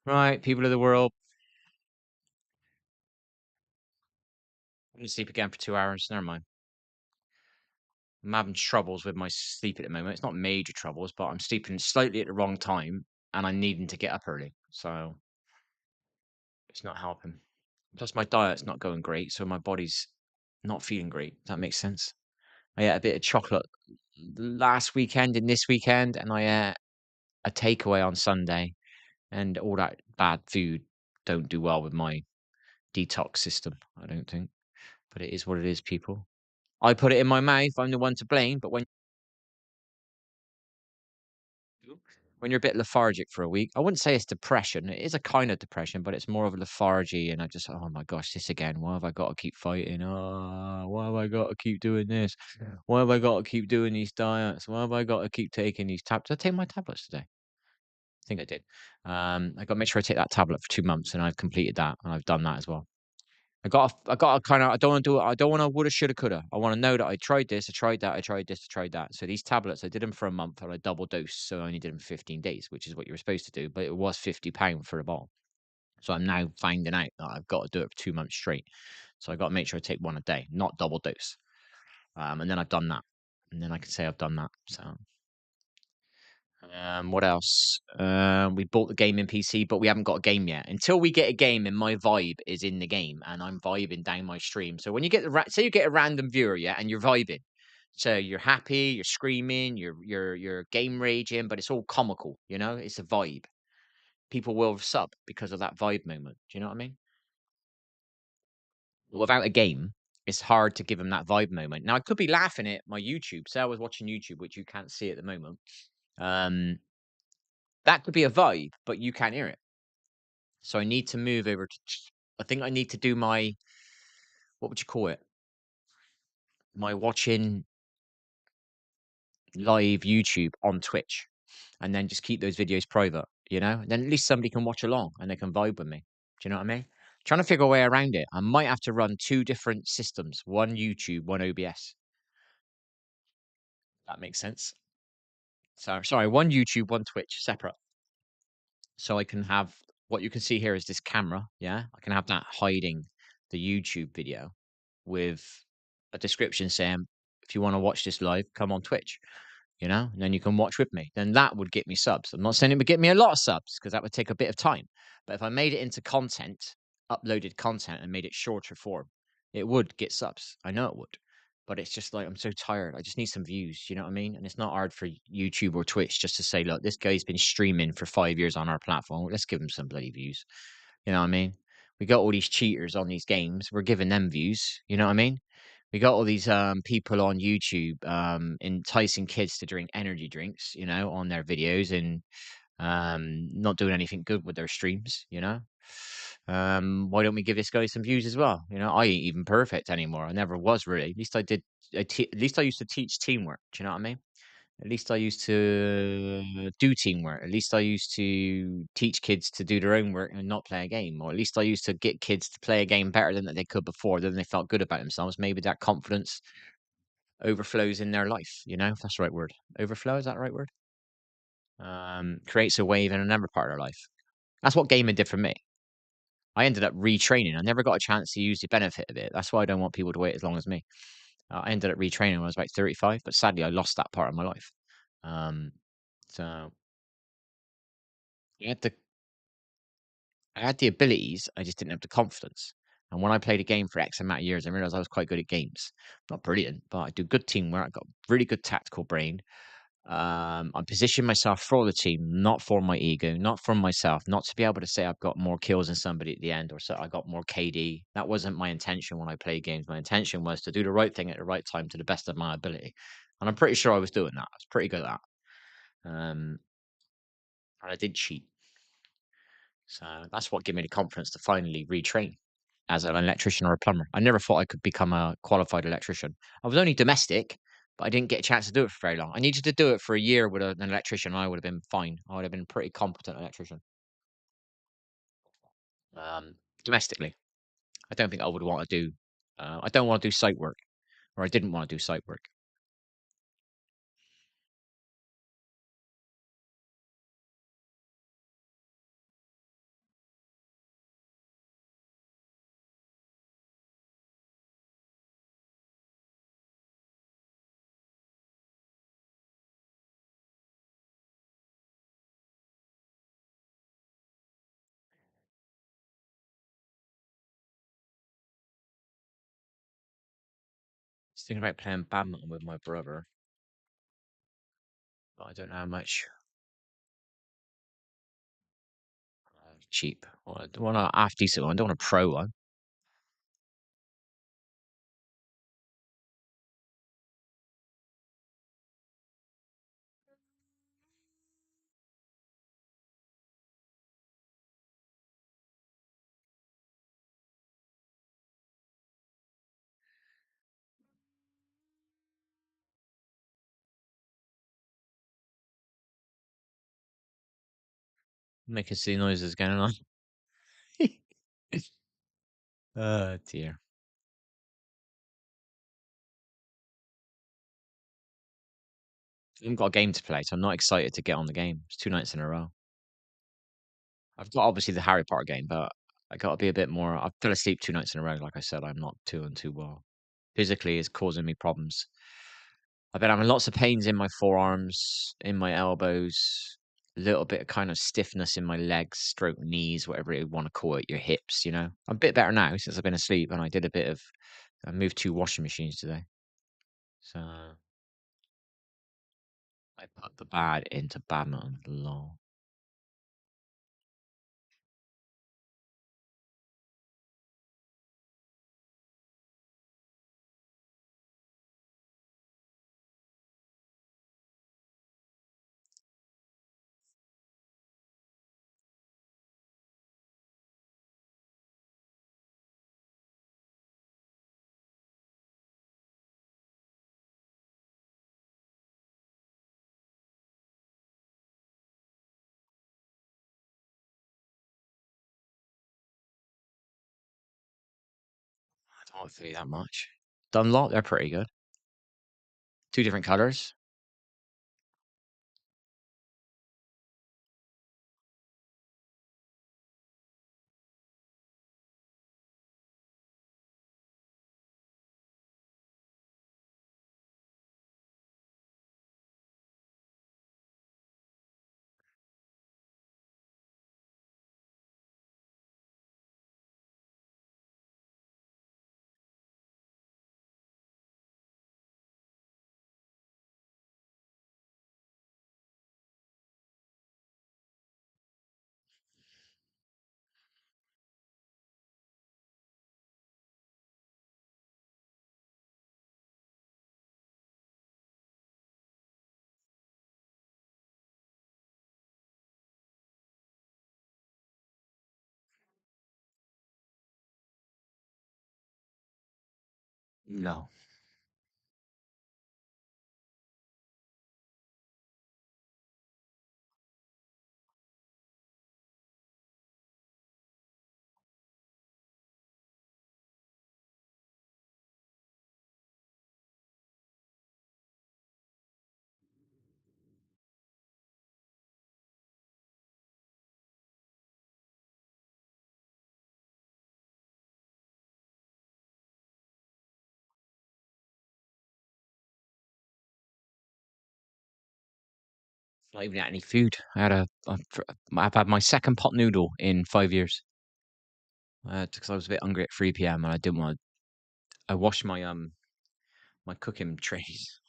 Right, people of the world. I'm gonna sleep again for 2 hours. Never mind. I'm having troubles with my sleep at the moment. It's not major troubles, but I'm sleeping slightly at the wrong time, and I'm needing to get up early, so it's not helping. Plus, my diet's not going great, so my body's not feeling great. Does that make sense? I ate a bit of chocolate last weekend and this weekend, and I ate a takeaway on Sunday, and all that bad food don't do well with my detox system, I don't think. But it is what it is, people. I put it in my mouth. I'm the one to blame. But when you're a bit lethargic for a week, I wouldn't say it's depression. It is a kind of depression, but it's more of a lethargy. And I just, oh my gosh, this again. Why have I got to keep fighting? Oh, why have I got to keep doing this? Why have I got to keep doing these diets? Why have I got to keep taking these tablets? Did I take my tablets today? I think I did. I got to make sure I take that tablet for 2 months, and I've completed that, and I've done that as well. I got to kind of, I don't want to do it. I don't want to woulda, shoulda, coulda. I want to know that I tried this, I tried that, I tried this, I tried that. So these tablets, I did them for a month and I double dosed. So I only did them for 15 days, which is what you were supposed to do. But it was £50 for a bottle. So I'm now finding out that I've got to do it for 2 months straight. So I got to make sure I take one a day, not double dose. And then I've done that. And then I can say I've done that. So what else? We bought the game in PC, but we haven't got a game yet. Until we get a game and my vibe is in the game and I'm vibing down my stream. So when you get say you get a random viewer, yeah, and you're vibing. So you're happy, you're screaming, you're game raging, but it's all comical, you know? It's a vibe. People will sub because of that vibe moment. Do you know what I mean? Without a game, it's hard to give them that vibe moment. Now I could be laughing at my YouTube. Say I was watching YouTube, which you can't see at the moment. Um, that could be a vibe, but you can't hear it. So I need to move over to. I think I need to do my. What would you call it? My watching live YouTube on Twitch, and then just keep those videos private. You know, and then at least somebody can watch along and they can vibe with me. Do you know what I mean? Trying to figure a way around it. I might have to run two different systems: one YouTube, one OBS. That makes sense. So sorry, one YouTube, one Twitch, separate. So I can have what you can see here is this camera. Yeah, I can have that hiding the YouTube video with a description saying, if you want to watch this live, come on Twitch, you know, and then you can watch with me. Then that would get me subs. I'm not saying it would get me a lot of subs because that would take a bit of time. But if I made it into content, uploaded content and made it shorter form, it would get subs. I know it would. But it's just like I'm so tired. I just need some views. You know what I mean? And it's not hard for YouTube or Twitch just to say, look, this guy's been streaming for 5 years on our platform. Let's give him some bloody views. You know what I mean? We got all these cheaters on these games. We're giving them views. You know what I mean? We got all these people on YouTube enticing kids to drink energy drinks, you know, on their videos and not doing anything good with their streams, you know. Why don't we give this guy some views as well? You know, I ain't even perfect anymore. I never was really. At least I did. At least I used to teach teamwork. Do you know what I mean? At least I used to do teamwork. At least I used to teach kids to do their own work and not play a game. Or at least I used to get kids to play a game better than that they could before. Then they felt good about themselves. Maybe that confidence overflows in their life. You know, if that's the right word. Overflow, is that the right word? Creates a wave in another part of their life. That's what gaming did for me. I ended up retraining. I never got a chance to use the benefit of it. That's why I don't want people to wait as long as me. I ended up retraining when I was about 35, but sadly, I lost that part of my life. Um, so I had the I had the abilities, I just didn't have the confidence. And when I played a game for X amount of years, I realized I was quite good at games. Not brilliant, but I do good teamwork. I got really good tactical brain. I position myself for the team, not for my ego, not for myself, not to be able to say I've got more kills than somebody at the end or so I got more KD. That wasn't my intention when I played games. My intention was to do the right thing at the right time to the best of my ability. And I'm pretty sure I was doing that. I was pretty good at that. And I did cheat. So that's what gave me the confidence to finally retrain as an electrician or a plumber. I never thought I could become a qualified electrician. I was only domestic, but I didn't get a chance to do it for very long. I needed to do it for a year with an electrician. And I would have been fine. I would have been a pretty competent electrician. Domestically, I don't think I would want to do. I don't want to do site work, or I didn't want to do site work. Thinking about playing badminton with my brother, but I don't know how much cheap. Well, I don't want a half decent one. I don't want a pro one. Making silly noises going on. Oh dear. I haven't got a game to play, so I'm not excited to get on the game. It's 2 nights in a row. I've got obviously the Harry Potter game, but I gotta be a bit more. I fell asleep 2 nights in a row. Like I said, I'm not doing too well. Physically, it's causing me problems. I've been having lots of pains in my forearms, in my elbows, a little bit of kind of stiffness in my legs, stroke knees, whatever you want to call it, your hips, you know. I'm a bit better now since I've been asleep, and I moved 2 washing machines today. So I put the bad into badminton. Lol. I don't feel that much. Dunlop, they're pretty good. 2 different colors. No. Not even had any food. I've had my second pot noodle in 5 years. Because I was a bit hungry at 3 p.m. and I didn't want. I washed my cooking trays.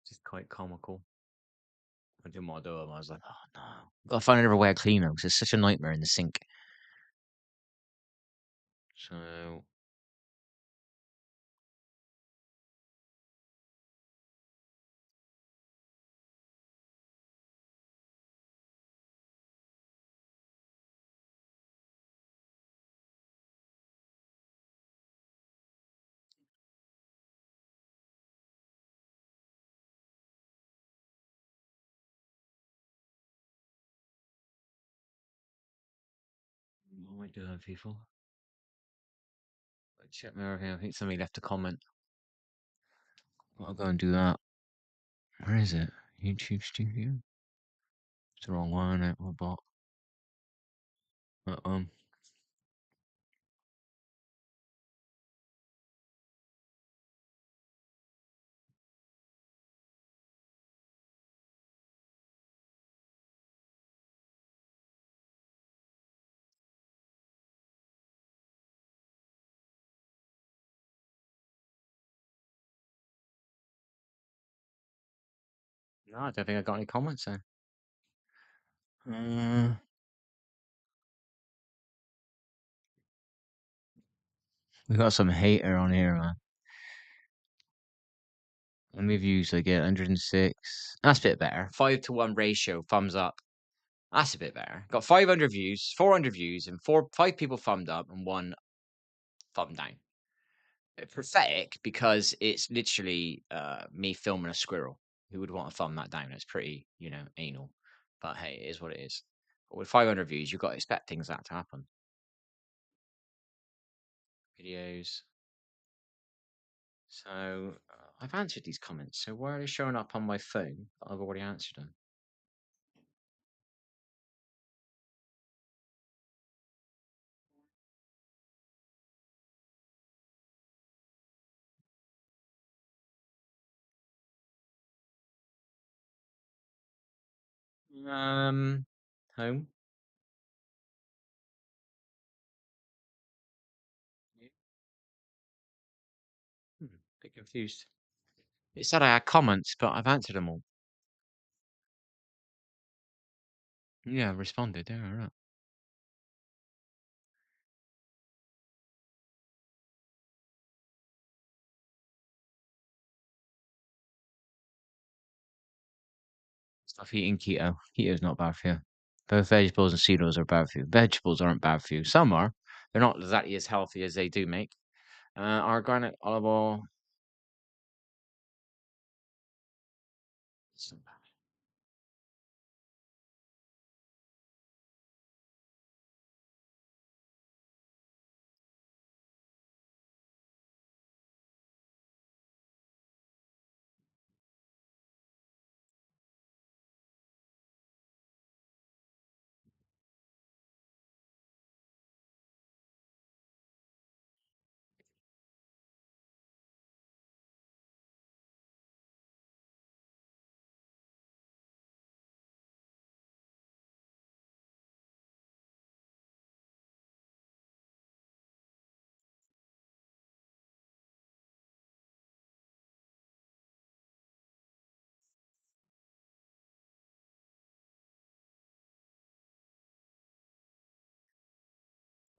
Just quite comical. I didn't want to do them. I was like, oh no, gotta find another way to clean them because it's such a nightmare in the sink. So what am I doing, people? I check my everything. I think somebody left a comment. I'll go and do that. Where is it? YouTube Studio. It's the wrong one. What bot? That one. No, I don't think I got any comments then. Uh, we got some hater on here, man. How many views I get? 106. That's a bit better. 5-to-1 ratio. Thumbs up. That's a bit better. Got 500 views, 400 views, and 5 people thumbed up and 1 thumb down. Pathetic because it's literally me filming a squirrel. Who would want to thumb that down? It's pretty, anal. But hey, it is what it is. But with 500 views, you've got to expect things like that to happen. Videos. So I've answered these comments. So why are they showing up on my phone? I've already answered them. Home. Bit confused. It said I had comments, but I've answered them all. Yeah, I've responded. Yeah, all right. Stop eating keto. Keto's not bad for you. Both vegetables and cereals are bad for you. Vegetables aren't bad for you. Some are. They're not exactly as healthy as they do make. Organic olive oil. It's not bad.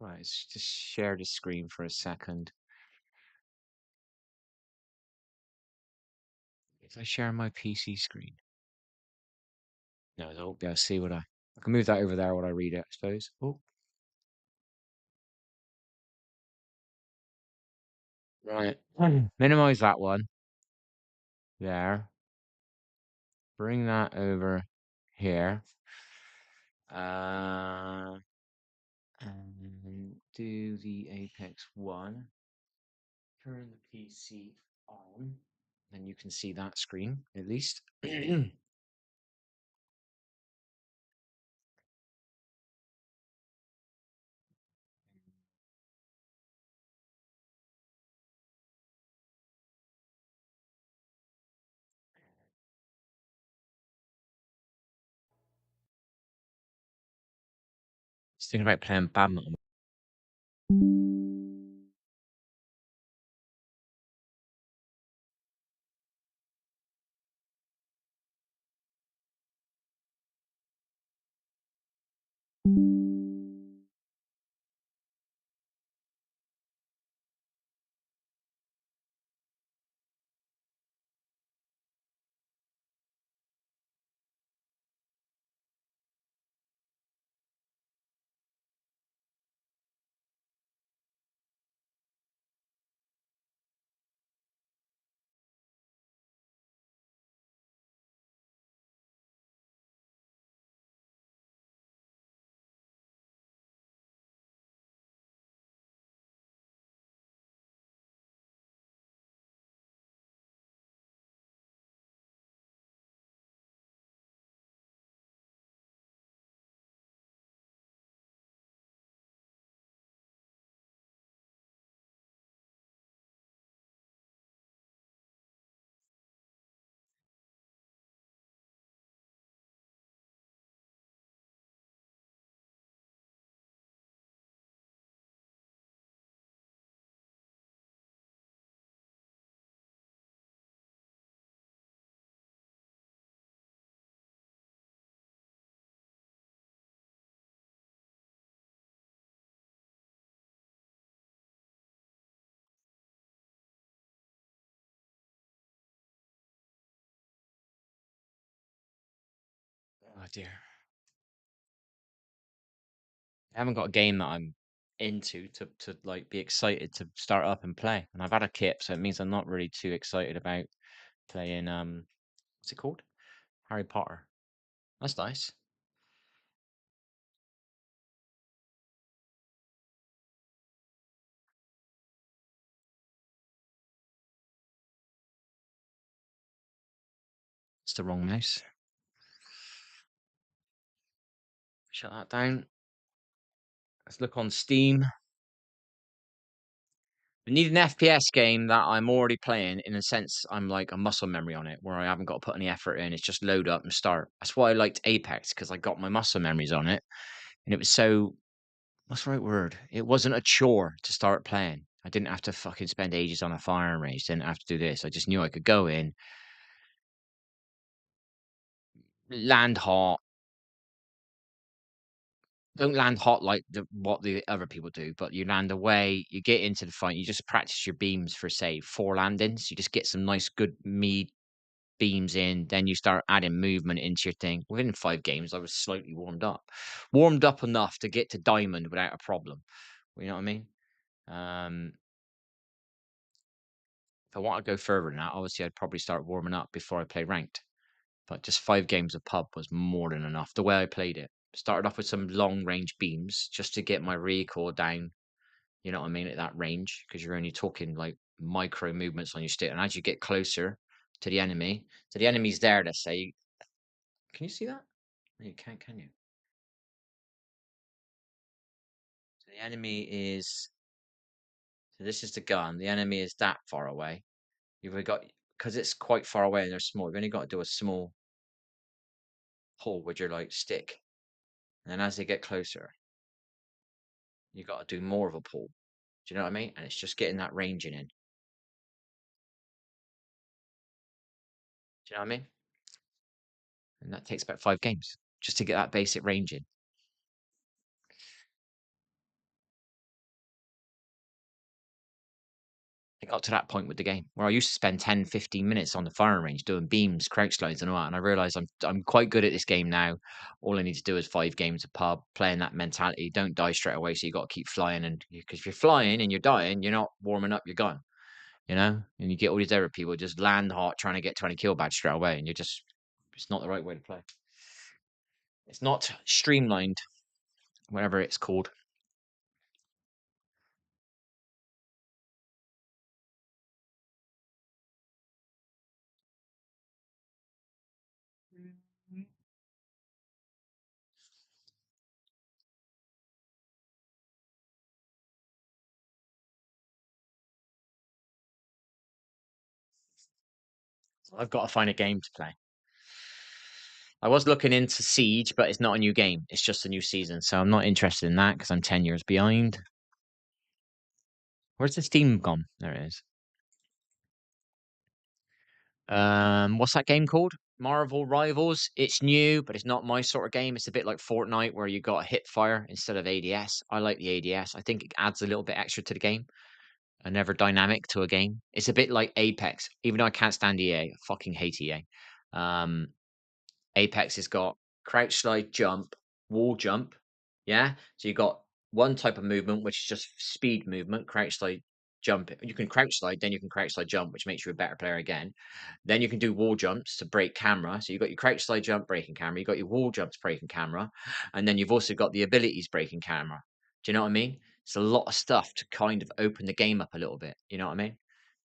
Right, let's just share the screen for a second. If I share my PC screen. No, I won't be able to see what I can move that over there while I read it, I suppose. Oh, right. Minimize that one. There. Bring that over here. Uh, and do the Apex one. Turn the PC on. Then you can see that screen, at least. Just thinking about playing badminton. dear. I haven't got a game that I'm into to like be excited to start up and play. And I've had a kit, so it means I'm not really too excited about playing what's it called? Harry Potter. That's nice. It's the wrong mouse. Shut that down. Let's look on Steam. I need an FPS game that I'm already playing. In a sense, I'm like a muscle memory on it, where I haven't got to put any effort in. It's just load up and start. That's why I liked Apex, because I got my muscle memories on it, and it was so. What's the right word? It wasn't a chore to start playing. I didn't have to fucking spend ages on a firing range. Didn't have to do this. I just knew I could go in, land hot. Don't land hot like what the other people do, but you land away. You get into the fight. You just practice your beams for say 4 landings. You just get some nice good meat beams in, then you start adding movement into your thing. Within 5 games, I was slightly warmed up enough to get to diamond without a problem. You know what I mean? Um, if I want to go further than that, obviously I'd probably start warming up before I play ranked. But just 5 games of pub was more than enough. The way I played it, started off with some long range beams just to get my recoil down. You know what I mean, at that range, because you're only talking like micro movements on your stick. And as you get closer to the enemy's there. Let's say, can you see that? No, you can't, can you? So the enemy is. So this is the gun. The enemy is that far away. You've got because it's quite far away and they're small. You've only got to do a small pull with your like stick, and then as they get closer, you got to do more of a pull. Do you know what I mean? And it's just getting that ranging in. Do you know what I mean? And that takes about 5 games just to get that basic range in. I got to that point with the game where I used to spend 10, 15 minutes on the firing range doing beams, crouch slides, and all that. And I realized I'm quite good at this game now. All I need to do is 5 games of pub, playing that mentality. Don't die straight away, so you got to keep flying. And because if you're flying and you're dying, you're not warming up your gun, you know. And you get all these other people just land hot trying to get 20 kill badge straight away, and it's not the right way to play. It's not streamlined, whatever it's called. I've got to find a game to play. I was looking into Siege, but it's not a new game. It's just a new season. So I'm not interested in that because I'm 10 years behind. Where's the Steam gone? There it is. What's that game called? Marvel Rivals. It's new, but it's not my sort of game. It's a bit like Fortnite where you got hip fire instead of ADS. I like the ADS. I think it adds a little bit extra to the game. Another dynamic to a game. It's a bit like Apex, even though I can't stand EA. I fucking hate EA. Um, Apex has got crouch, slide, jump, wall jump. Yeah. So you got one type of movement, which is just speed movement, crouch, slide, jump. You can crouch slide, then you can crouch, slide, jump, which makes you a better player again. Then you can do wall jumps to break camera. So you've got your crouch, slide, jump, breaking camera. You've got your wall jumps, breaking camera. And then you've also got the abilities breaking camera. Do you know what I mean? It's a lot of stuff to kind of open the game up a little bit. You know what I mean?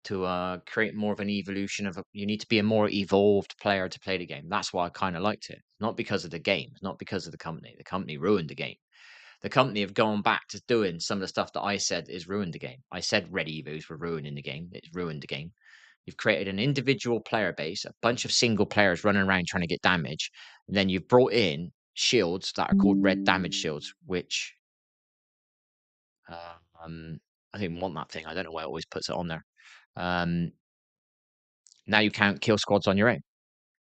To create more of an evolution of you need to be a more evolved player to play the game. That's why I kind of liked it. Not because of the game, not because of the company. The company ruined the game. The company have gone back to doing some of the stuff that I said is ruined the game. I said red evos were ruining the game. It's ruined the game. You've created an individual player base, a bunch of single players running around trying to get damage. And then you've brought in shields that are called red damage shields, which um, I didn't want that thing. I don't know why it always puts it on there. Um, Now you can't kill squads on your own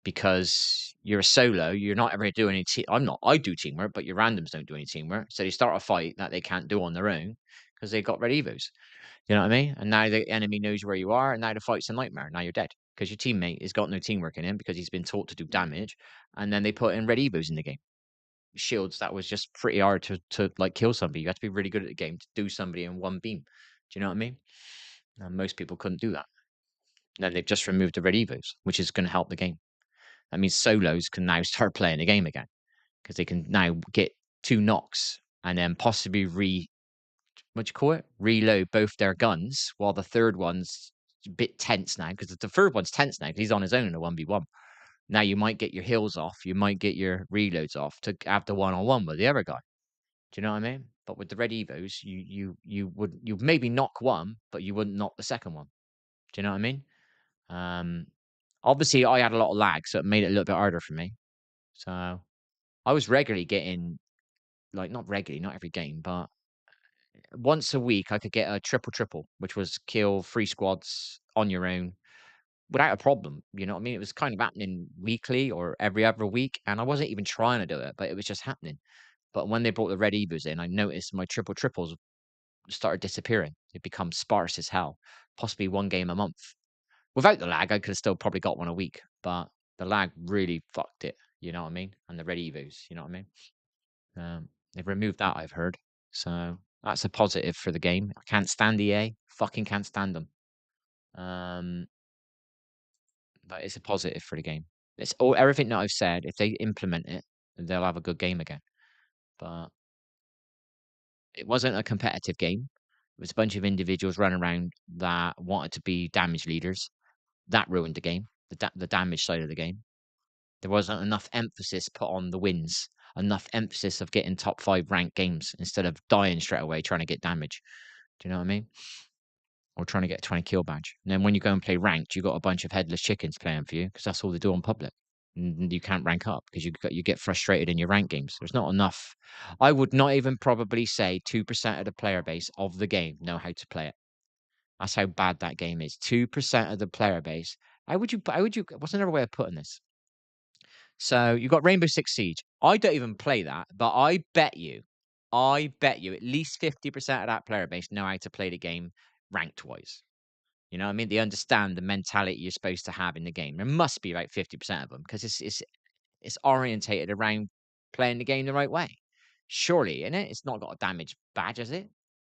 because you're a solo. You're not ever doing any. I'm not. I do teamwork, but your randoms don't do any teamwork. So they start a fight that they can't do on their own because they got red evos. You know what I mean? And now the enemy knows where you are, and now the fight's a nightmare. Now you're dead because your teammate has got no teamwork in him because he's been taught to do damage, and then they put in red evos in the game. Shields, that was just pretty hard to like kill somebody. You have to be really good at the game to do somebody in one beam. Do you know what I mean? And most people couldn't do that. And then they've just removed the red evos, which is going to help the game. That means solos can now start playing the game again because they can now get 2 knocks and then possibly what do you call it? Reload both their guns while the third one's a bit tense now because the third one's tense now because he's on his own in a 1v1. Now you might get your heals off, you might get your reloads off to have the one-on-one with the other guy. Do you know what I mean? But with the red evos, you maybe knock one, but you wouldn't knock the second one. Do you know what I mean? Um, Obviously I had a lot of lag, so it made it a little bit harder for me. So I was regularly getting like not regularly, not every game, but once a week I could get a triple triple, which was kill 3 squads on your own without a problem. You know what I mean? It was kind of happening weekly or every other week, and I wasn't even trying to do it, but it was just happening. But when they brought the red evos in, I noticed my triple triples started disappearing. It become sparse as hell, possibly 1 game a month. Without the lag, I could have still probably got one a week, but the lag really fucked it. You know what I mean? And the red evos, you know what I mean? They've removed that, I've heard. So that's a positive for the game. I can't stand EA. Fucking can't stand them. Um, but it's a positive for the game. It's all everything that I've said. If they implement it, they'll have a good game again. But it wasn't a competitive game. It was a bunch of individuals running around that wanted to be damage leaders. That ruined the game. The damage side of the game. There wasn't enough emphasis put on the wins. Enough emphasis of getting top 5 ranked games instead of dying straight away trying to get damage. Do you know what I mean? Or trying to get a 20 kill badge. And then when you go and play ranked, you got a bunch of headless chickens playing for you because that's all they do on public. And you can't rank up because you get frustrated in your rank games. There's not enough. I would not even probably say 2% of the player base of the game know how to play it. That's how bad that game is. 2% of the player base. What's another way of putting this? So you got Rainbow Six Siege. I don't even play that, but I bet you at least 50% of that player base know how to play the game ranked wise. You know what I mean? They understand the mentality you're supposed to have in the game. There must be about 50% of them because it's orientated around playing the game the right way. Surely, in it, it's not got a damage badge, has it?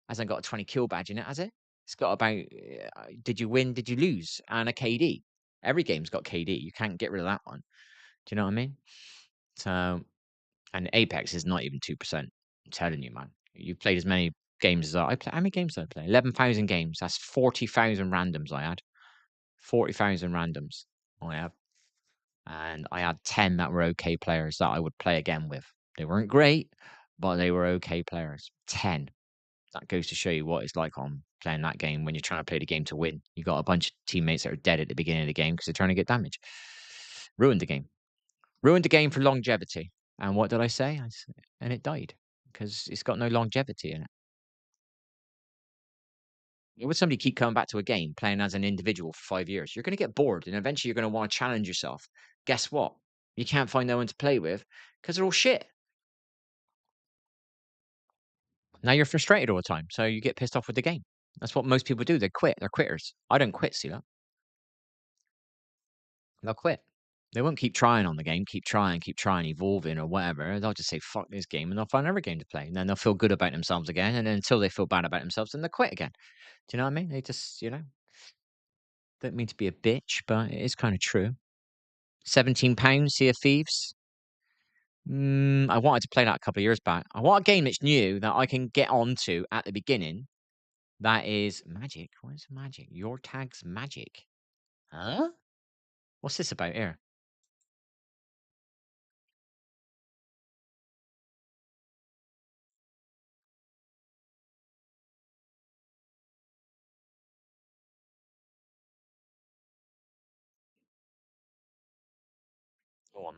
Hasn't got a 20 kill badge in it, has it? It's got about did you win, did you lose, and a KD. Every game's got KD. You can't get rid of that one. Do you know what I mean? So, and Apex is not even 2%. I'm telling you, man. You've played as many games as I play. How many games did I play? 11,000 games. That's 40,000 randoms I had. 40,000 randoms I have. And I had 10 that were okay players that I would play again with. They weren't great, but they were okay players. 10. That goes to show you what it's like on playing that game when you're trying to play the game to win. You got a bunch of teammates that are dead at the beginning of the game because they're trying to get damage. Ruined the game. Ruined the game for longevity. And what did I say? And it died because it's got no longevity in it. Would somebody keep coming back to a game playing as an individual for 5 years? You're going to get bored and eventually you're going to want to challenge yourself. Guess what? You can't find no one to play with because they're all shit. Now you're frustrated all the time. So you get pissed off with the game. That's what most people do. They quit. They're quitters. I don't quit, see that? They'll quit. They won't keep trying on the game, keep trying, evolving or whatever. They'll just say, fuck this game, and they'll find another game to play. And then they'll feel good about themselves again. And then until they feel bad about themselves, then they'll quit again. Do you know what I mean? They just, don't mean to be a bitch, but it is kind of true. £17, Sea of Thieves. I wanted to play that a couple of years back. I want a game that's new that I can get onto at the beginning. That is magic. What is magic? Your tag's magic. Huh? What's this about here?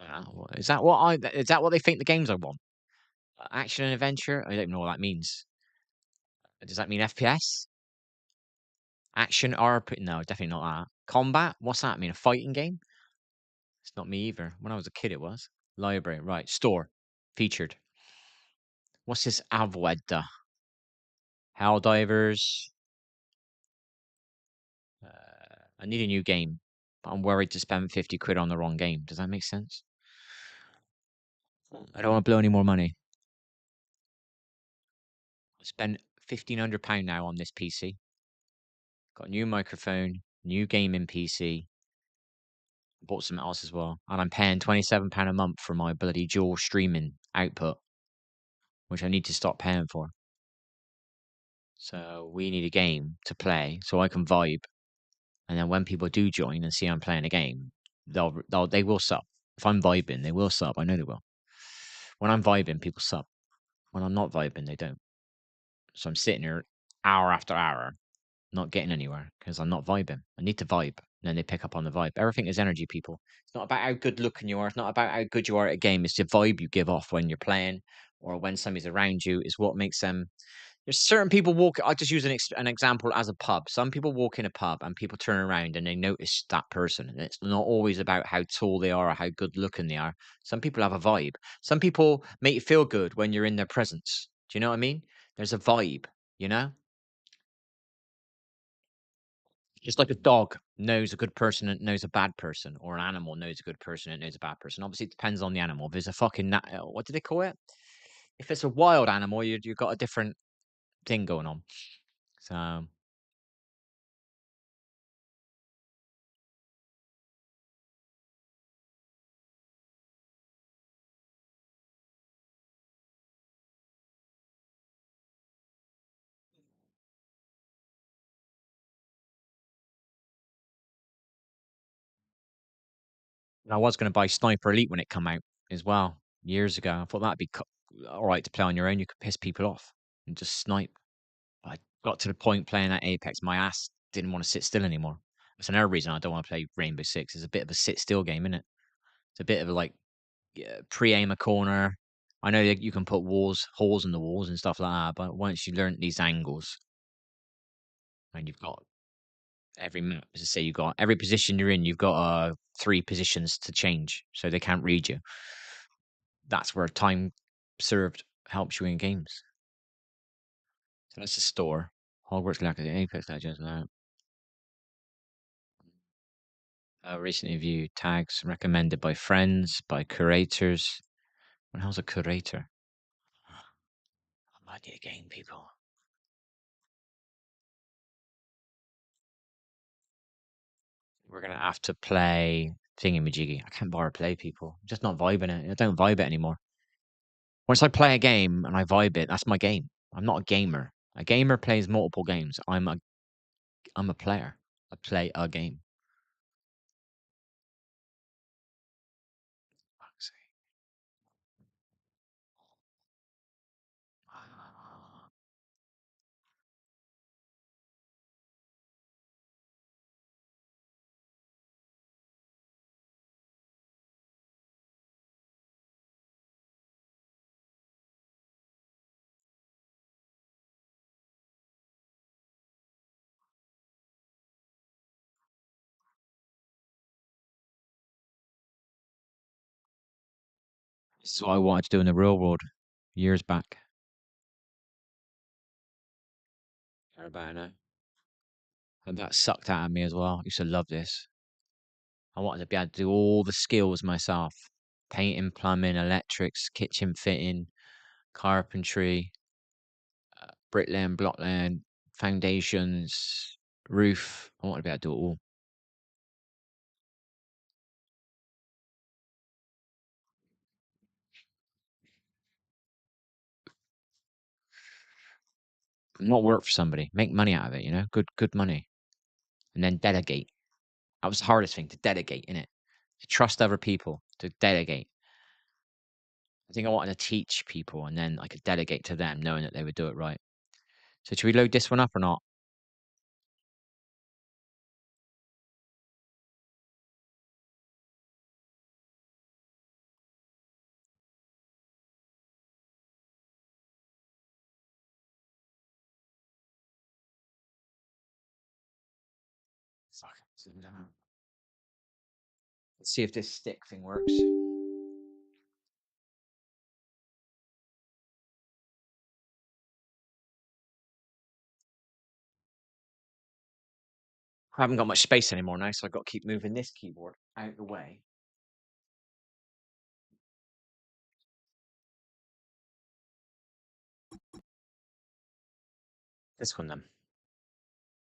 I want that. Is that what they think the games I want? Action and adventure? I don't know what that means. Does that mean FPS? Action RP? No, definitely not that. Combat? What's that mean? A fighting game? It's not me either. When I was a kid, it was. Library, right. Store. Featured. What's this Avweda? Helldivers. I need a new game, but I'm worried to spend 50 quid on the wrong game. Does that make sense? I don't want to blow any more money. I spent £1,500 now on this PC. Got a new microphone, new gaming PC. Bought something else as well. And I'm paying £27 a month for my bloody dual streaming output, which I need to stop paying for. So we need a game to play so I can vibe. And then when people do join and see I'm playing a game, they will sub. If I'm vibing, they will sub. I know they will. When I'm vibing, people sub. When I'm not vibing, they don't. So I'm sitting here hour after hour, not getting anywhere because I'm not vibing. I need to vibe. And then they pick up on the vibe. Everything is energy, people. It's not about how good looking you are. It's not about how good you are at a game. It's the vibe you give off when you're playing or when somebody's around you is what makes them. There's certain people walk. I just use an example as a pub. Some people walk in a pub and people turn around and they notice that person. And it's not always about how tall they are or how good looking they are. Some people have a vibe. Some people make you feel good when you're in their presence. Do you know what I mean? There's a vibe, you know? Just like a dog knows a good person and knows a bad person, or an animal knows a good person and knows a bad person. Obviously, it depends on the animal. If it's a fucking what do they call it? If it's a wild animal, you've got a different thing going on. So and I was going to buy Sniper Elite when it come out as well years ago. I thought that'd be all right to play on your own. You could piss people off and just snipe. I got to the point playing at Apex, my ass didn't want to sit still anymore. That's another reason I don't want to play Rainbow Six. It's a bit of a sit still game, isn't it? It's a bit of a like pre-aim a corner. I know that you can put holes in the walls and stuff like that, but once you learn these angles and you've got every map, as I say, you've got every position you're in, you've got three positions to change, so they can't read you. That's where time served helps you in games. So that's the store. Hogwarts Legacy, Apex Legends now. Recently viewed tags recommended by friends, by curators. What the hell's a curator? I might need a game, people. We're gonna have to play thingy-majiggy. I can't bar play people. I'm just not vibing it. I don't vibe it anymore. Once I play a game and I vibe it, that's my game. I'm not a gamer. A gamer plays multiple games. I'm a player. I play a game. Fuck's sake. This is what I wanted to do in the real world years back. Care about it now. And that sucked out of me as well. I used to love this. I wanted to be able to do all the skills myself. Painting, plumbing, electrics, kitchen fitting, carpentry, bricklaying, blocklaying, foundations, roof. I want to be able to do it all. Not work for somebody, make money out of it. Good money, and then delegate. That was the hardest thing to delegate, innit? To trust other people, to delegate. I think I wanted to teach people, and then I could delegate to them, knowing that they would do it right. So, should we load this one up or not? Fuck. Let's see if this stick thing works. I haven't got much space anymore now, so I've got to keep moving this keyboard out the way. This one then.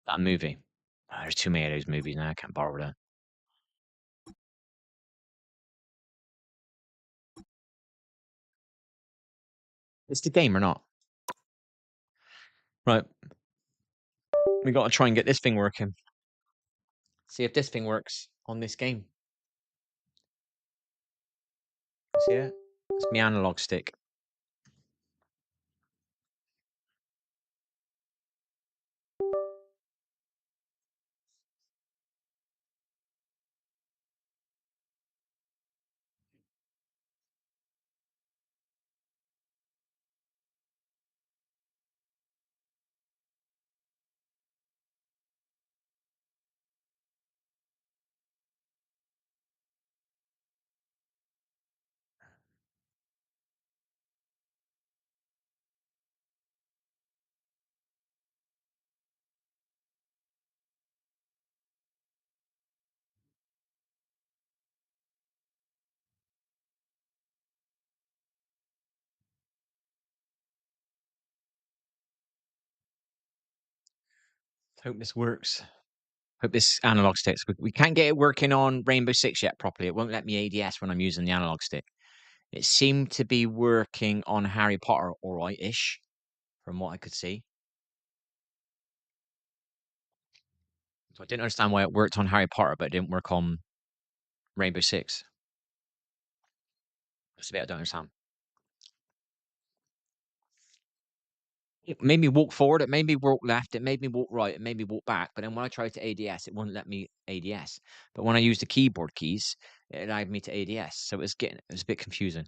That movie. Oh, there's too many of those movies now. I can't borrow that. It's the game or not? Right. We got to try and get this thing working. See if this thing works on this game. See it? It's my analog stick. Hope this works. Hope this analog sticks. We can't get it working on Rainbow Six yet properly. It won't let me ADS when I'm using the analog stick. It seemed to be working on Harry Potter all right-ish, from what I could see. So I didn't understand why it worked on Harry Potter, but it didn't work on Rainbow Six. That's a bit I don't understand. It made me walk forward, it made me walk left, it made me walk right, it made me walk back. But then when I tried to ADS, it wouldn't let me ADS. But when I used the keyboard keys, it allowed me to ADS. So it was a bit confusing.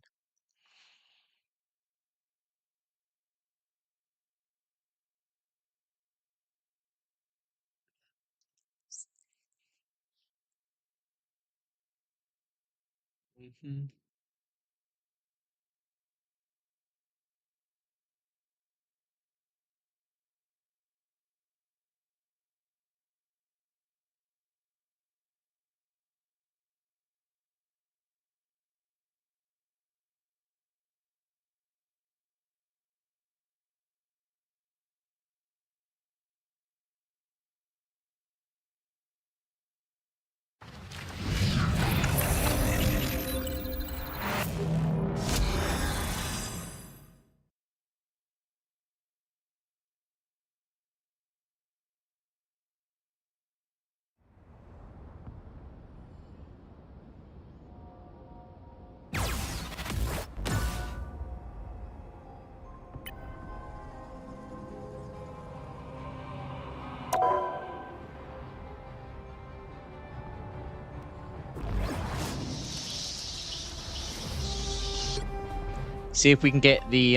See if we can get the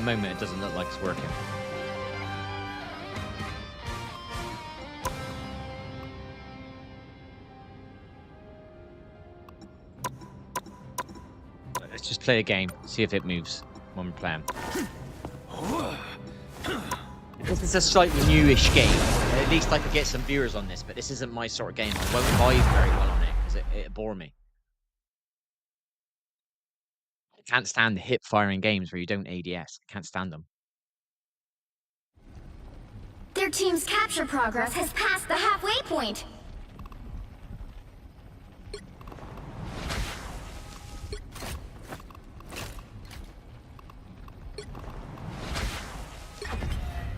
moment it doesn't look like it's working. Let's just play a game, see if it moves when we're playing. This is a slightly newish game. At least I could get some viewers on this, but this isn't my sort of game. I won't vibe very well on it because it'd bore me. I can't stand the hip-firing games where you don't ADS. I can't stand them. Their team's capture progress has passed the halfway point.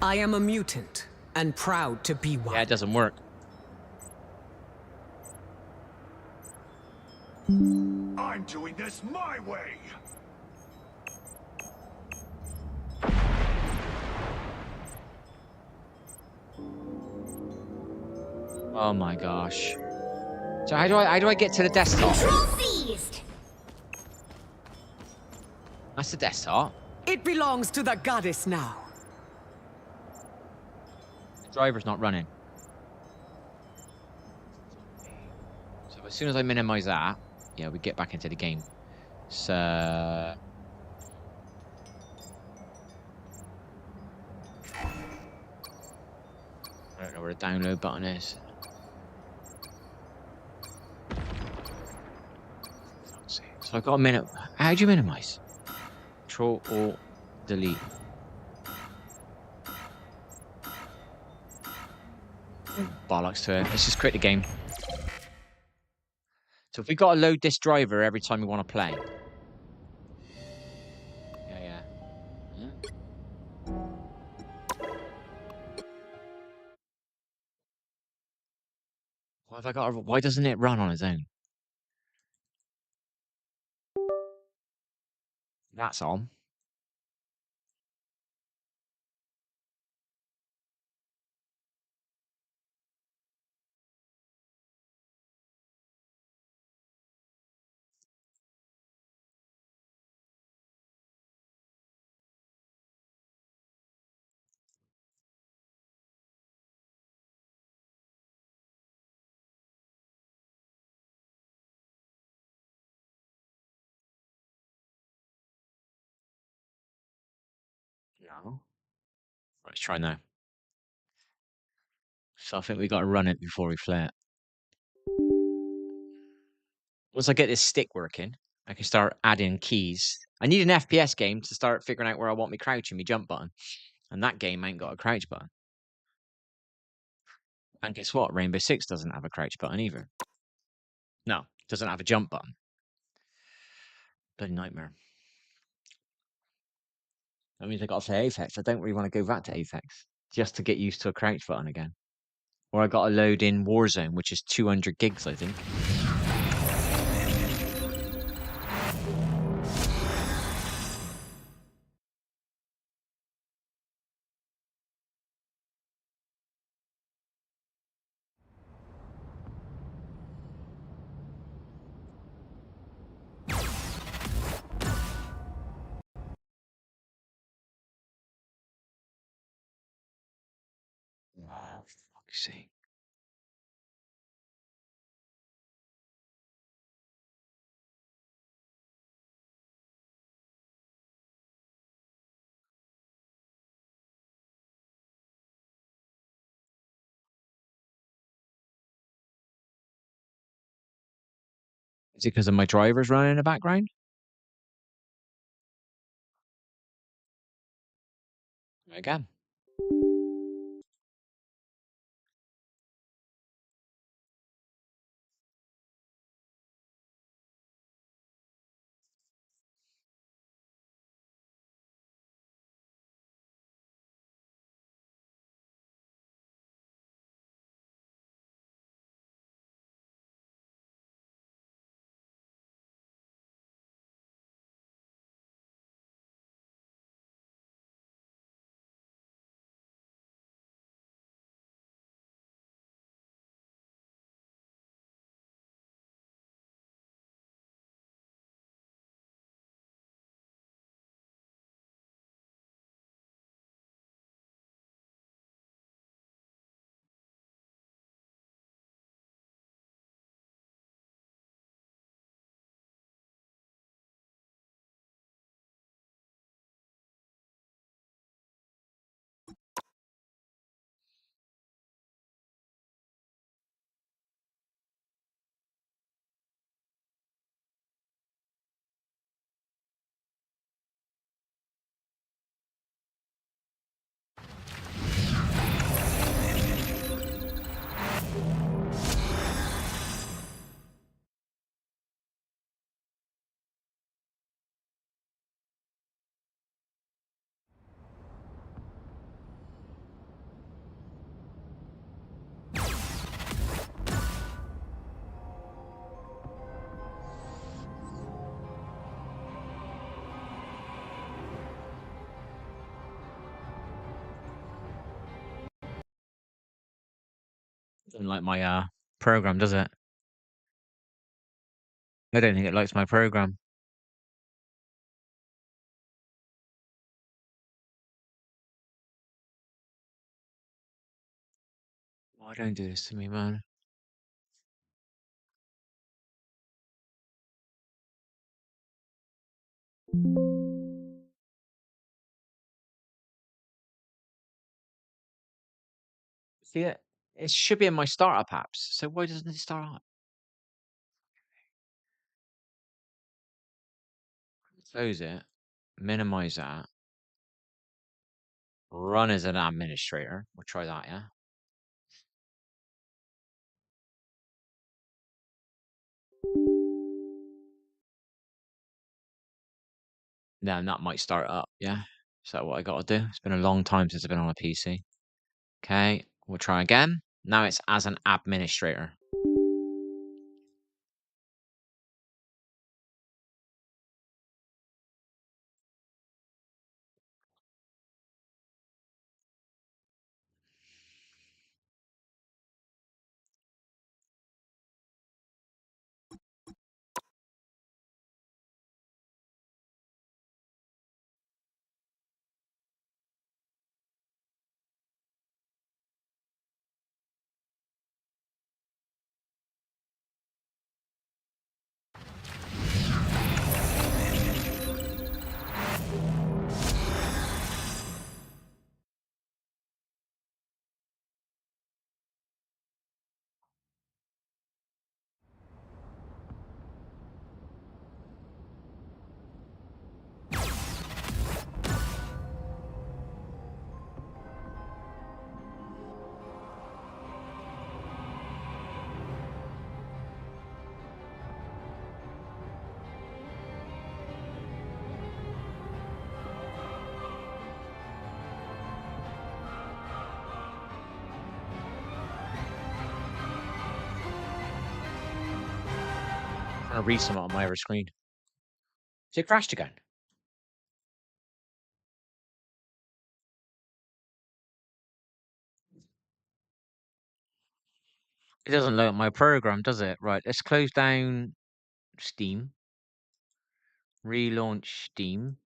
I am a mutant, and proud to be one. Yeah, it doesn't work. I'm doing this my way! Oh my gosh. So how do I get to the desktop? Control seized! That's the desktop. It belongs to the goddess now. The driver's not running. So as soon as I minimize that, yeah, we get back into the game. So I don't know where the download button is. So I've got a minute. How do you minimize? Control or delete. Bollocks to it. Let's just quit the game. So if we got to load this driver every time we want to play. Yeah. Why have I got? Why doesn't it run on its own? That's on. No. Let's try now. So I think we got to run it before we play it. Once I get this stick working, I can start adding keys. I need an FPS game to start figuring out where I want me crouch and me jump button. And that game ain't got a crouch button. And guess what? Rainbow Six doesn't have a crouch button either. No, it doesn't have a jump button. Bloody nightmare. That means I got to play Apex. I don't really want to go back to Apex just to get used to a crouch button again. Or I got to load in Warzone, which is 200 gigs, I think. Oh, fuck's sake. Is it because of my drivers running in the background? Again. Doesn't like my program, does it? I don't think it likes my program. Why don't do this to me, man? See it? It should be in my startup apps. So why doesn't it start up? Close it. Minimize that. Run as an administrator. We'll try that, yeah? Then that might start up, yeah? Is that what I gotta do? It's been a long time since I've been on a PC. Okay, we'll try again. Now it's as an administrator. I'm trying to read something on my other screen. Is it crashed again? It doesn't load my program, does it? Right, let's close down Steam. Relaunch Steam.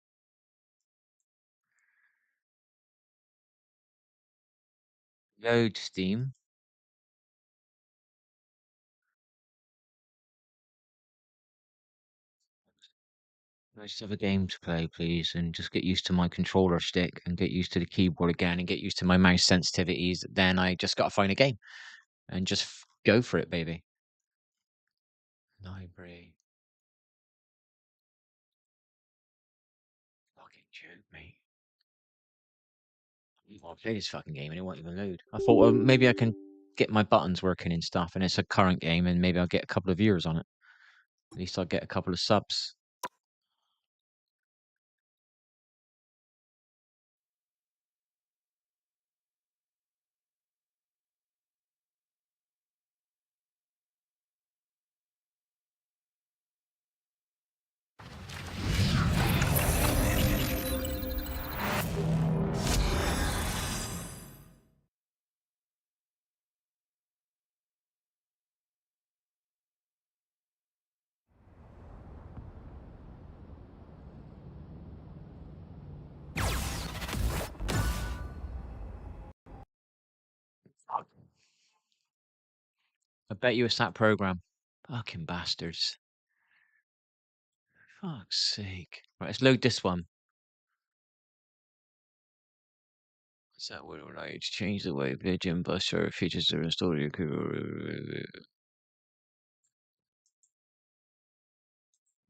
Load Steam. I just have a game to play, please, and just get used to my controller stick and get used to the keyboard again and get used to my mouse sensitivities. Then I just gotta find a game and just go for it, baby. Library. Fucking joke, mate. I'll play this fucking game and it won't even load. I thought, well, maybe I can get my buttons working and stuff, and it's a current game, and maybe I'll get a couple of viewers on it. At least I'll get a couple of subs. Fuck. I bet you it's that program. Fucking bastards. Fuck's sake. Right, let's load this one. Is that what I to change the way Pigeon Buster features the story?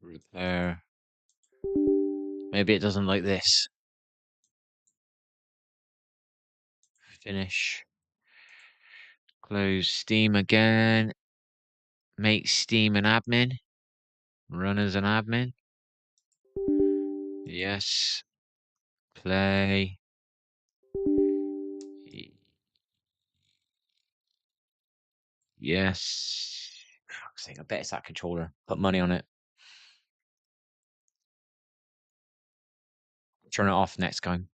Repair. Maybe it doesn't like this. Finish. Close Steam again. Make Steam an admin. Run as an admin. Yes. Play. Yes. Fuck's sake, I bet it's that controller. Put money on it. Turn it off next time.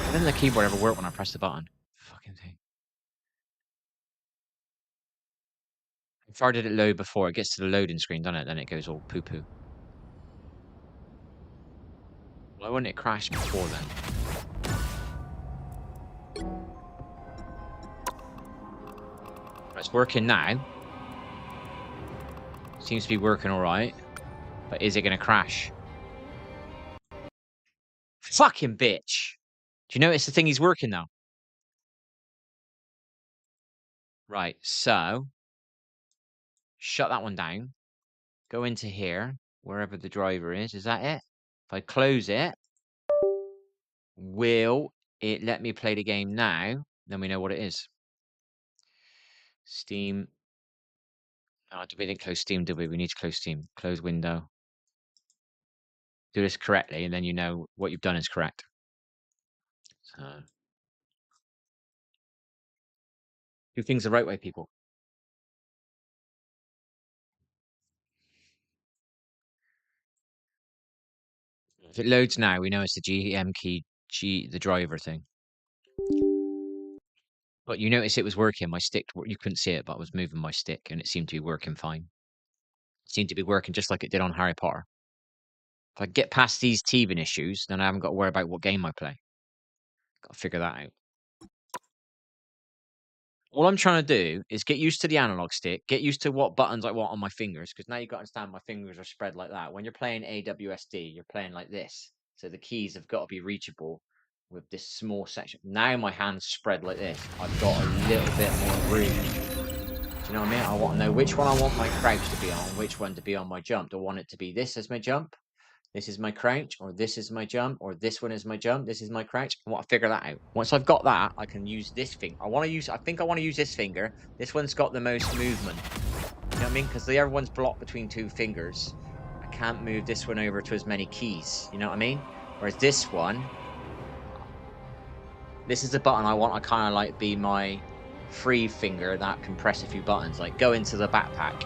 Why doesn't the keyboard ever work when I press the button? Fucking thing. If I did it load before, it gets to the loading screen, doesn't it? Then it goes all poo-poo. Why wouldn't it crash before then? It's working now. Seems to be working all right. But is it going to crash? Fucking bitch. Do you notice the thing is working now? Right, so shut that one down. Go into here, wherever the driver is. Is that it? If I close it, will it let me play the game now? Then we know what it is. Steam. Oh, we didn't close Steam, did we? We need to close Steam. Close window. Do this correctly, and then you know what you've done is correct. So, do things the right way, people. If it loads now, we know it's the GM key, the driver thing. But you notice it was working. My stick, you couldn't see it, but I was moving my stick, and it seemed to be working fine. It seemed to be working just like it did on Harry Potter. If I get past these teething issues, then I haven't got to worry about what game I play. Got to figure that out. All I'm trying to do is get used to the analog stick, get used to what buttons I want on my fingers, because now you've got to understand my fingers are spread like that. When you're playing AWSD, you're playing like this. So the keys have got to be reachable with this small section. Now my hands spread like this. I've got a little bit more room. Do you know what I mean? I want to know which one I want my crouch to be on, which one to be on my jump. Do I want it to be this as my jump? This is my crouch, or this is my jump, or this one is my jump, this is my crouch. I want to figure that out. Once I've got that, I can use this finger. I think I want to use this finger. This one's got the most movement. You know what I mean? Because the other one's blocked between two fingers. I can't move this one over to as many keys. You know what I mean? Whereas this one, this is the button I want. I kind of like be my free finger that can press a few buttons. Like go into the backpack,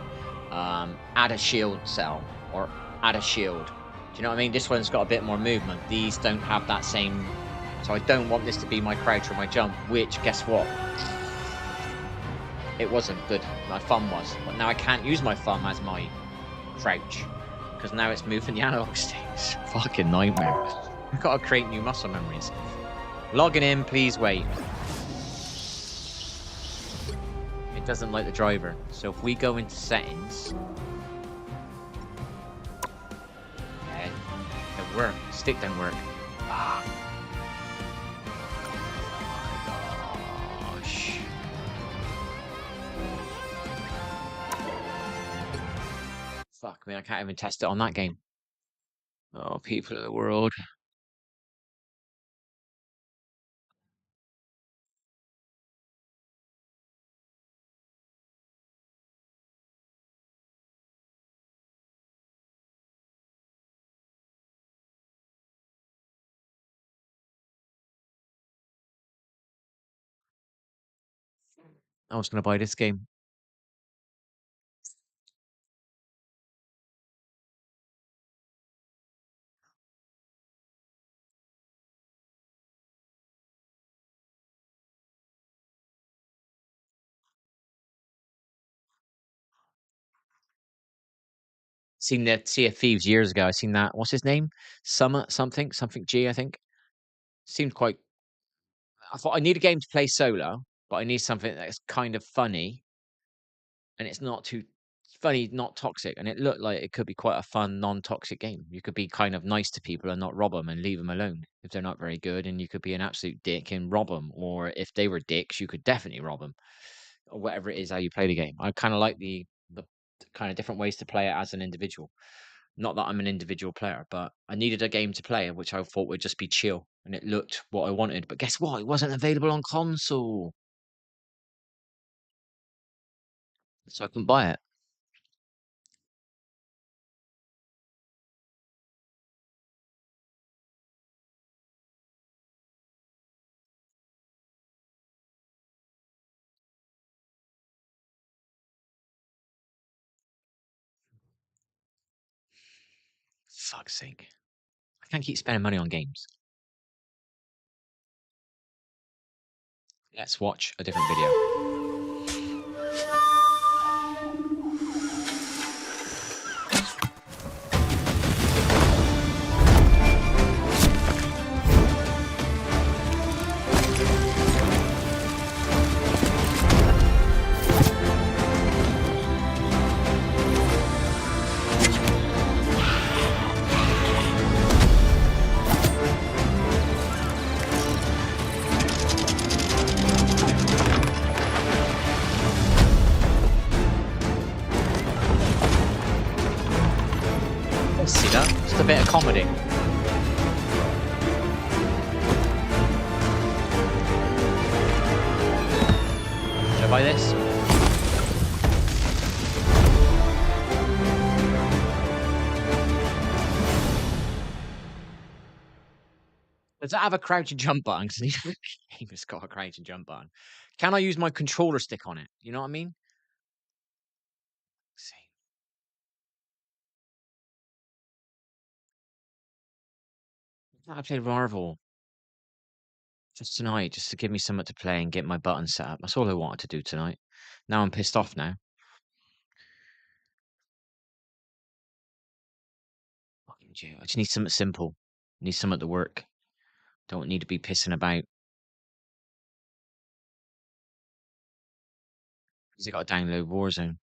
add a shield cell, or add a shield. Do you know what I mean? This one's got a bit more movement. These don't have that same. So I don't want this to be my crouch or my jump, which, guess what? It wasn't good. My thumb was. But now I can't use my thumb as my crouch, because now it's moving the analog sticks. Fucking nightmare. I've got to create new muscle memories. Logging in, please wait. It doesn't like the driver. So if we go into settings. Work. Stick don't work. Ah. Oh my gosh. Fuck me, I can't even test it on that game. Oh, people of the world. I was going to buy this game. Seen that Sea of Thieves years ago. I seen that. What's his name? Summer something G. I think. Seemed quite. I thought I need a game to play solo, but I need something that's kind of funny, and it's not too funny, not toxic. And it looked like it could be quite a fun, non-toxic game. You could be kind of nice to people and not rob them and leave them alone if they're not very good, and you could be an absolute dick and rob them. Or if they were dicks, you could definitely rob them, or whatever it is how you play the game. I kind of like the kind of different ways to play it as an individual. Not that I'm an individual player, but I needed a game to play, which I thought would just be chill, and it looked what I wanted. But guess what? It wasn't available on console, so I couldn't buy it. Fuck's sake. I can't keep spending money on games. Let's watch a different video. try this. Does it have a crouch and jump button? Because the game has got a crouch and jump button. Can I use my controller stick on it? You know what I mean? Let's see. I played Marvel just tonight, just to give me something to play and get my buttons set up. That's all I wanted to do tonight. Now I'm pissed off now. Fucking Jew. I just need something simple. Need something to work. Don't need to be pissing about. Because I got to download Warzone.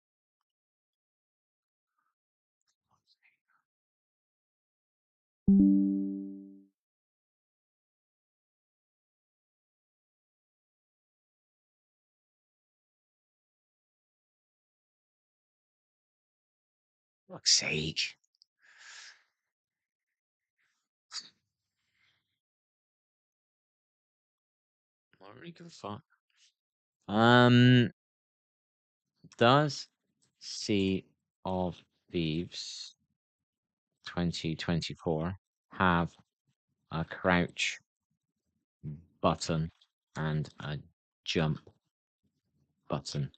Fuck's sake. I don't really give a fuck. Does Sea of Thieves 2024 have a crouch button and a jump button?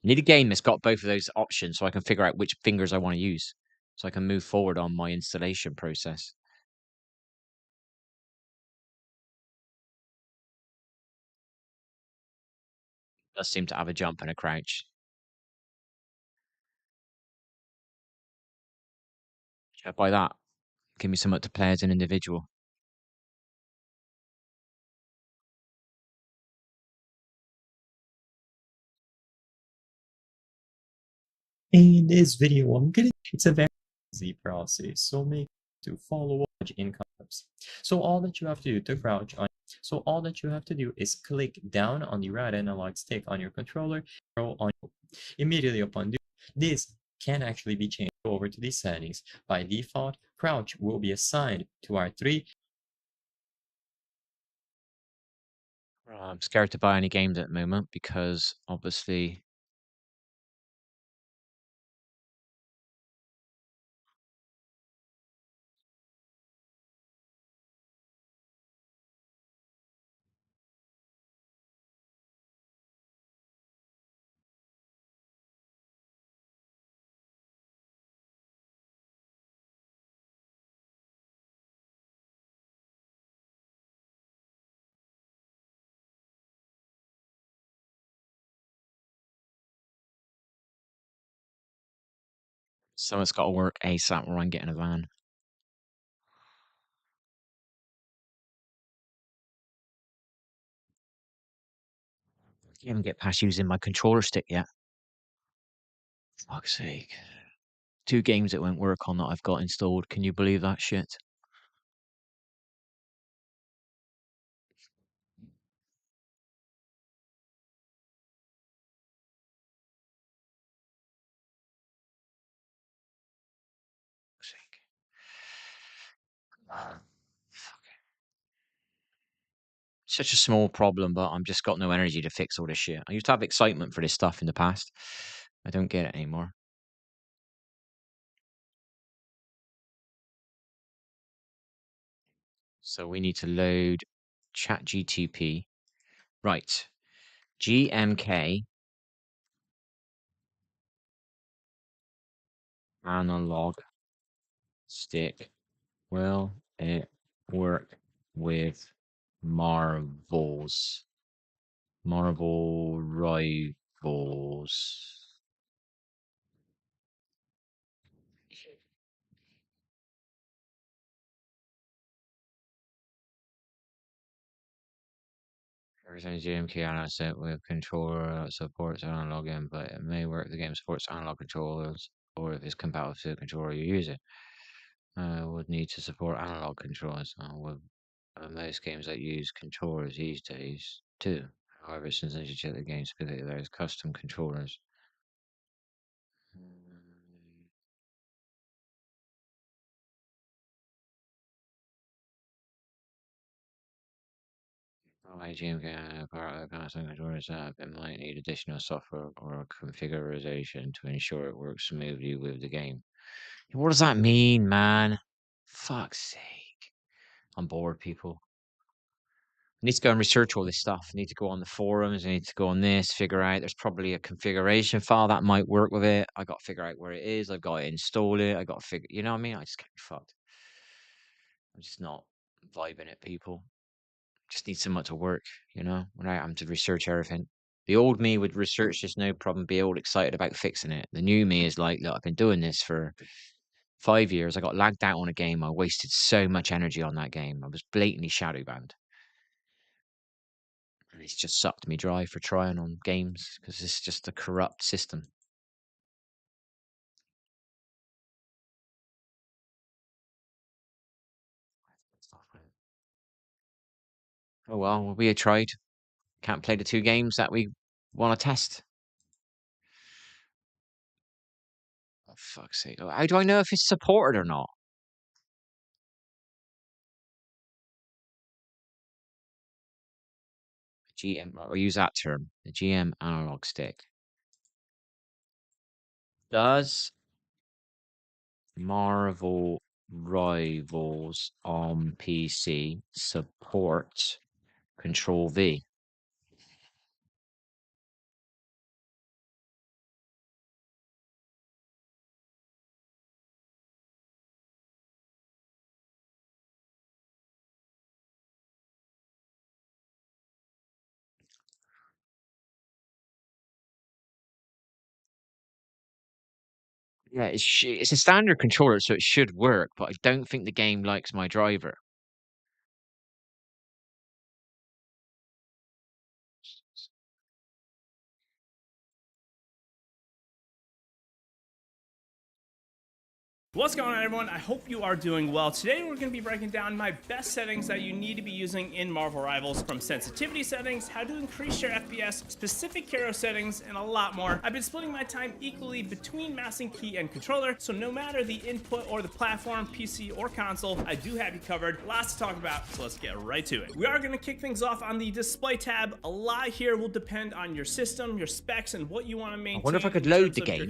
I need a game that's got both of those options so I can figure out which fingers I want to use. So I can move forward on my installation process. It does seem to have a jump and a crouch. Should I buy that? Give me something to play as an individual. In this video, it's a very easy process, so make to follow in concepts. So all that you have to do to crouch on, so all that you have to do is click down on the right analog stick on your controller, roll on immediately upon doing this can actually be changed over to the settings. By default, crouch will be assigned to R3. I'm scared to buy any games at the moment because obviously someone's got to work ASAP or I'm getting a van. I can't even get past using my controller stick yet. Fuck's sake. 2 games that won't work on that I've got installed. Can you believe that shit? Fuck's sake. Such a small problem, but I'm just got no energy to fix all this shit. I used to have excitement for this stuff in the past. I don't get it anymore. So we need to load ChatGTP. Right. GMK analog stick. Will it work with Marvels? Marvel Rivals. Everything GMK analog set with controller supports analog input. It may work if the game supports analog controllers or if it's compatible to the controller you use it. Would need to support analog controllers. With most games that use controllers these days too. However, since you check the game specifically, there's custom controllers. IGM constant controllers app and might need additional software or configuration to ensure it works smoothly with the game. What does that mean, man? Fuck's sake. I'm bored, people. I need to go and research all this stuff. I need to go on the forums. I need to go on this, figure out. There's probably a configuration file that might work with it. I got to figure out where it is. I've got to install it. I got to figure, you know what I mean? I just can't be fucked. I'm just not vibing it, people. Just need someone to work, you know, without having to research everything. The old me would research this no problem, be all excited about fixing it. The new me is like, look, I've been doing this for 5 years. I got lagged out on a game. I wasted so much energy on that game. I was blatantly shadow banned. And it's just sucked me dry for trying on games because it's just a corrupt system. Oh well, we had tried. Can't play the 2 games that we want to test. Oh, fuck's sake. How do I know if it's supported or not? GM, or use that term, the GM analog stick. Does Marvel Rivals on PC support Control V? Yeah, it's a standard controller, so it should work, but I don't think the game likes my driver. What's going on, everyone? I hope you are doing well. Today we're going to be breaking down my best settings that you need to be using in Marvel Rivals, from sensitivity settings, how to increase your FPS, specific hero settings, and a lot more. I've been splitting my time equally between mouse and key and controller, so no matter the input or the platform, PC or console, I do have you covered. Lots to talk about, so let's get right to it. We are going to kick things off on the display tab. A lot here will depend on your system, your specs, and what you want to maintain. I wonder if I could load the game,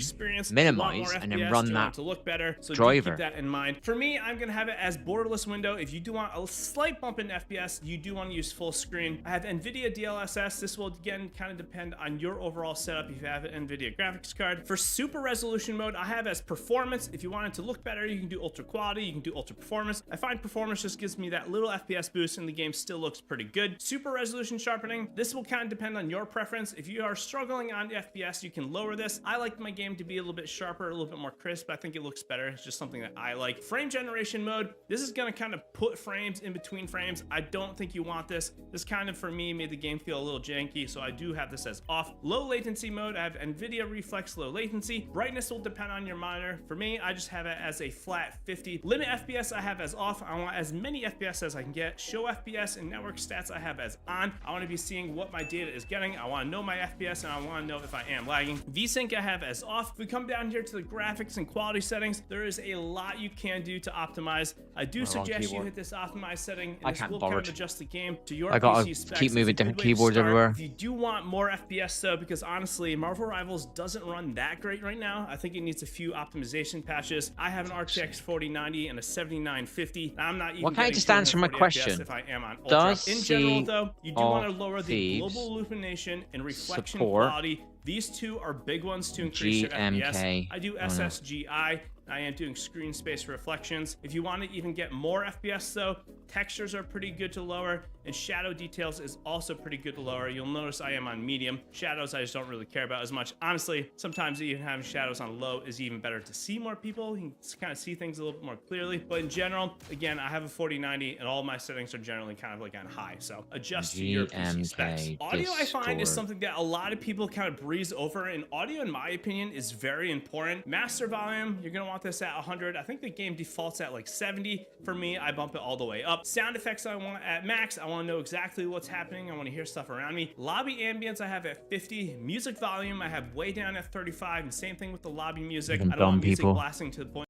minimize, and then run that to look better. So driver. keep that in mind. For me, I'm gonna have it as borderless window. If you do want a slight bump in FPS, you do want to use full screen. I have NVIDIA DLSS. This will again kind of depend on your overall setup if you have an NVIDIA graphics card. For super resolution mode, I have as performance. If you want it to look better, you can do ultra quality, you can do ultra performance. I find performance just gives me that little FPS boost and the game still looks pretty good. Super resolution sharpening, this will kind of depend on your preference. If you are struggling on FPS, you can lower this. I like my game to be a little bit sharper, a little bit more crisp. I think it looks better. It's just something that I like. Frame generation mode, this is going to kind of put frames in between frames. I don't think you want this. This kind of, for me, made the game feel a little janky, so I do have this as off. Low latency mode, I have NVIDIA Reflex low latency. Brightness will depend on your monitor. For me, I just have it as a flat 50. Limit FPS I have as off. I want as many FPS as I can get. Show FPS and network stats I have as on. I want to be seeing what my data is getting. I want to know my FPS and I want to know if I am lagging. VSync I have as off. If we come down here to the graphics and quality settings, there is a lot you can do to optimize. I do suggest you hit this optimize setting, and this will kind of adjust the game to your PC specs. Keep moving different keyboards everywhere. If you do want more FPS though, because honestly, Marvel Rivals doesn't run that great right now. I think it needs a few optimization patches. I have an RTX 4090 and a 7950. I'm not even. What kind of just answer my question? If I am on Ultra. In general though, you do want to lower the Thieves global illumination and reflection support quality. These two are big ones to increase your FPS. I do SSGI. I am doing screen space reflections. If you want to even get more FPS though, textures are pretty good to lower, and shadow details is also pretty good to lower. You'll notice I am on medium. Shadows I just don't really care about as much. Honestly, sometimes even having shadows on low is even better to see more people. You can kind of see things a little bit more clearly. But in general, again, I have a 4090 and all my settings are generally kind of like on high. So adjust to your PC specs. Audio I find is something that a lot of people kind of breeze over, and audio in my opinion is very important. Master volume, you're gonna want this at 100. I think the game defaults at like 70. For me, I bump it all the way up. Sound effects I want at max. I want to know exactly what's happening. I want to hear stuff around me. Lobby ambience I have at 50. Music volume I have way down at 35, and same thing with the lobby music. I don't want music blasting to the point.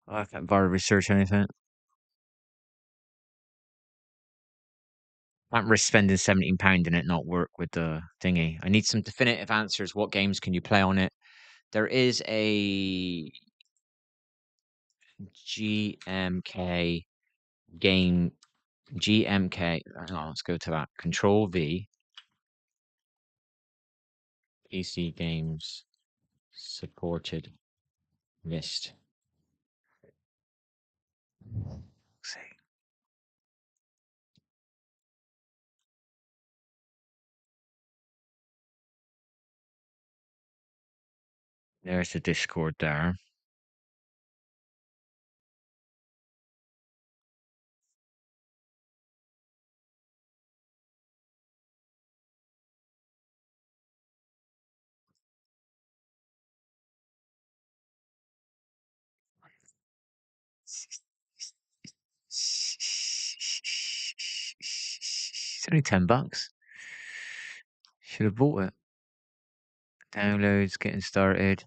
I can't bother research anything. Can't risk spending £17 and it not work with the thingy. I need some definitive answers. What games can you play on it? There is a GMK game. GMK. Hang on, let's go to that. Control V. PC games supported list. Let's see. There's the Discord there. It's only $10. Should have bought it. Downloads, getting started.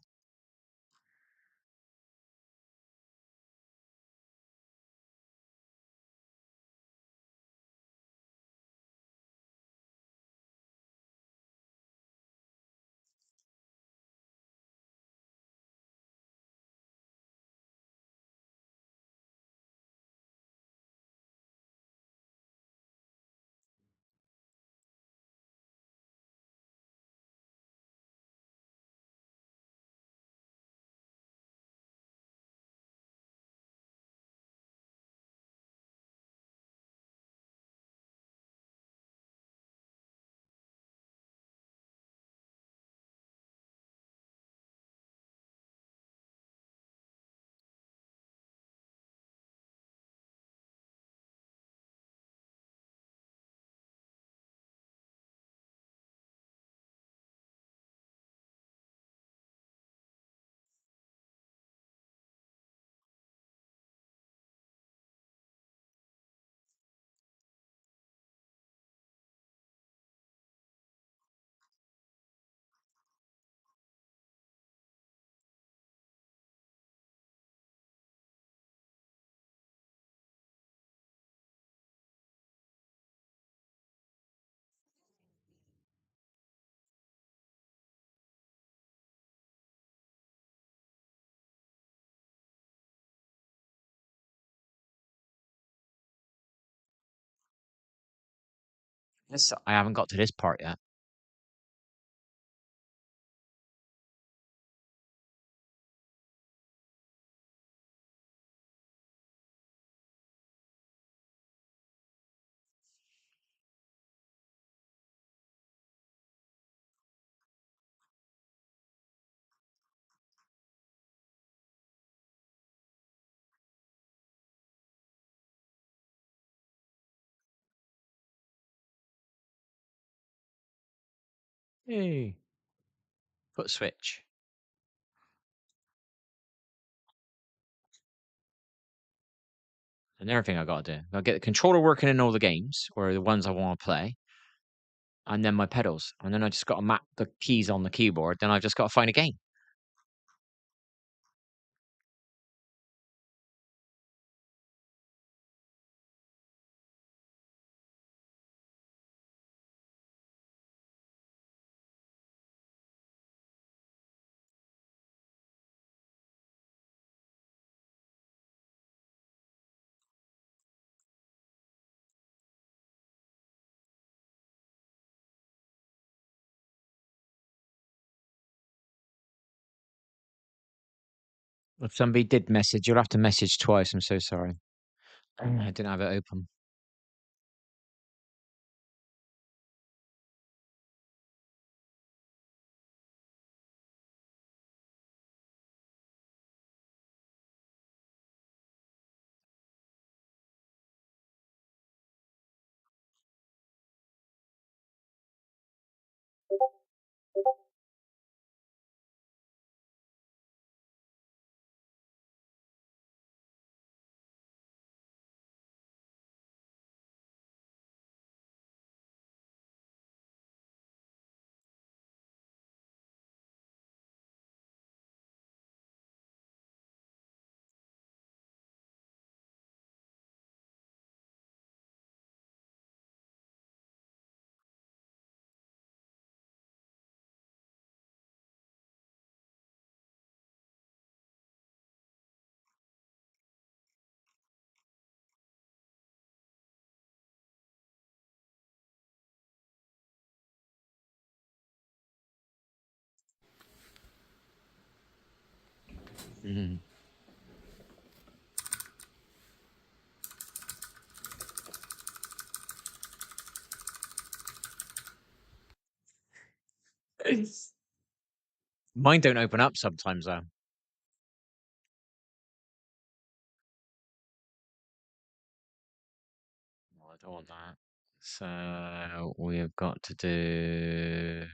This I haven't got to this part yet. Hey. Foot switch. Another thing I gotta do. I'll get the controller working in all the games, or the ones I want to play, and then my pedals. And then I just gotta map the keys on the keyboard. Then I've just gotta find a game. If somebody did message, you'll have to message twice. I'm so sorry. I didn't have it open. Mhm. Mine don't open up sometimes though. Well, I don't want that. So we have got to do.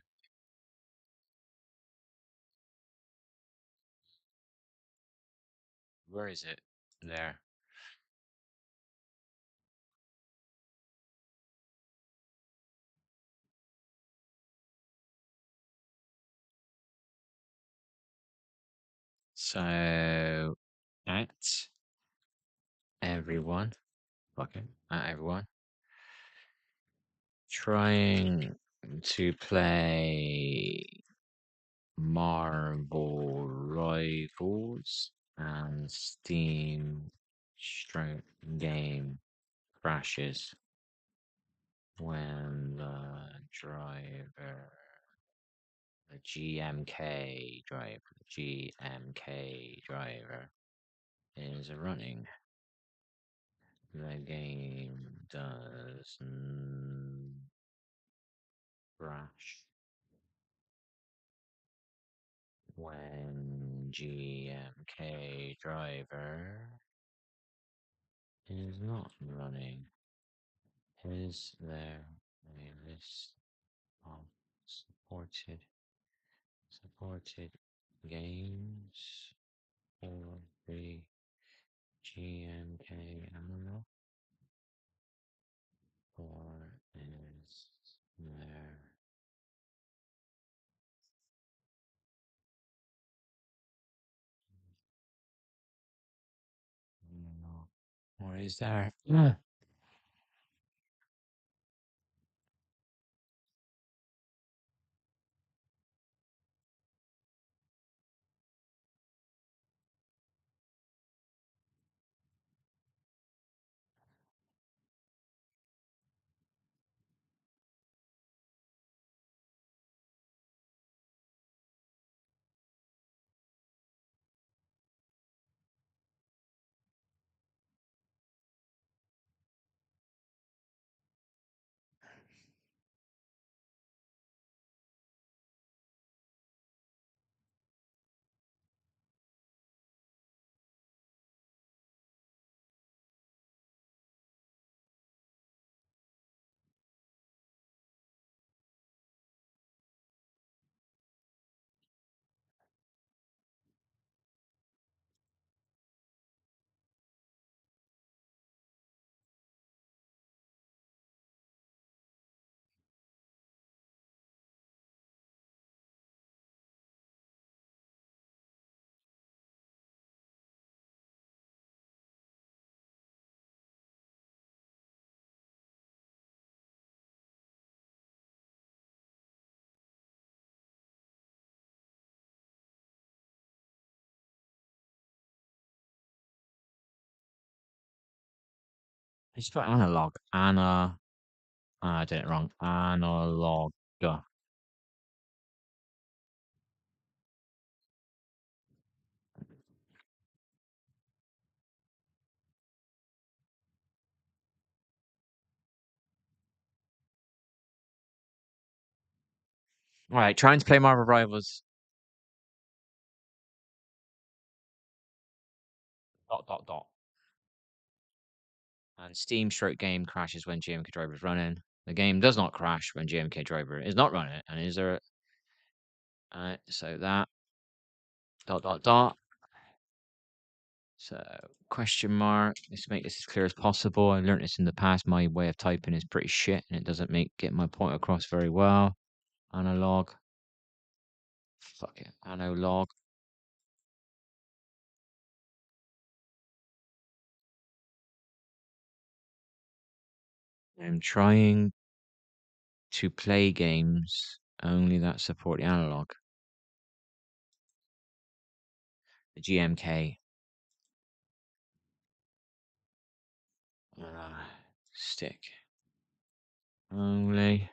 Where is it? There. So at everyone, okay, at everyone, trying to play Marble Rivals and Steam stroke game crashes when the GMK driver is running. The game does crash when GMK driver is not running. Is there a list of supported games for the GMK analog? Or is there no? Or is there? It's got analog. I did it wrong. Analog. All right, trying to play Marvel Rivals. Dot dot dot. And Steam stroke game crashes when GMK driver is running. The game does not crash when GMK driver is not running. And is there? So that dot dot dot. So question mark. Let's make this as clear as possible. I learned this in the past. My way of typing is pretty shit, and it doesn't get my point across very well. Analog. Fuck it. Analog. I'm trying to play games only that support the analog. The GMK. Stick. Only.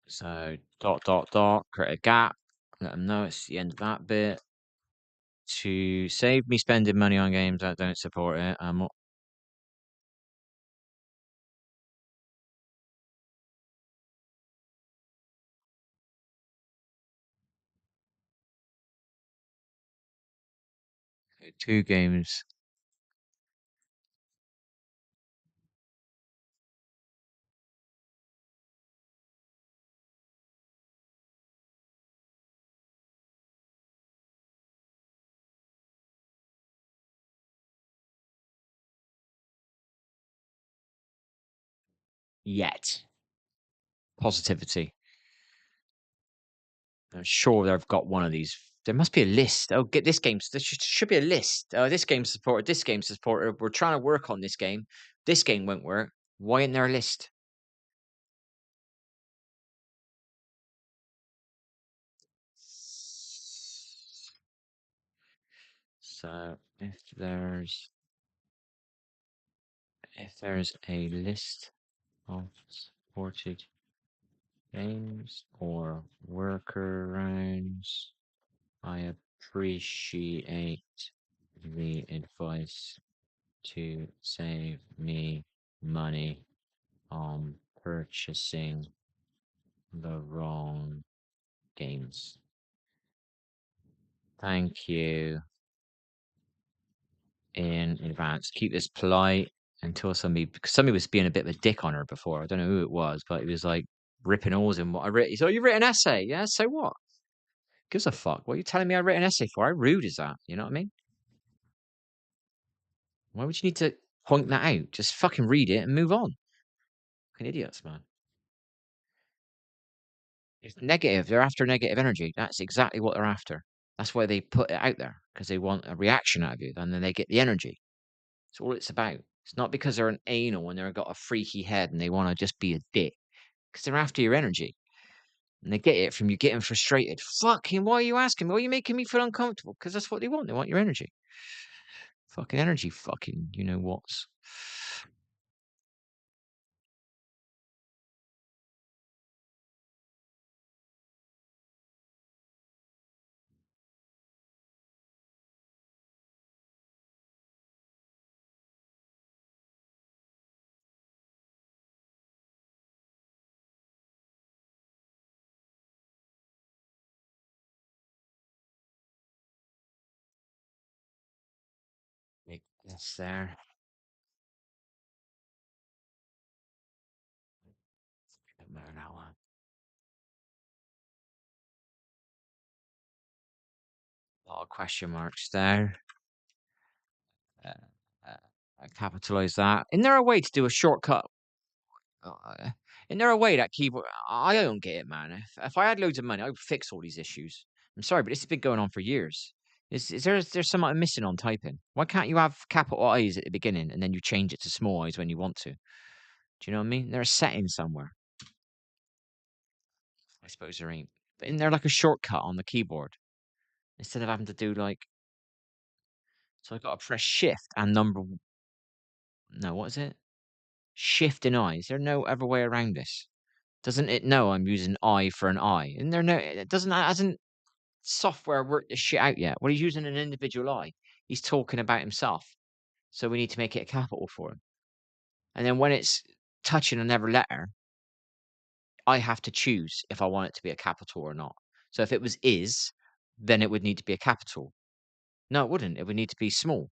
So dot dot dot. Create a gap. Let them know it's the end of that bit. To save me spending money on games that don't support it, I'm 2 games. Yet. Positivity. I'm sure they've got one of these. There must be a list. Oh, get this game. There should be a list. This game's supported. This game's supported. We're trying to work on this game. This game won't work. Why isn't there a list? So if there's a list of supported games or workarounds, I appreciate the advice to save me money on purchasing the wrong games. Thank you in advance. Keep this polite until because somebody was being a bit of a dick on her before. I don't know who it was, but it was like ripping holes in what I wrote. So you wrote an essay, yeah? So what? Gives a fuck. What are you telling me I wrote an essay for? How rude is that? You know what I mean? Why would you need to point that out? Just fucking read it and move on. Fucking idiots, man. It's negative. They're after negative energy. That's exactly what they're after. That's why they put it out there, because they want a reaction out of you, and then they get the energy. That's all it's about. It's not because they're an anal and they've got a freaky head and they want to just be a dick, because they're after your energy. And they get it from you getting frustrated. Fucking, why are you asking me? Why are you making me feel uncomfortable? Because that's what they want. They want your energy. Fucking energy, fucking, you know what's. Make this there. Doesn't matter that one. A lot of question marks there. Uh, I capitalize that. Isn't there a way to do a shortcut? Uh, isn't there a way that keyboard? I don't get it, man. If I had loads of money, I would fix all these issues. I'm sorry, but this has been going on for years. Is there something I'm missing on typing? Why can't you have capital I's at the beginning and then you change it to small i's when you want to? Do you know what I mean? There's a setting somewhere. I suppose there ain't. But isn't there like a shortcut on the keyboard? Instead of having to do like, so I got to press shift and number. No, what is it? Shift and I. Is there no other way around this? Doesn't it know I'm using I for an I? And there no, it doesn't, hasn't software worked this shit out yet. Well, he's using an individual I. He's talking about himself. So we need to make it a capital for him. And then when it's touching another letter, I have to choose if I want it to be a capital or not. So if it was is, then it would need to be a capital. No, it wouldn't. It would need to be small.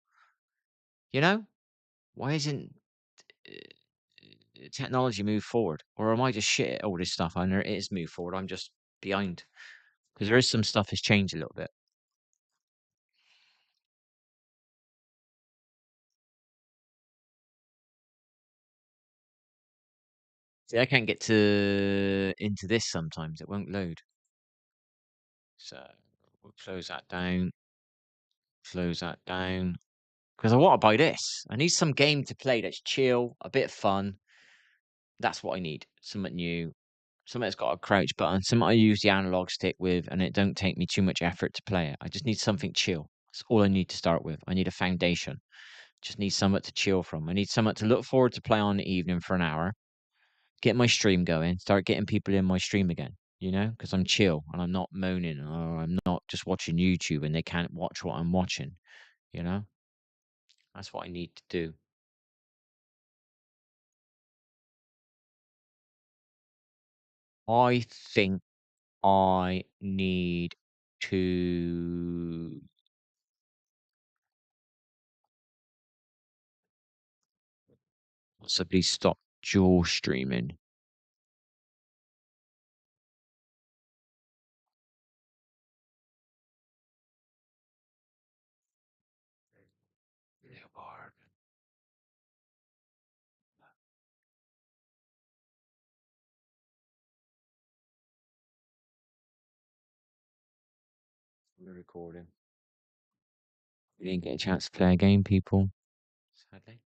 You know? Why isn't technology move forward? Or am I just shit at all this stuff? I know it is move forward. I'm just behind. Because there is some stuff has changed a little bit. See, I can't get to into this sometimes. It won't load. So we'll close that down. Close that down. Because I want to buy this. I need some game to play that's chill, a bit of fun. That's what I need. Something new. Something that's got a crouch button. Something I use the analog stick with and it don't take me too much effort to play it. I just need something chill. That's all I need to start with. I need a foundation. Just need something to chill from. I need something to look forward to play on the evening for an hour. Get my stream going. Start getting people in my stream again. you know, because I'm chill and I'm not moaning or I'm not just watching YouTube and they can't watch what I'm watching, you know? That's what I need to do. I think I need to possibly stop jaw streaming. Leopard. We're recording. We didn't get a chance to play a game, people. Sadly.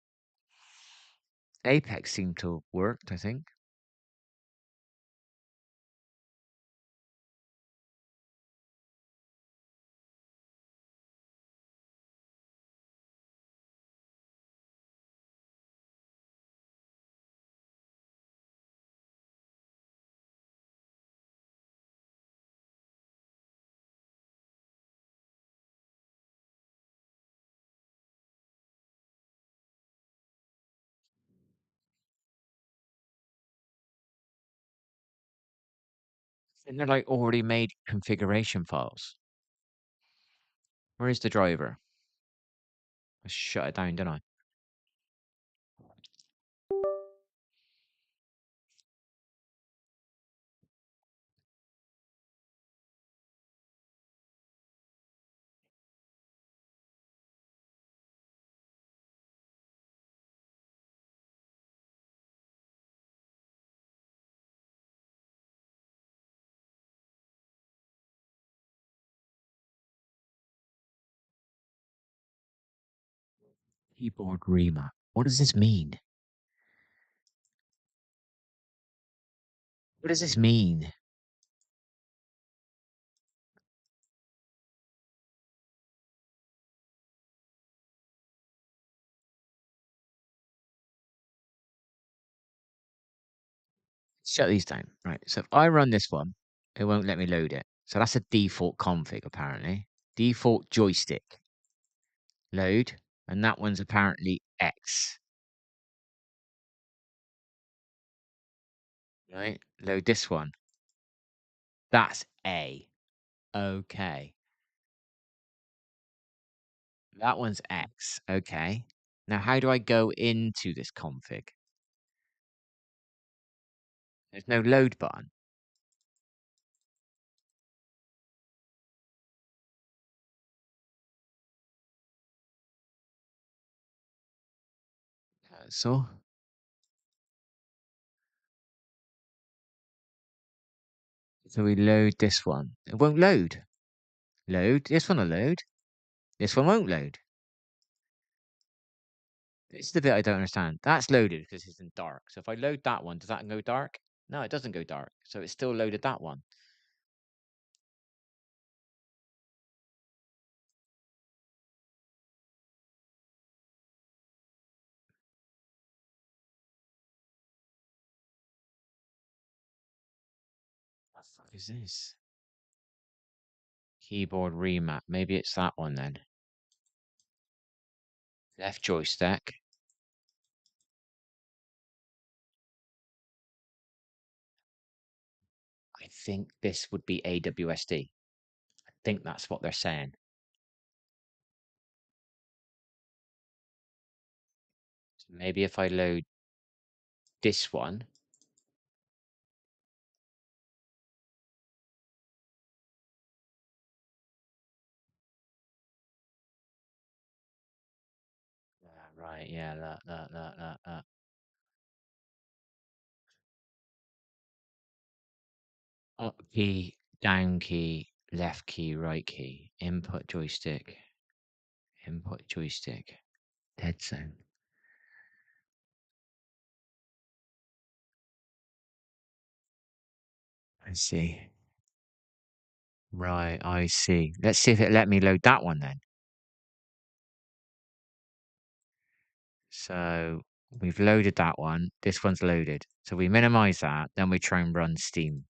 Apex seemed to have worked, I think. And they're like already made configuration files. Where is the driver? I shut it down, didn't I? Keyboard remap. What does this mean? What does this mean? Shut these down. Right. So if I run this one, it won't let me load it. So that's a default config, apparently. Default joystick. Load. And that one's apparently X. Right? Load this one. That's A. Okay. That one's X. Okay. Now, how do I go into this config? There's no load button. So we load this one. It won't load. Load. This one will load. This one won't load. This is the bit I don't understand. That's loaded because it's in dark. So if I load that one, does that go dark? No, it doesn't go dark. So it's still loaded that one. What the fuck is this? Keyboard remap. Maybe it's that one then. Left joystick. I think this would be AWSD. I think that's what they're saying. So maybe if I load this one. Right, yeah, that. Up key, down key, left key, right key. Input joystick. Input joystick. Dead zone. I see. Right, I see. Let's see if it let me load that one then. So we've loaded that one. This one's loaded. So we minimize that. Then we try and run Steam.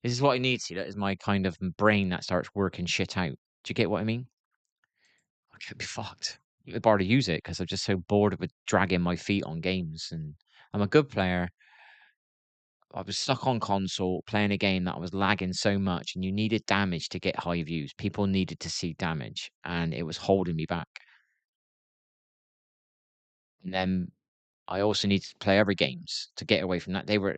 This is what I need to see. That is my kind of brain that starts working shit out. Do you get what I mean? I could be fucked. I bar to use it because I'm just so bored of it dragging my feet on games. And I'm a good player. I was stuck on console playing a game that I was lagging so much, and you needed damage to get high views. People needed to see damage, and it was holding me back. And then I also needed to play other games to get away from that. They were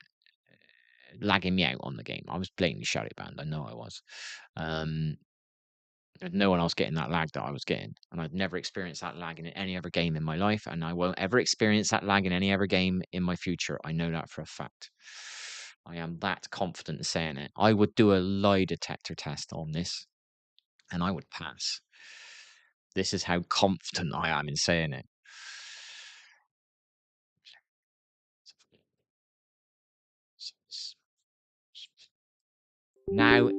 lagging me out on the game. I was blatantly shadow banned. I know I was. There's no one else getting that lag that I was getting, and I've never experienced that lag in any other game in my life, and I won't ever experience that lag in any other game in my future. I know that for a fact. I am that confident in saying it. I would do a lie detector test on this, and I would pass. This is how confident I am in saying it. Now,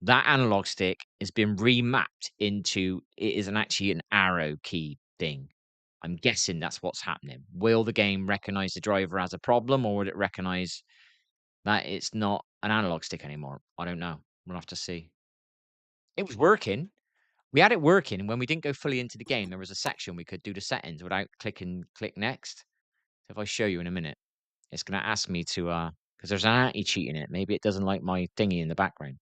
that analog stick has been remapped into it is actually an arrow key thing. I'm guessing that's what's happening. Will the game recognize the driver as a problem, or would it recognize that it's not an analog stick anymore? I don't know. We'll have to see. It was working. We had it working when we didn't go fully into the game. There was a section we could do the settings without clicking click next. So if I show you in a minute, it's going to ask me to because there's an anti-cheat in it. Maybe it doesn't like my thingy in the background.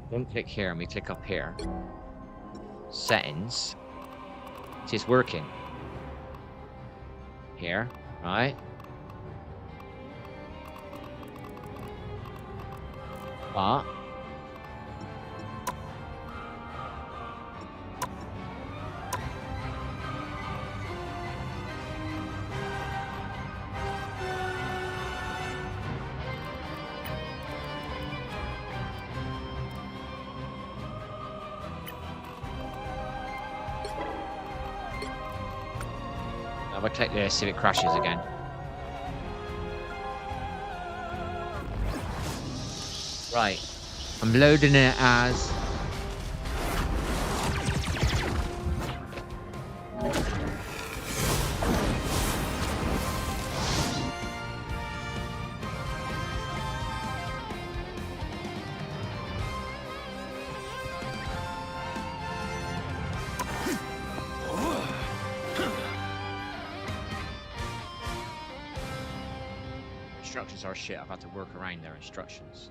Don't click here, and we click up here. Settings. See, it's working. Here, right? But if I click this, see if it crashes again. Right. I'm loading it as instructions are shit. I've had to work around their instructions.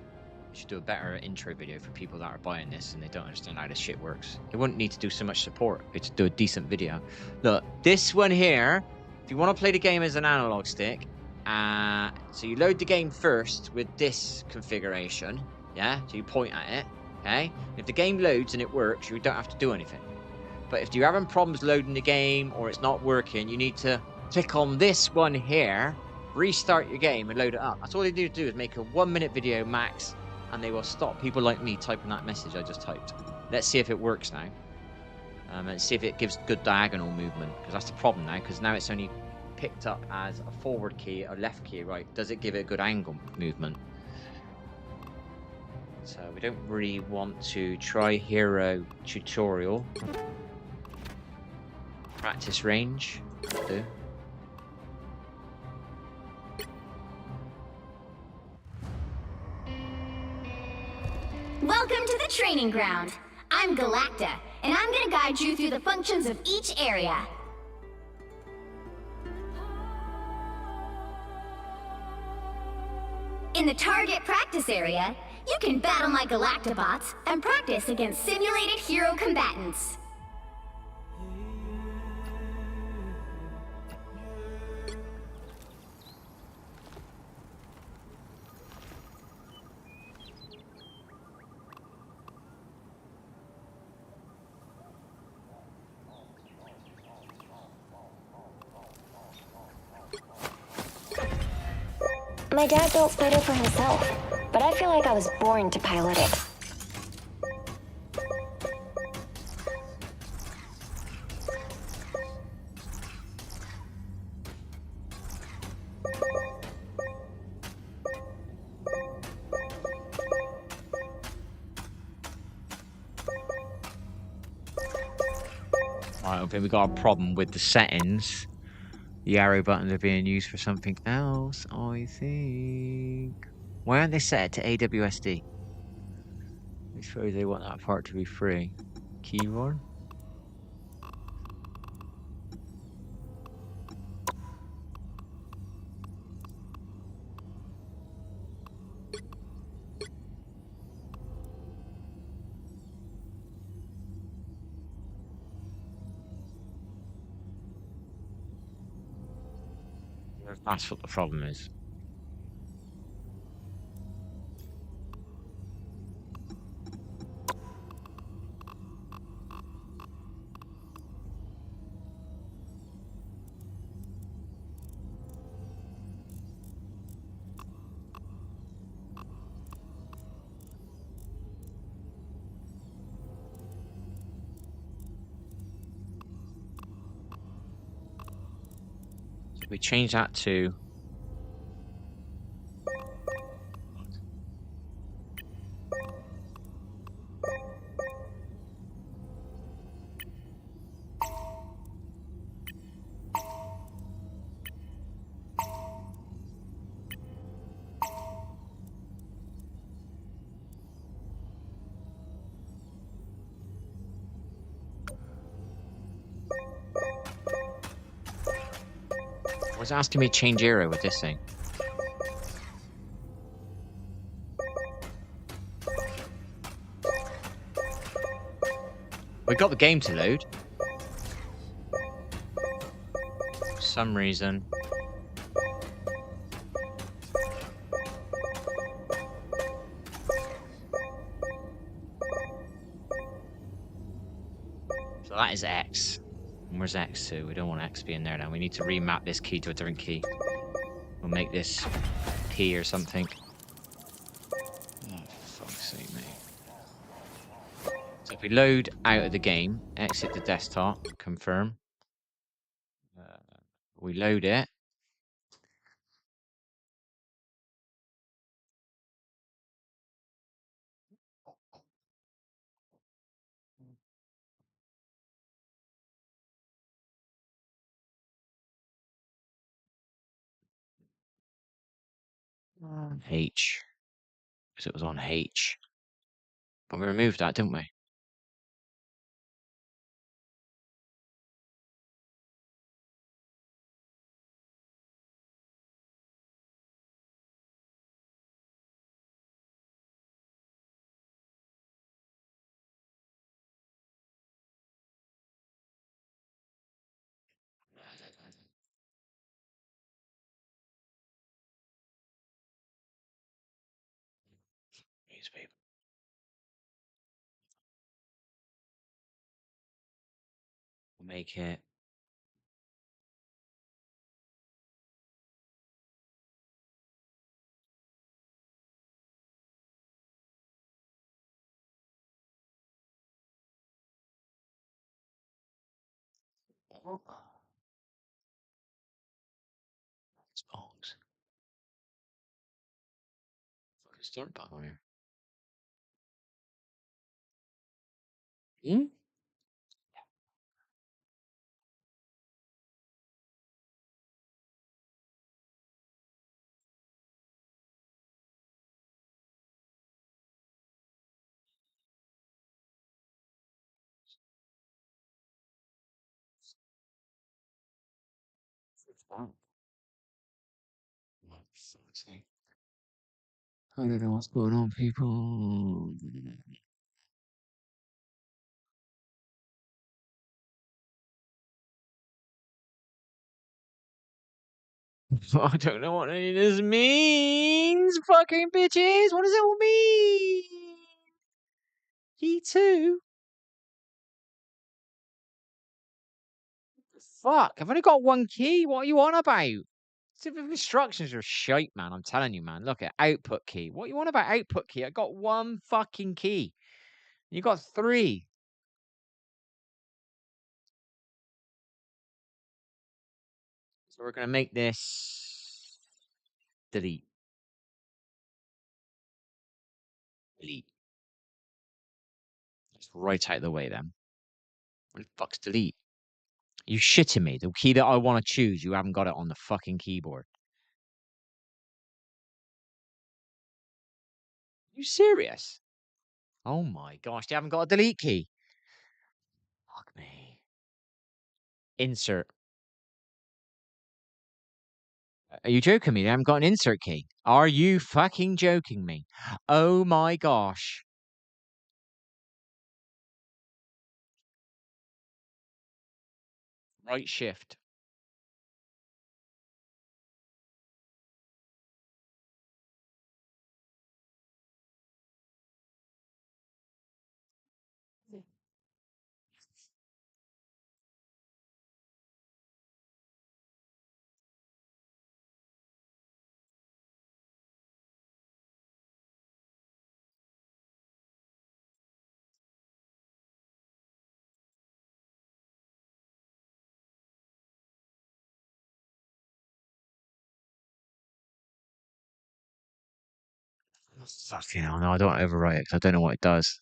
I should do a better intro video for people that are buying this and they don't understand how this shit works. They wouldn't need to do so much support. They just do a decent video. Look, this one here, if you want to play the game as an analog stick, so you load the game first with this configuration, yeah? So you point at it, okay? If the game loads and it works, you don't have to do anything. But if you're having problems loading the game or it's not working, you need to click on this one here, restart your game and load it up. That's all they need to do is make a 1-minute video max, and they will stop people like me typing that message I just typed. Let's see if it works now. Let's see if it gives good diagonal movement, because that's the problem now, because now it's only picked up as a forward key, a left key, right? Does it give it a good angle movement? So we don't really want to try hero tutorial. Practice range. Do. Welcome to the training ground. I'm Galacta, and I'm gonna guide you through the functions of each area. In the target practice area, you can battle my Galactobots and practice against simulated hero combatants. My dad built fighter for himself, but I feel like I was born to pilot it. Right, I think we got a problem with the settings. The arrow buttons are being used for something else, I think. Why aren't they set to AWSD? I suppose they want that part to be free. Keyboard? That's what the problem is. We change that to was asking me to change arrow with this thing. We got the game to load. For some reason. So that is X. And where's X to? We don't want X being there now. We need to remap this key to a different key. We'll make this P or something. Oh, for fuck's sake, mate. So if we load out of the game, exit the desktop, confirm. We load it. H. Because it was on H. But we removed that, didn't we? Newspaper. We'll make it. It's box. Fucking start button on here. Hmm? It's box. Oh, for fuck's sake. I don't know what's going on, people. I don't know what any of this means. Fucking bitches. What does it all mean? Key 2? Fuck. I've only got one key. What are you on about? The instructions are shite, man. I'm telling you, man. Look at output key. What you want about output key? I got one fucking key. You got 3. So we're gonna make this delete. Delete. It's right out of the way then. What the fuck's delete? You shitting me? The key that I want to choose, you haven't got it on the fucking keyboard. You serious? Oh my gosh, they haven't got a delete key. Fuck me. Insert. Are you joking me? They haven't got an insert key. Are you fucking joking me? Oh my gosh. Right shift. Fucking hell, no, I don't overwrite it because I don't know what it does.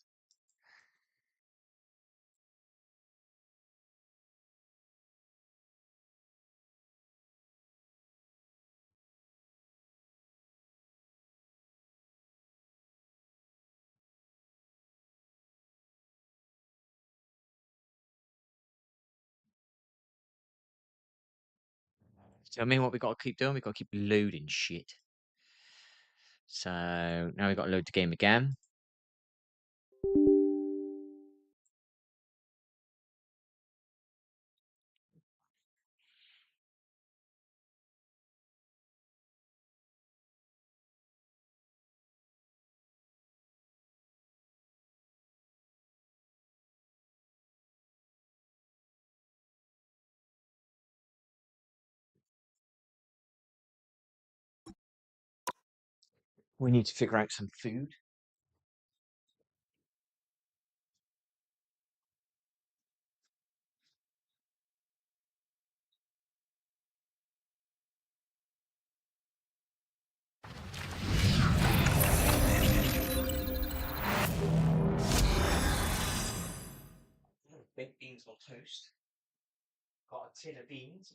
So I mean, what we got to keep doing? We got to keep loading shit. So now we got to load the game again. We need to figure out some food. Baked beans on toast. Got a tin of beans.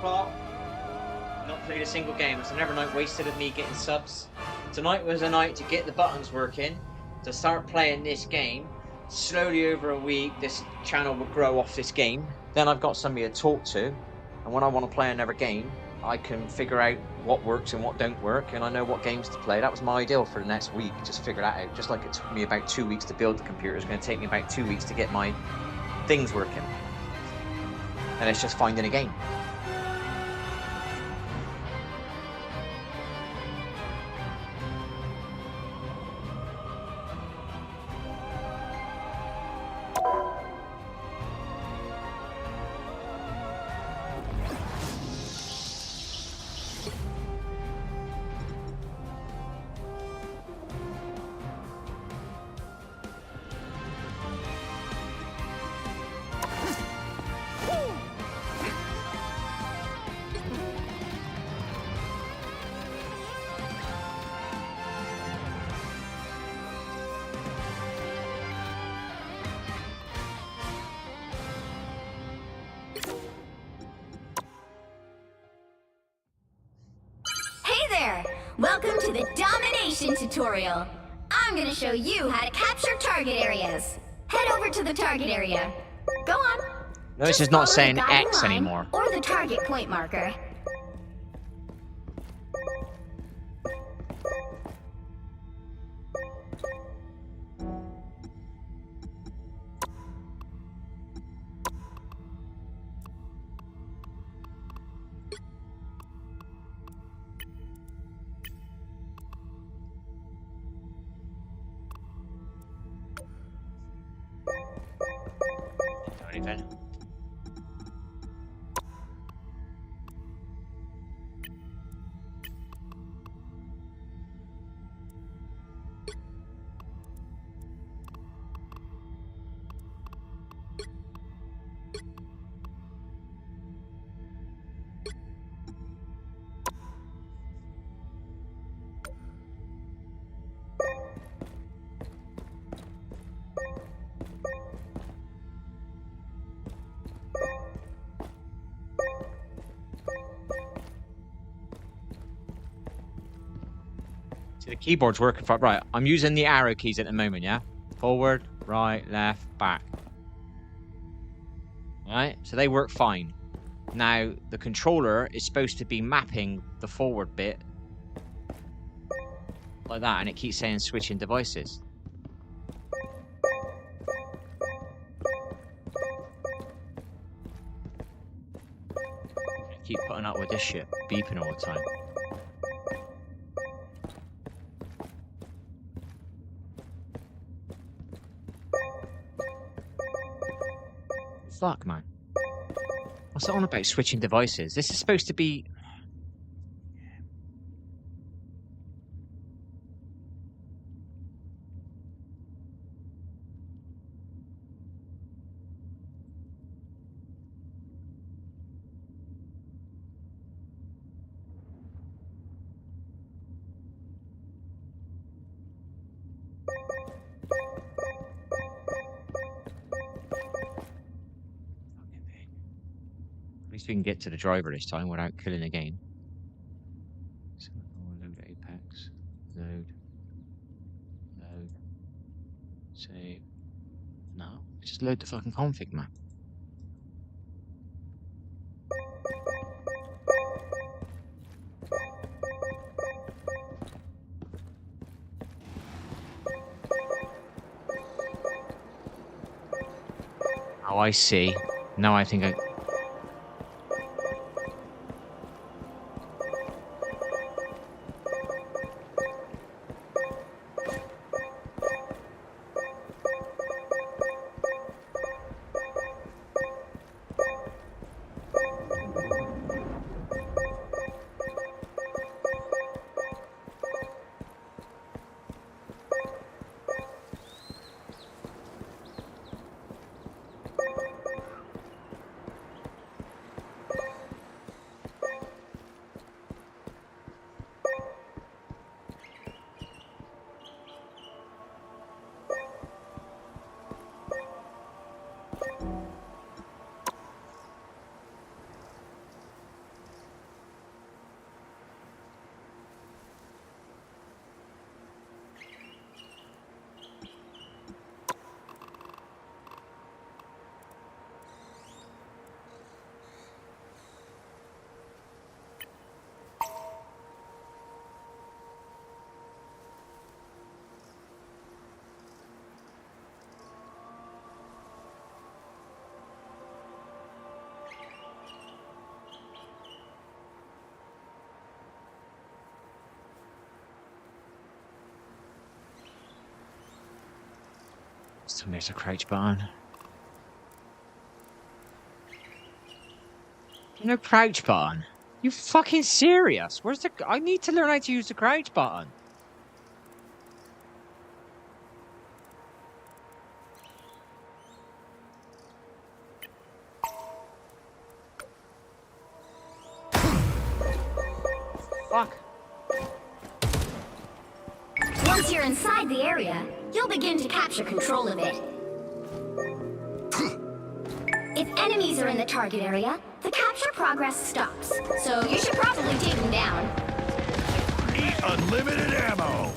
o'clock. Not played a single game. It's another night wasted of me getting subs. Tonight was a night to get the buttons working, to start playing this game. Slowly over a week, this channel will grow off this game. Then I've got somebody to talk to, and when I want to play another game, I can figure out what works and what don't work, and I know what games to play. That was my ideal for the next week, just figure that out. Just like it took me about 2 weeks to build the computer, it's going to take me about 2 weeks to get my things working. And it's just finding a game. Hey there! Welcome to the Domination tutorial. I'm gonna show you how to capture target areas. Head over to the target area. Go on. No, this Just is not follow the saying guiding X line anymore. Or the target point marker. Anything. See, the keyboard's working for right. I'm using the arrow keys at the moment, yeah? Forward, right, left, back. Right? So they work fine. Now, the controller is supposed to be mapping the forward bit like that, and it keeps saying switching devices. I keep putting up with this shit, beeping all the time. Fuck, man. What's that on about switching devices? This is supposed to be... At least we can get to the driver this time without killing the game. So, load Apex. Load. Load. Save. No. Just load the fucking config, man. Oh, I see. Now I think I... So there's a crouch button. No crouch button. You fucking serious? Where's the? I need to learn how to use the crouch button. Fuck. Once you're inside the area, you'll begin to capture control of it. If enemies are in the target area, the capture progress stops. So you should probably take them down. Eat unlimited ammo.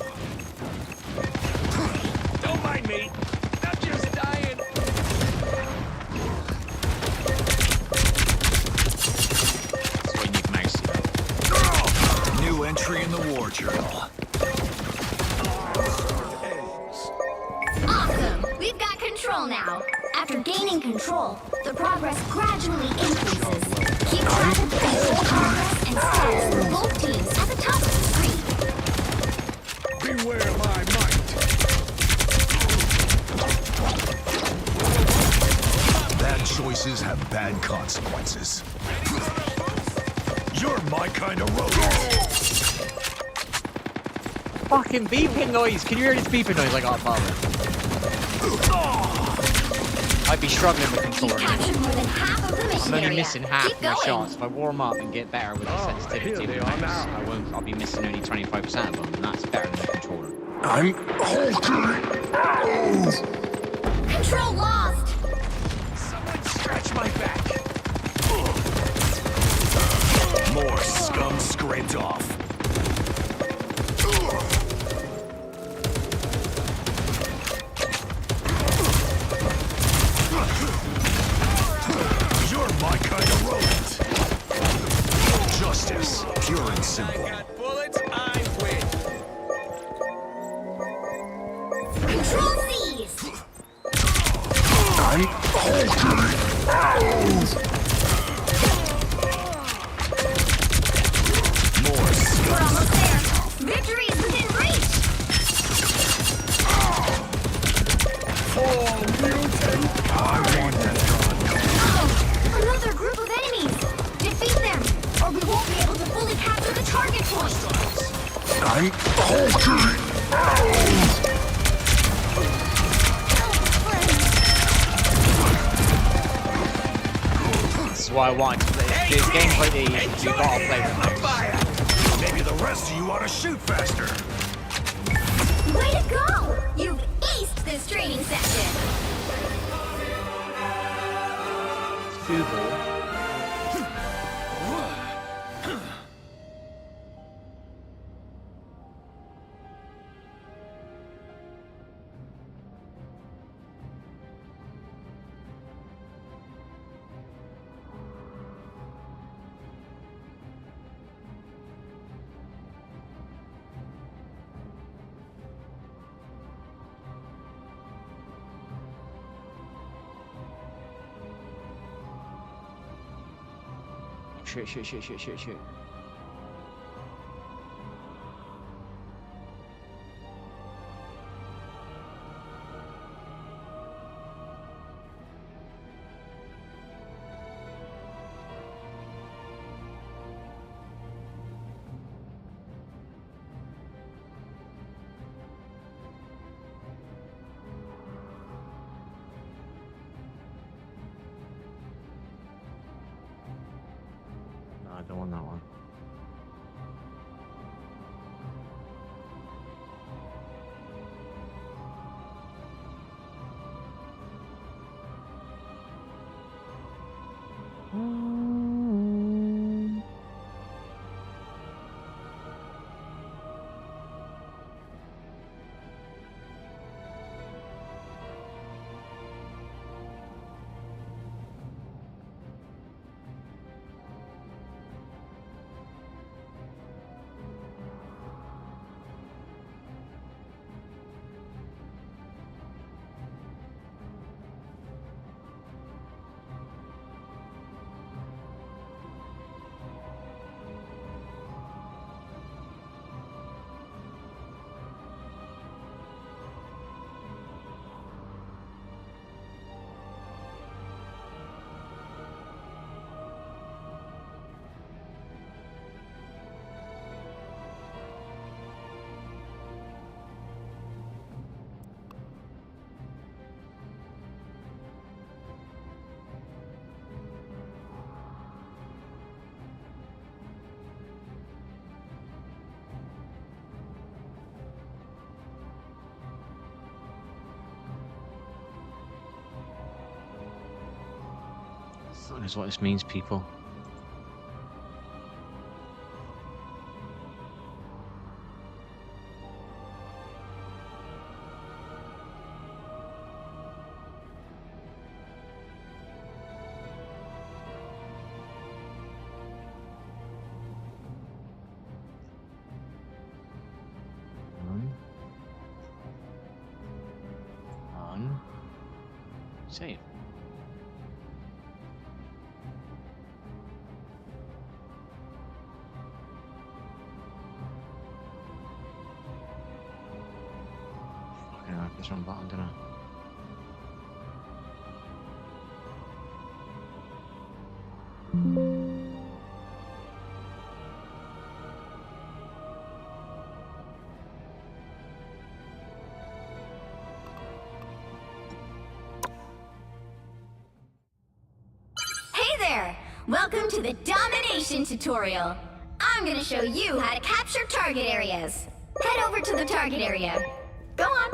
Don't mind me. I'm just dying. That's why you need mouse. New entry in the war journal. Awesome! We've got control now. After gaining control, the progress gradually increases. Keep track of the control progress and status for both teams at the top of the screen. Beware my might. Bad choices have bad consequences. You're my kind of rodent. Fucking beeping noise. Can you hear this beeping noise I got, Father? I'd be struggling with You've controller now. captured more than half of the mission I'm only area. missing half Keep of my going. shots. If I warm up and get better with the sensitivity of the mouse, I'll be missing only 25% of them, and that's better than the controller. I'm hulking. Control lost! Someone scratch my back. More scum scraped off. You're my kind of rodent. Justice, pure and simple. Bullets, I win. Control seize! I'm hulking. More scum. We're almost there. Victory is within reach! I want that gun. Oh, another group of enemies! Defeat them, or we won't be able to fully capture the target point! I'm hulking. This is why I want to play. These games like these, you gotta play with them. Maybe the rest of you ought to shoot faster. Way to go! You've aced this training session! Google. Shoot. No, I don't want that one. Fuck knows what this means, people. Save. Fucking hell, I pressed the wrong button, didn't I? Hey there! Welcome to the domination tutorial. I'm gonna show you how to capture target areas. Head over to the target area. Go on.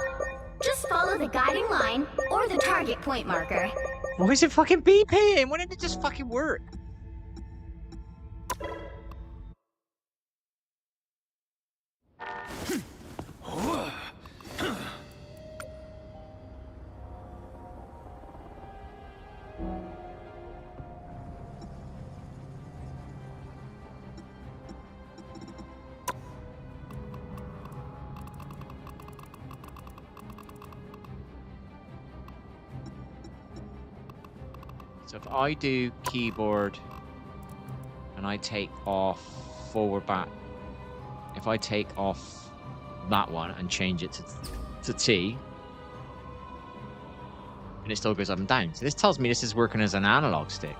Just follow the guiding line or the target point marker. Why is it fucking beeping? Why didn't it just fucking work? So if I do keyboard and I take off forward back, if I take off that one and change it to T, and it still goes up and down. So this tells me this is working as an analog stick.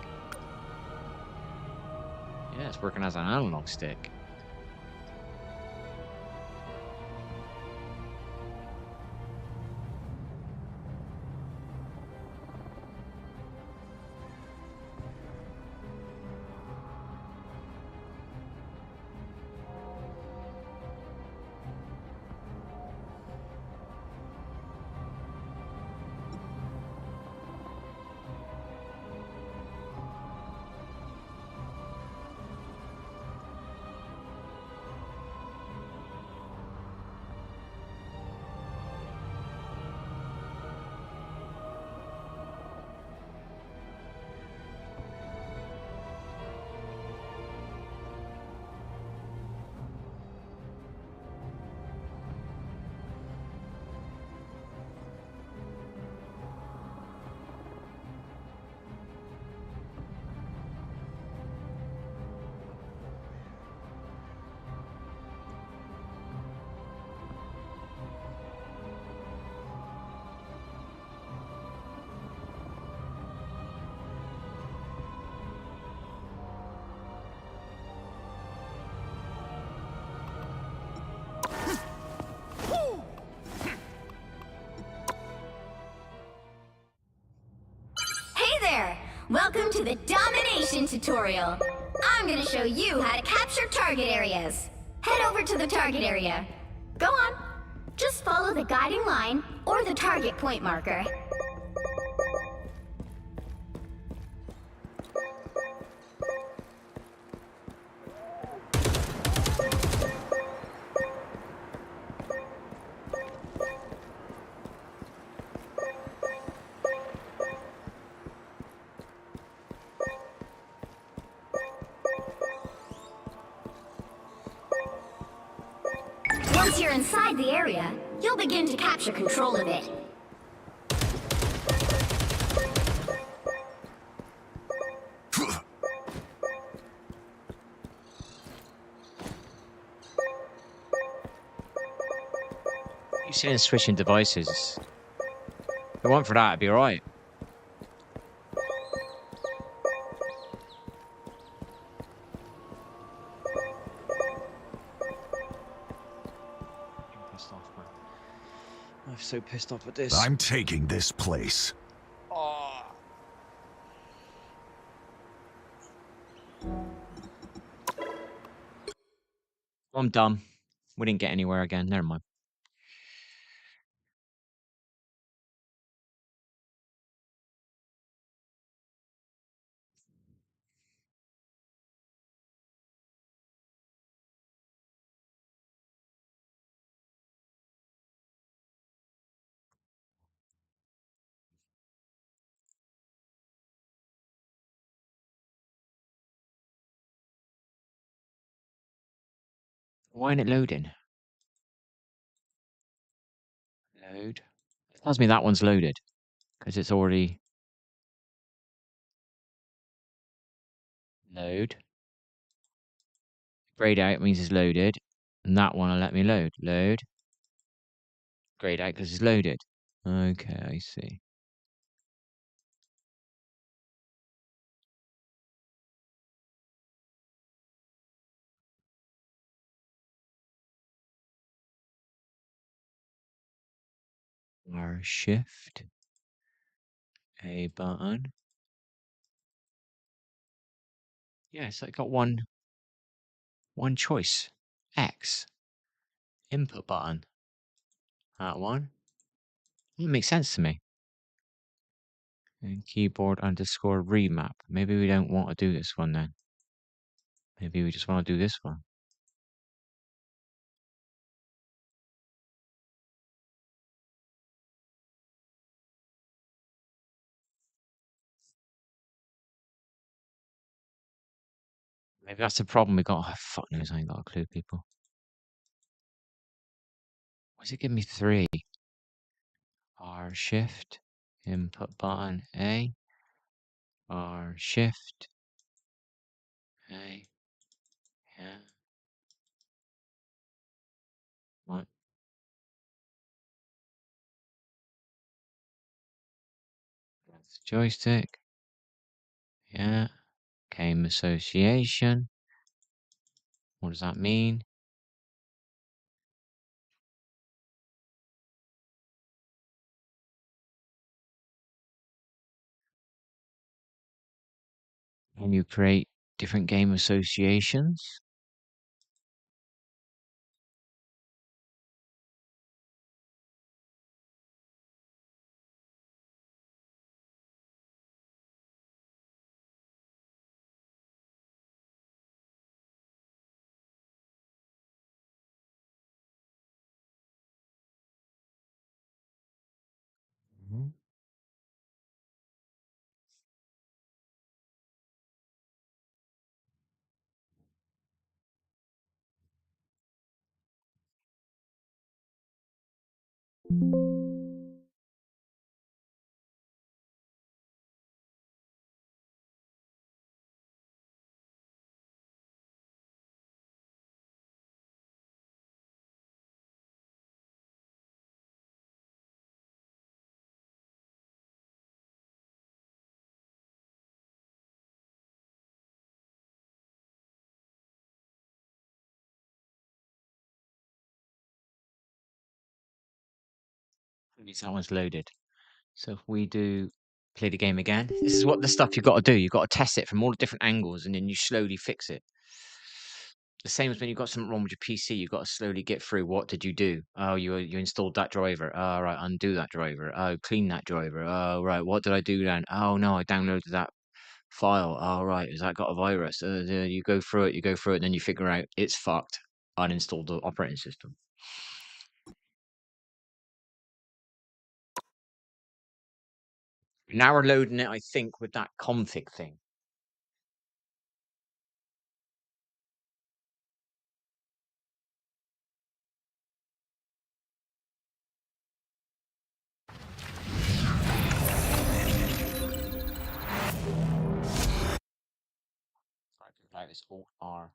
Yeah, it's working as an analog stick. Welcome to the domination tutorial. I'm gonna show you how to capture target areas. Head over to the target area. Go on. Just follow the guiding line or the target point marker. Once you're inside the area, you'll begin to capture control of it. You saying switching devices? If it weren't for that, it'd be alright. I'm so pissed off with this. I'm taking this place. Oh. I'm dumb. We didn't get anywhere again. Never mind. Why isn't it loading? Load. It tells me that one's loaded because it's already load. Grayed out means it's loaded. And that one will let me load. Load. Grayed out because it's loaded. Okay, I see. R shift. A button. Yes, I got one choice. X. Input button. That one. It makes sense to me. And keyboard underscore remap. Maybe we don't want to do this one then. Maybe we just want to do this one. Maybe that's the problem we got. Oh, fuck knows, I ain't got a clue, people. Why does it give me 3? R shift. Input button A. R shift. A. Yeah. What? That's joystick. Yeah. Game association. What does that mean? Can you create different game associations? Mhm. At least that one's loaded. So if we do play the game again, this is what the stuff you've got to do. You've got to test it from all the different angles and then you slowly fix it. The same as when you've got something wrong with your PC, you've got to slowly get through. What did you do? Oh, you installed that driver. Oh, right, undo that driver. Oh, clean that driver. Oh, right, what did I do then? Oh, no, I downloaded that file. Oh, right, has that got a virus? You go through it, and then you figure out it's fucked. Uninstall the operating system. Now we're loading it, I think, with that config thing. Like this Alt R.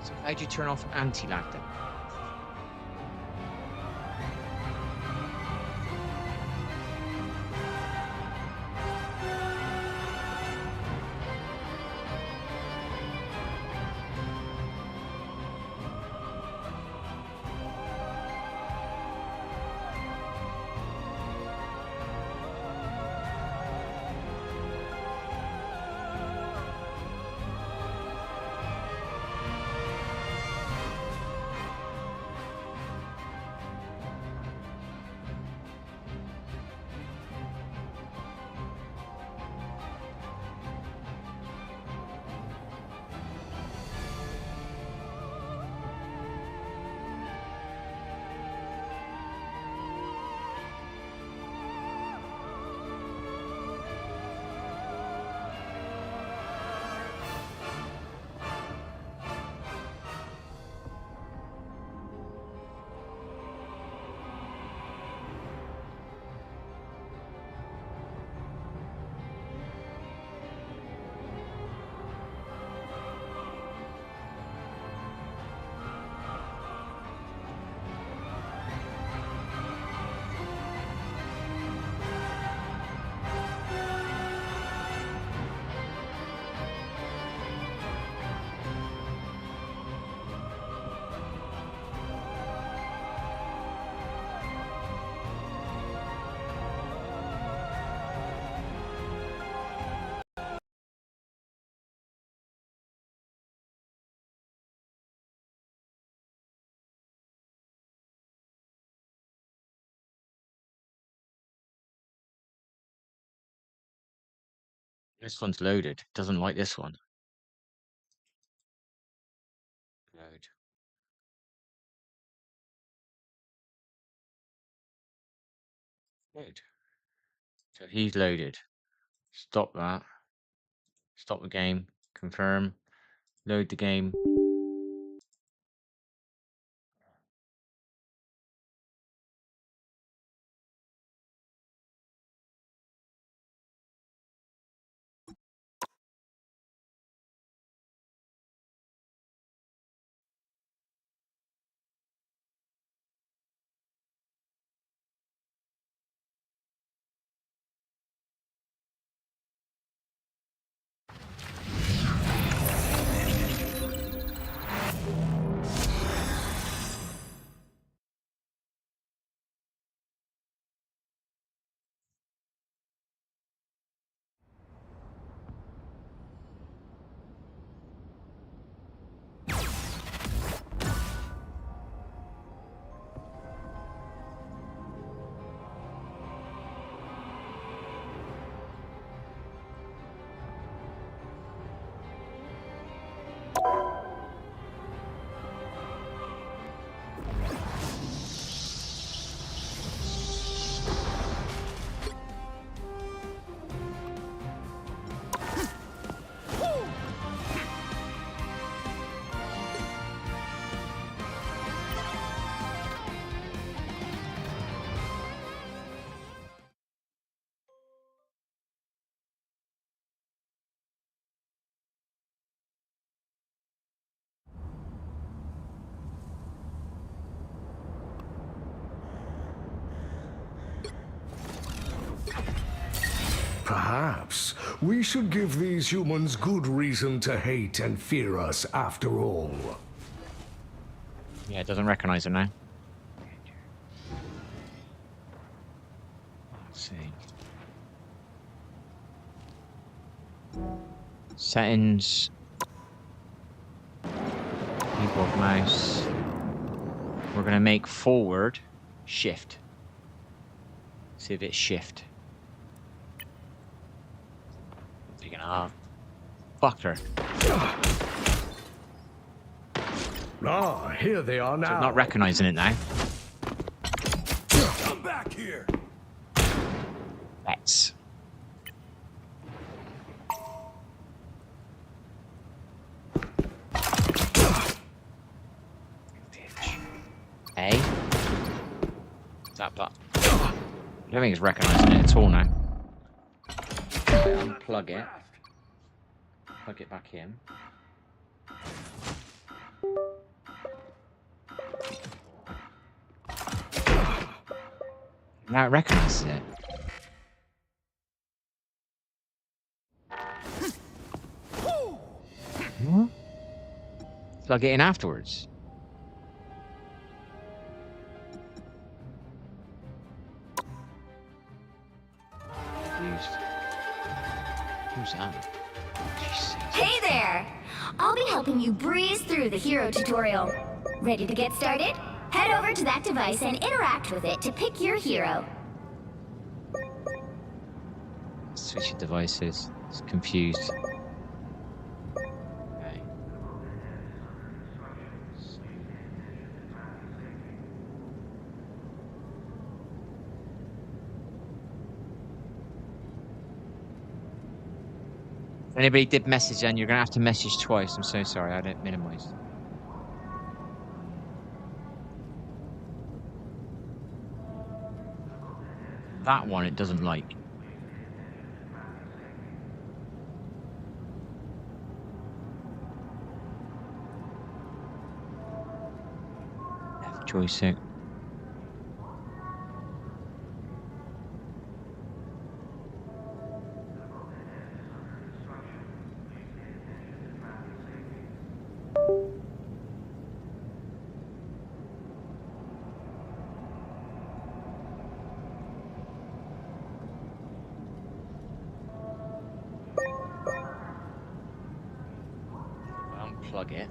So how do you turn off anti-lag then? This one's loaded. Doesn't like this one. Load. Load. So he's loaded. Stop that. Stop the game. Confirm. Load the game. Perhaps we should give these humans good reason to hate and fear us after all. Yeah, it doesn't recognize him now. Let's see. Settings. Keyboard, mouse. We're going to make forward shift. See if it's shift. Taking off. Fucked her. Ah, here they are now. So it's not recognizing it now. Come back here. Let's. A. Tap that. I don't think it's recognizing it at all now. Unplug it. Plug it back in. Now it recognizes it. What? Plug it in afterwards. Who's that? Hey there! I'll be helping you breeze through the hero tutorial. Ready to get started? Head over to that device and interact with it to pick your hero. Switching devices. It's confused. Okay. If anybody did message, then you're gonna have to message twice. I'm so sorry. I didn't minimize. That one it doesn't like. Left joystick. Unplug it.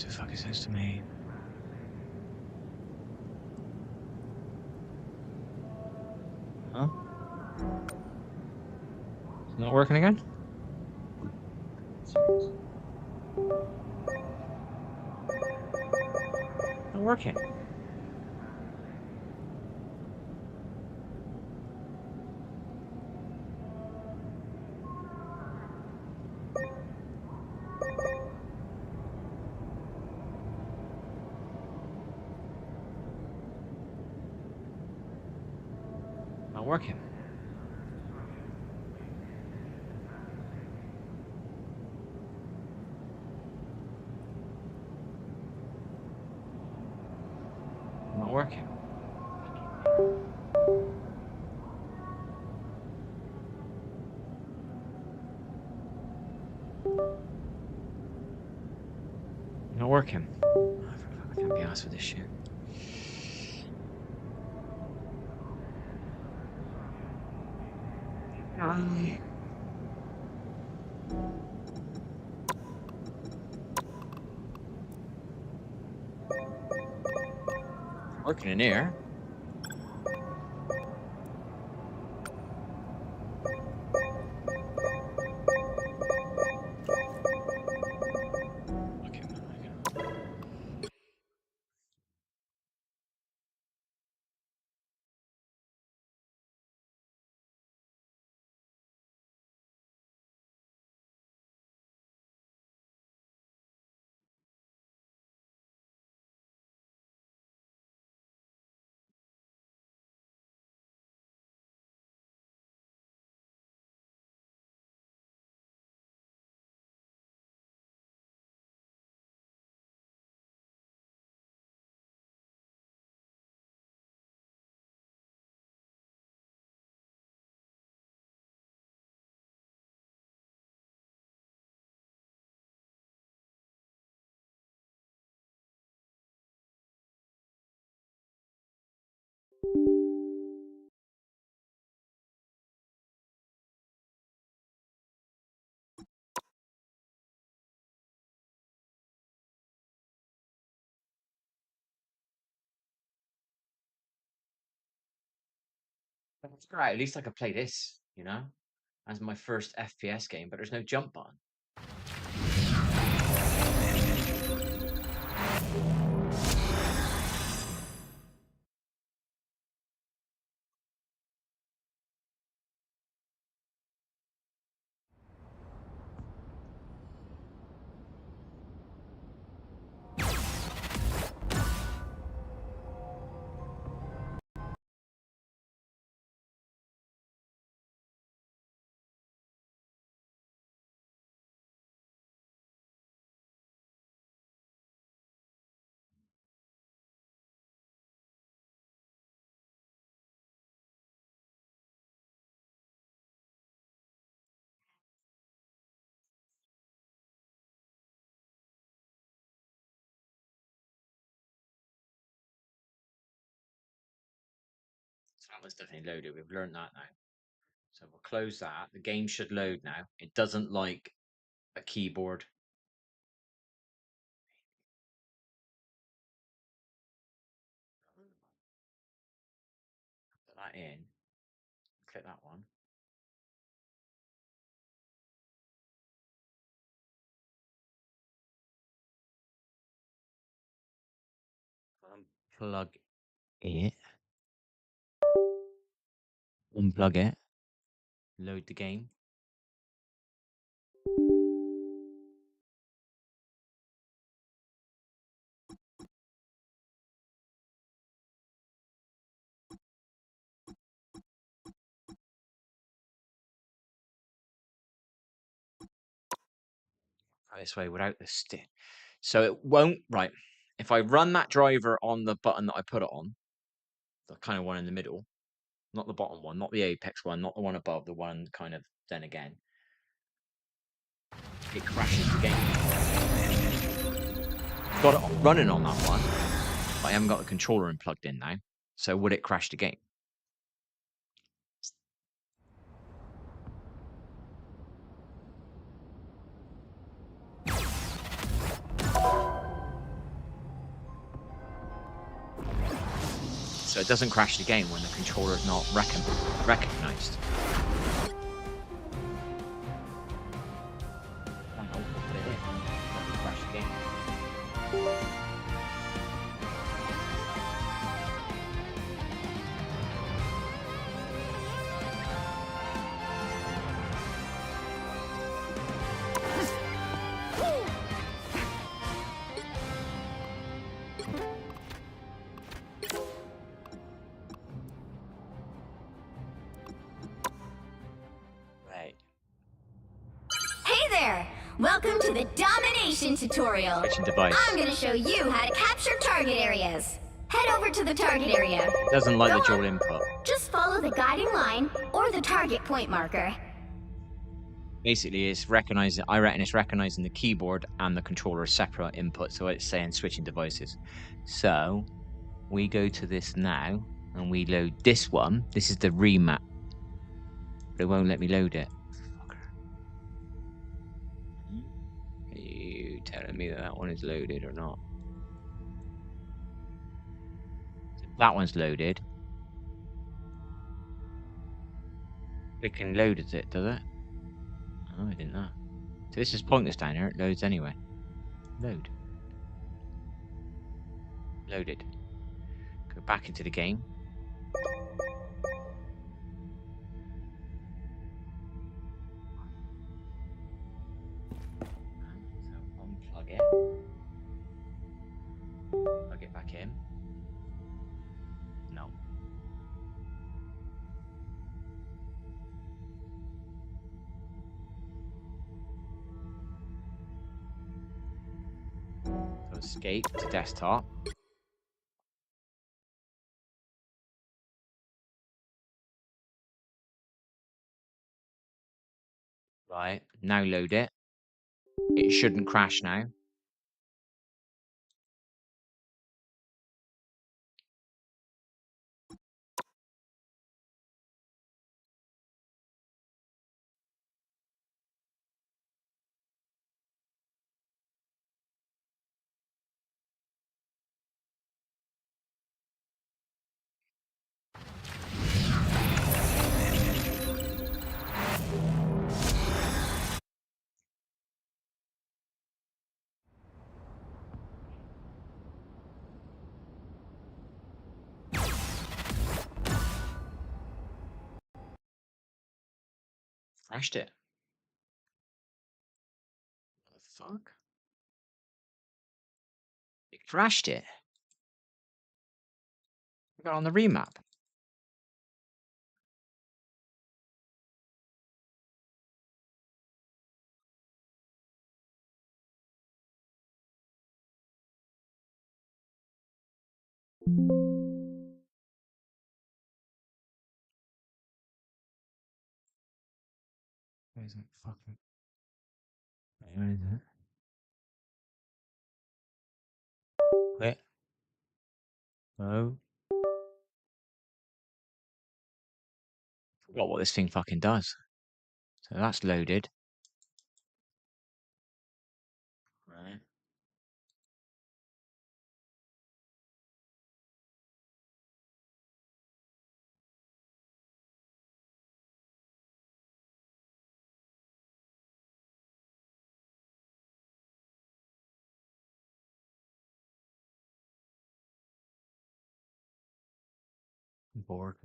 the fuck is this to me? Huh? It's not working again? Not working. Not working. Not working. Not working. Oh, I can't be asked with this shit. Working in here. That's great. At least I could play this, you know, as my first FPS game, but there's no jump button. So that was definitely loaded. We've learned that now. So we'll close that. The game should load now. It doesn't like a keyboard. Put that in. Click that one. Unplug it. Unplug it. Load the game. This way without the stick. So it won't, right. If I run that driver on the button that I put it on, the kind of one in the middle, not the bottom one, not the apex one, not the one above, the one kind of then again, it crashes the game. Got it running on that one, but I haven't got the controller plugged in now. So would it crash the game? So it doesn't crash the game when the controller is not recognized. Crash the game. Right. Hey there! Welcome to the domination tutorial. Switching device. I'm gonna show you how to capture target areas. Head over to the target area. It doesn't like Go the dual on. input. Just follow the guiding line or the target point marker. Basically, it's recognizing. I reckon it's recognizing the keyboard and the controller as separate input. So it's saying switching devices. So we go to this now and we load this one. This is the remap. But it won't let me load it. Are you telling me that that one is loaded or not? That one's loaded. It can load it, does it? Oh, I didn't know. So this is pointless down here. It loads anyway. Load. Loaded. Go back into the game. So unplug it. Plug it back in. No. So escape to desktop. Right, now load it. It shouldn't crash now. Crashed it. What the fuck? It crashed it. We got on the remap. Where's that fucking? Where is it? Quit. Oh. Forgot what this thing fucking does. So that's loaded. Right. I'm bored.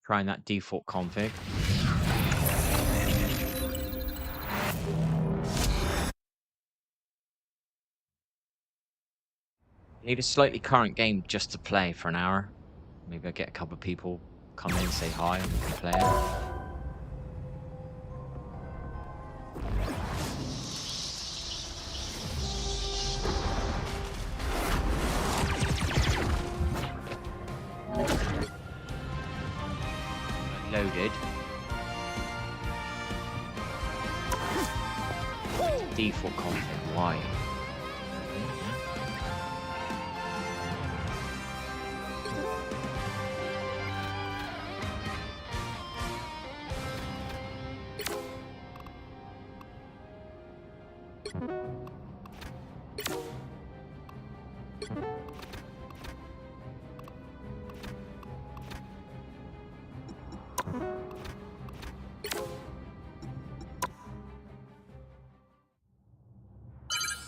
Trying that default config. I need a slightly current game just to play for an hour. Maybe I get a couple of people come in, say hi, and we can play it. Loaded. Default config. Why?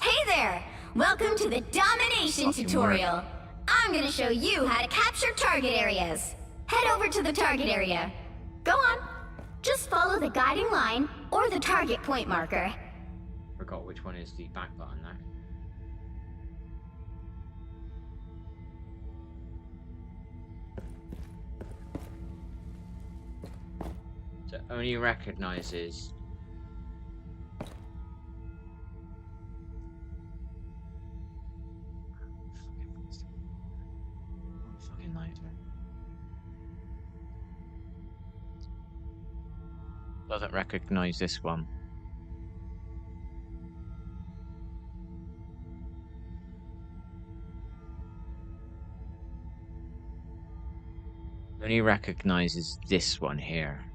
Hey there! Welcome to the domination Fucking tutorial. I'm gonna show you how to capture target areas. Head over to the target area. Go on. Just follow the guiding line or the target point marker. Forgot which one is the back button now. So it only recognizes fucking nightmare. Doesn't recognize this one. It only recognizes this one here.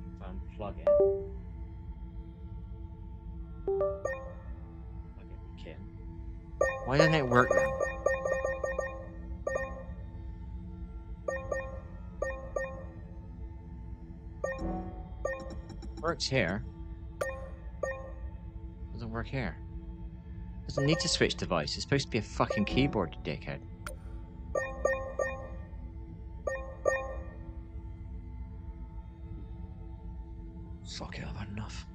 If I unplug it. Plug it back in. Why doesn't it work now? Works here. Doesn't work here. Doesn't need to switch device. It's supposed to be a fucking keyboard, dickhead. Fuck it, I've had enough.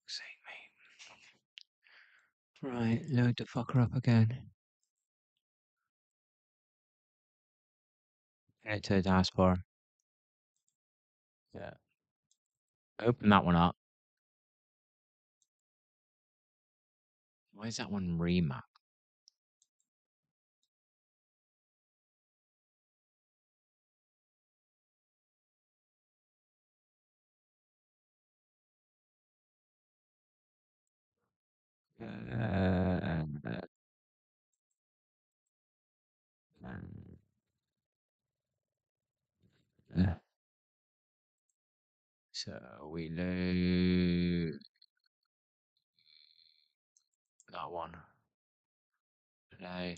Sake, mate. Right, load the fucker up again. Get it to the taskbar. Yeah. Open that one up. Why is that one remap? So we load that one. Play.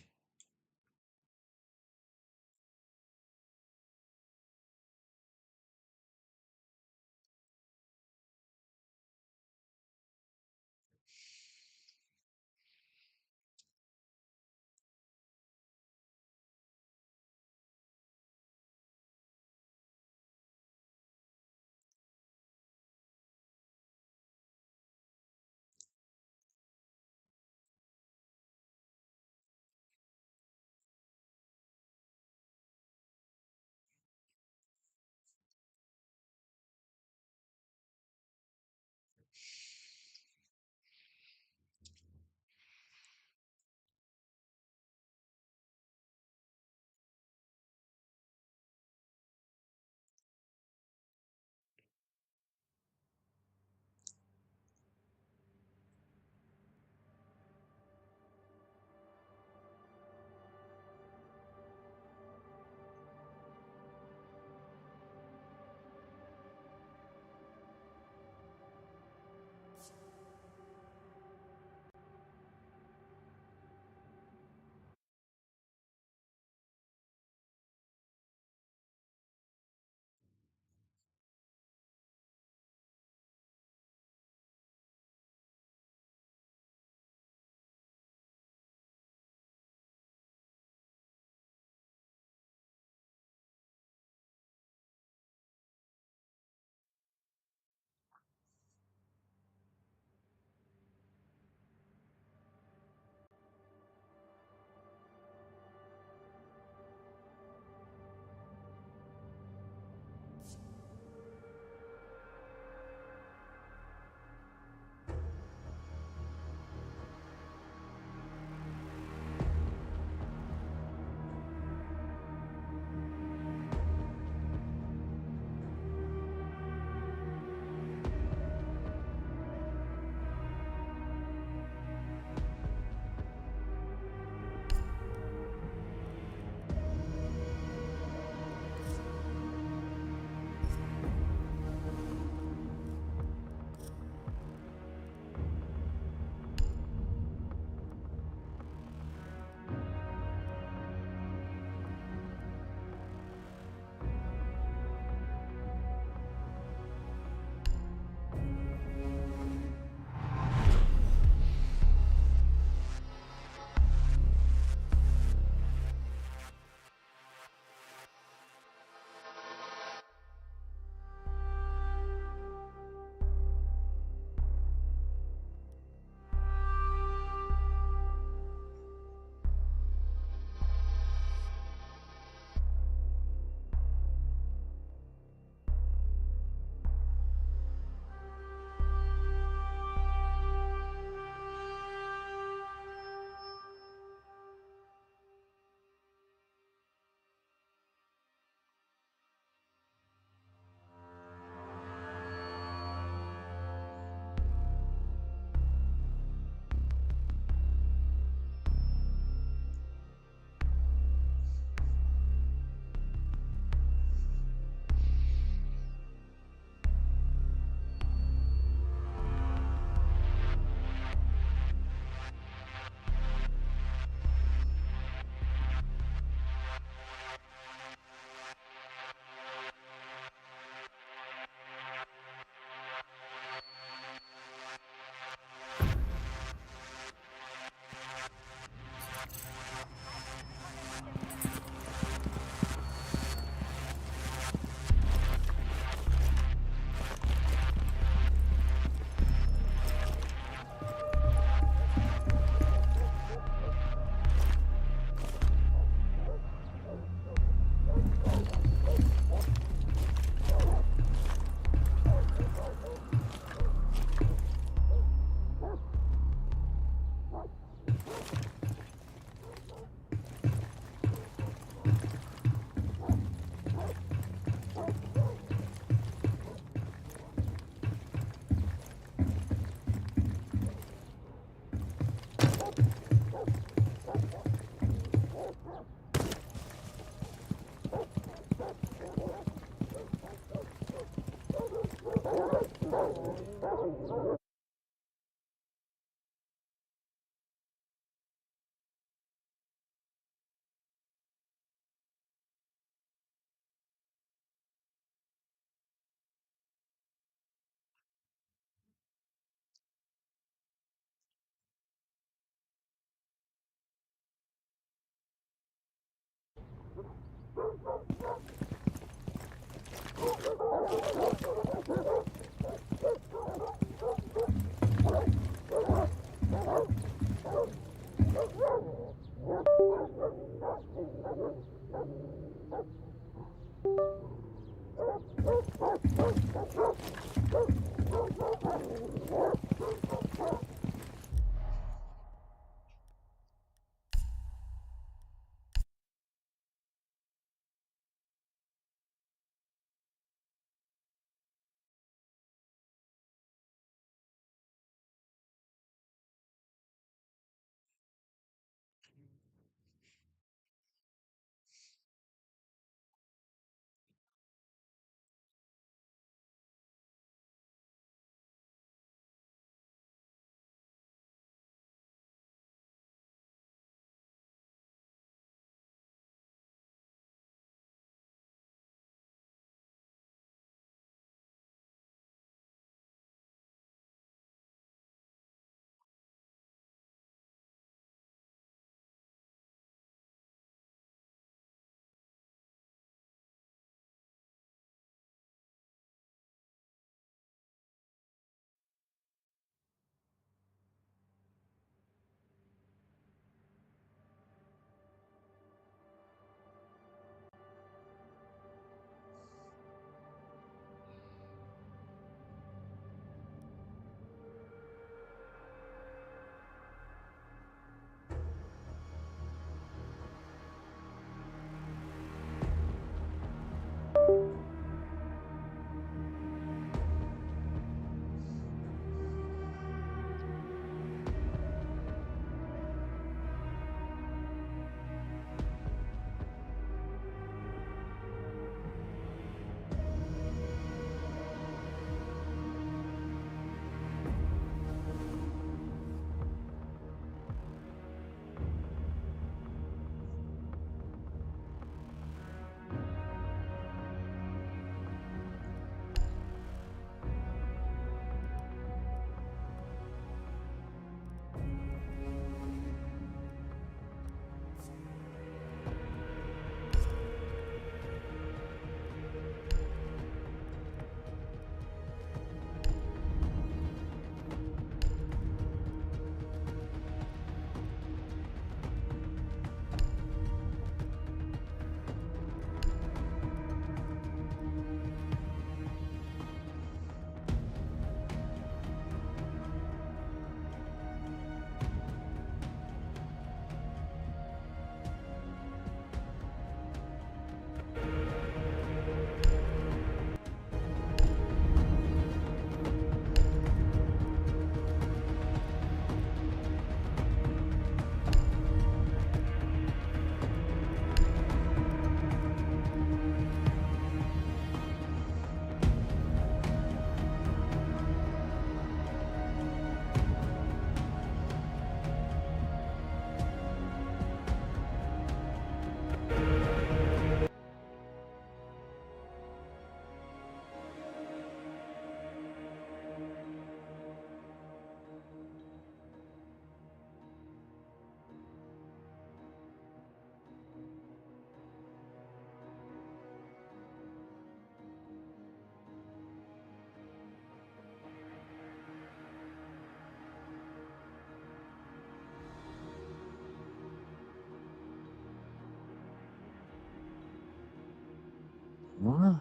What?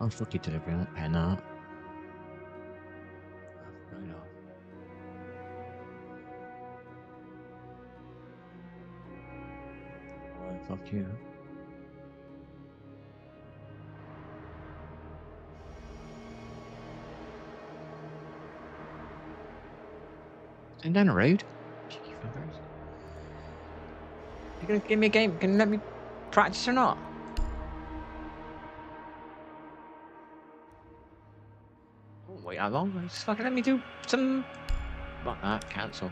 Oh, fuck you, delivery. I'm not paying that. Right off. Right, fuck you. Stand down the road. Cheeky fuckers. You gonna give me a game? Can you let me practice or not? Oh wait that long. Just fucking let me do some. Fuck that. Cancel.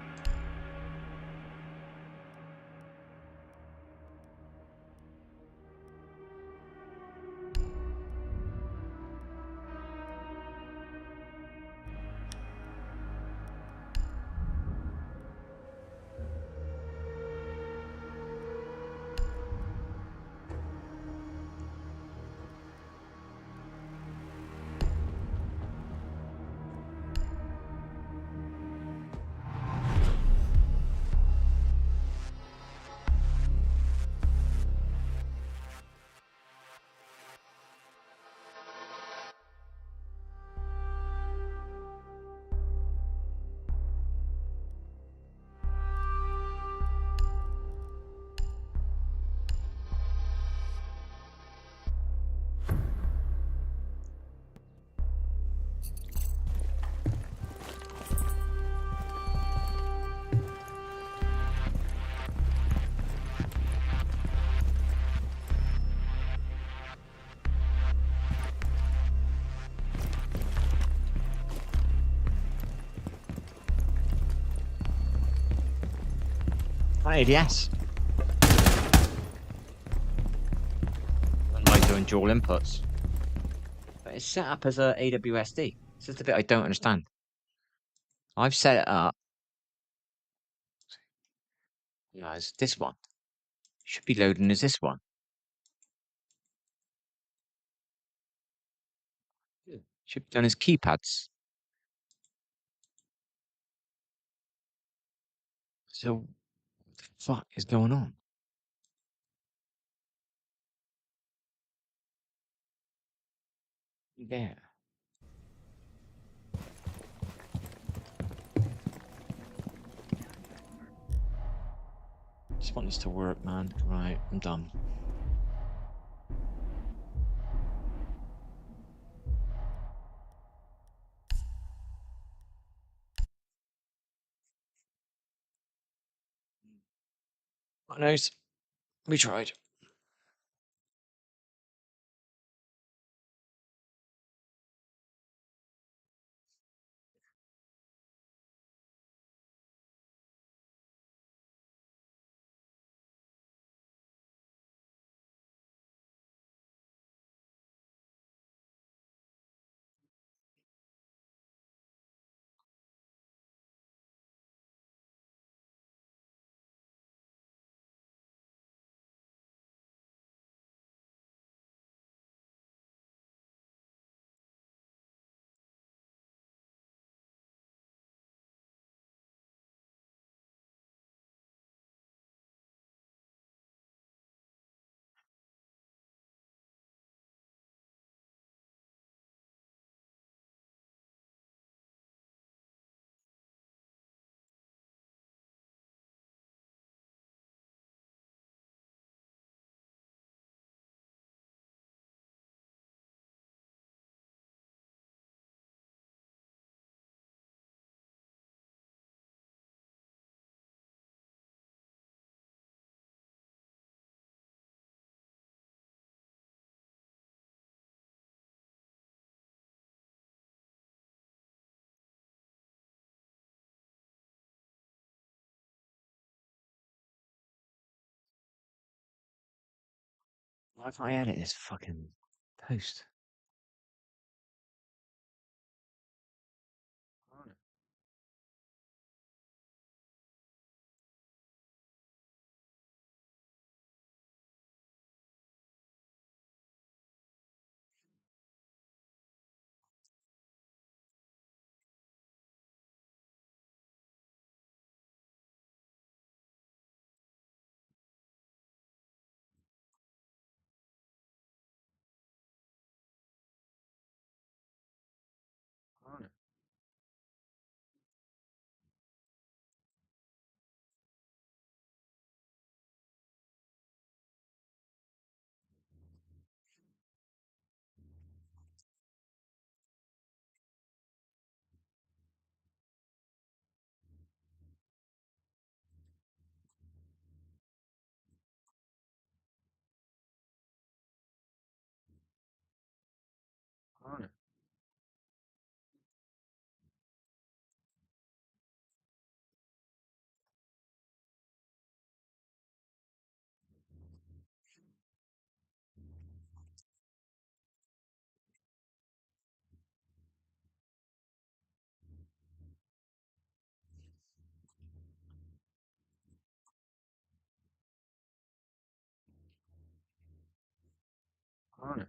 Right, yes. I like doing dual inputs. But it's set up as a AWSD. This is the bit I don't understand. I've set it up. No, it's this one. Should be loading as this one. Should be done as keypads. So, what the fuck is going on? There. Just want this to work, man. Right, I'm done. What knows? We tried. Why can't I edit this fucking post? Alright.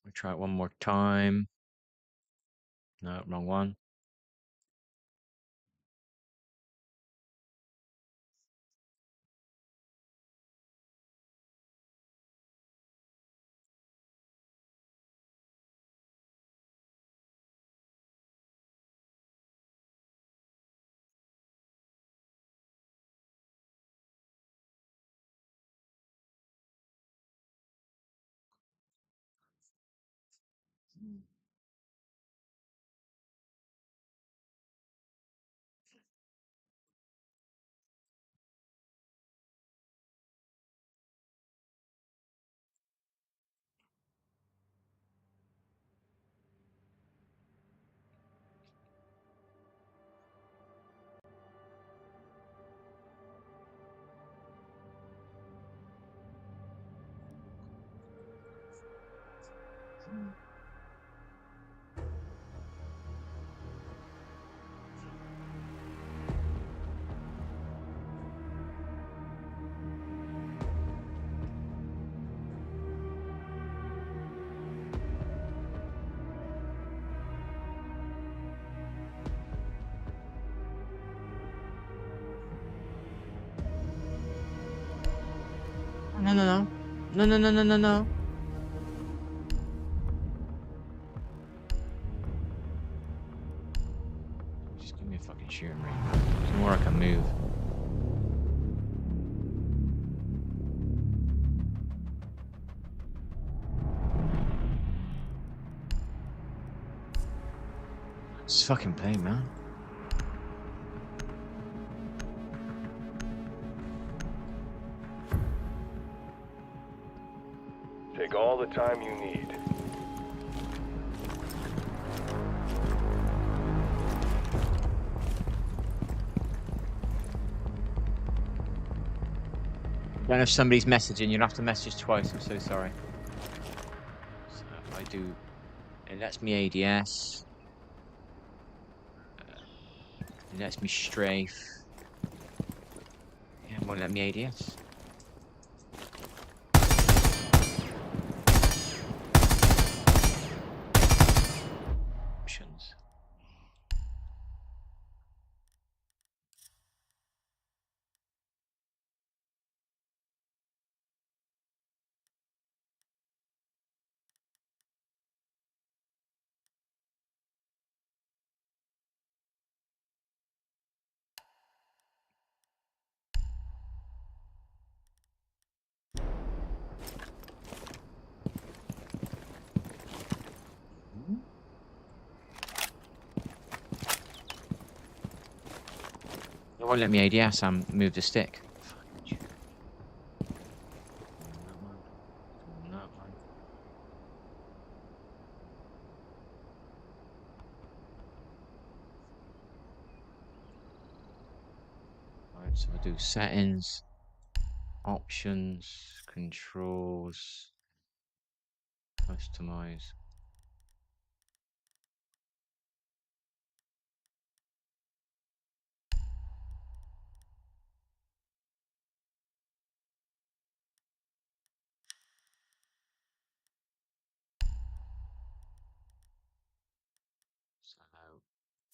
We try it one more time. No, wrong one. No, no, no. No, no, no, no, no, no. Just give me a fucking shooting range. Somewhere I can move. Just fucking play, man. Take all the time you need. I don't know if somebody's messaging. You'll have to message twice. I'm so sorry. So if I do, it lets me ADS. It lets me strafe. Yeah, it won't let me ADS. Options. It won't let me ADS and move the stick. Alright, so we'll do settings, options, controls, customize.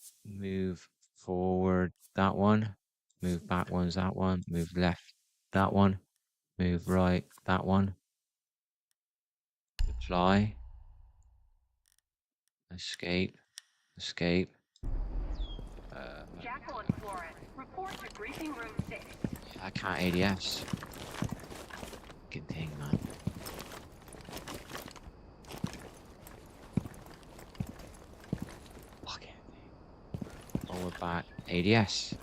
So move forward that one, move backwards that one, move left that one, move right that one, apply, escape, escape. Jackal and Florence, report to briefing room 6. I can't ADS. Good thing, man. Fucking thing. Forward back ADS.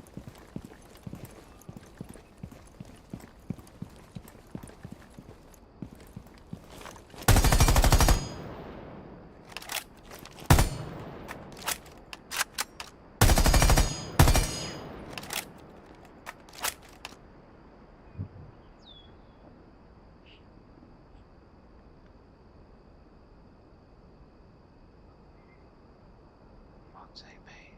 Fuck's sake, mate.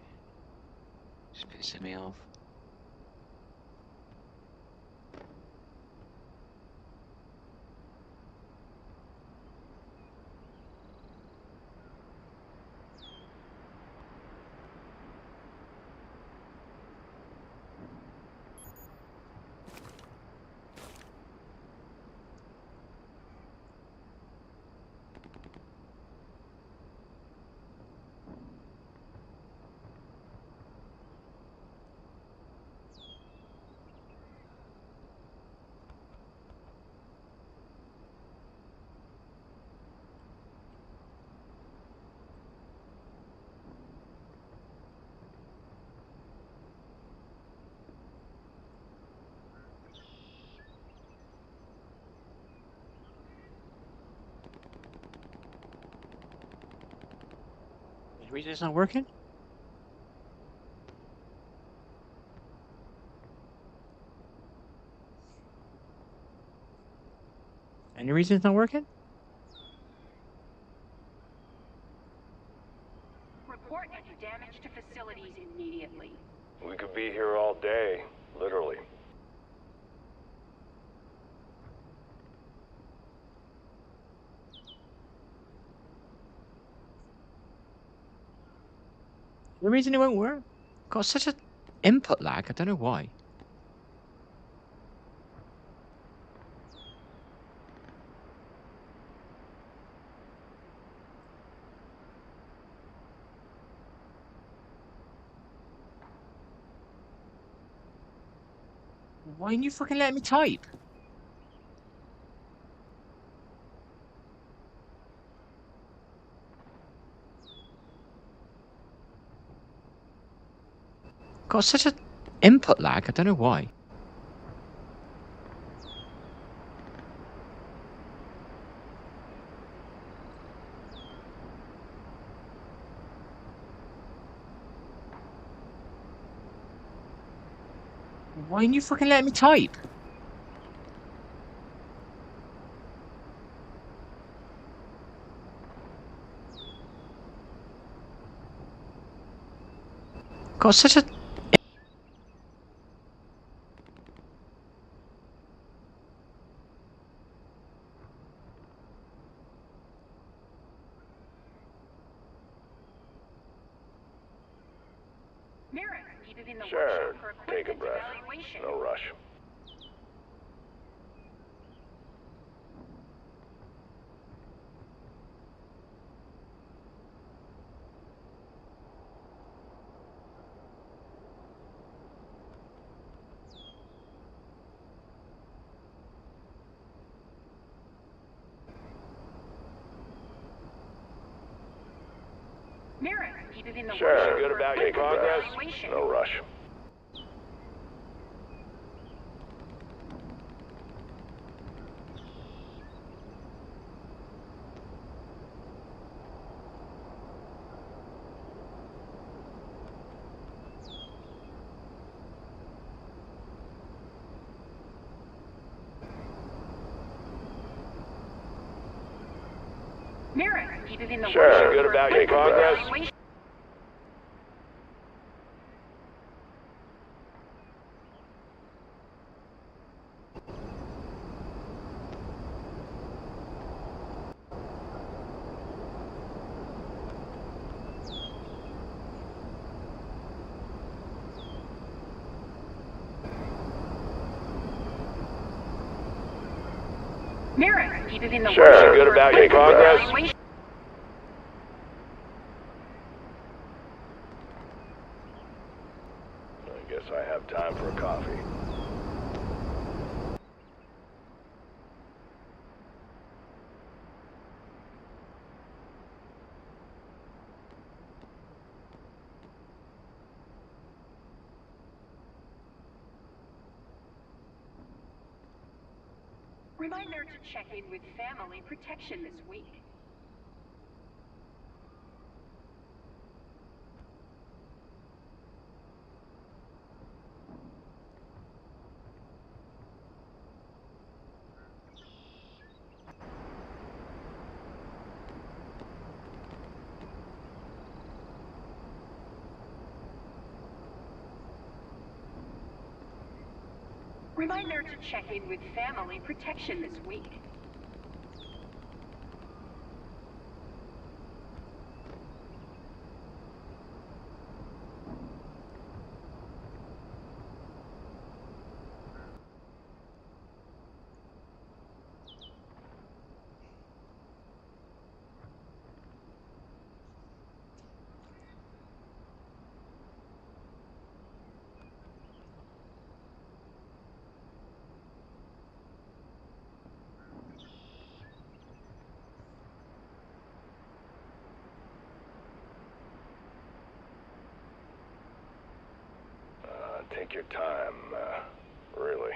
Just pissing me off. The reason it's not working? Any reason it's not working? Report any damage to facilities immediately. We could be here all day, literally. The reason it won't work? Got such a input lag. I don't know why. Why didn't you fucking let me type? Got such a input lag. I don't know why. Why didn't you fucking let me type? Got such a... Merrick needed in the Sure, workshop for take a equipment breath. evaluation. No rush. Merrick needed in the Sure, workshop good for about your equipment progress? evaluation. No rush. Merrick needed in the Sure, workshop good for about your equipment progress? evaluation. Merrick needed in the Sure, workshop good for about your equipment progress? evaluation. I guess I have time for a coffee. Reminder to check in with family protection this week. Reminder to check in with family protection this week. Take your time, really.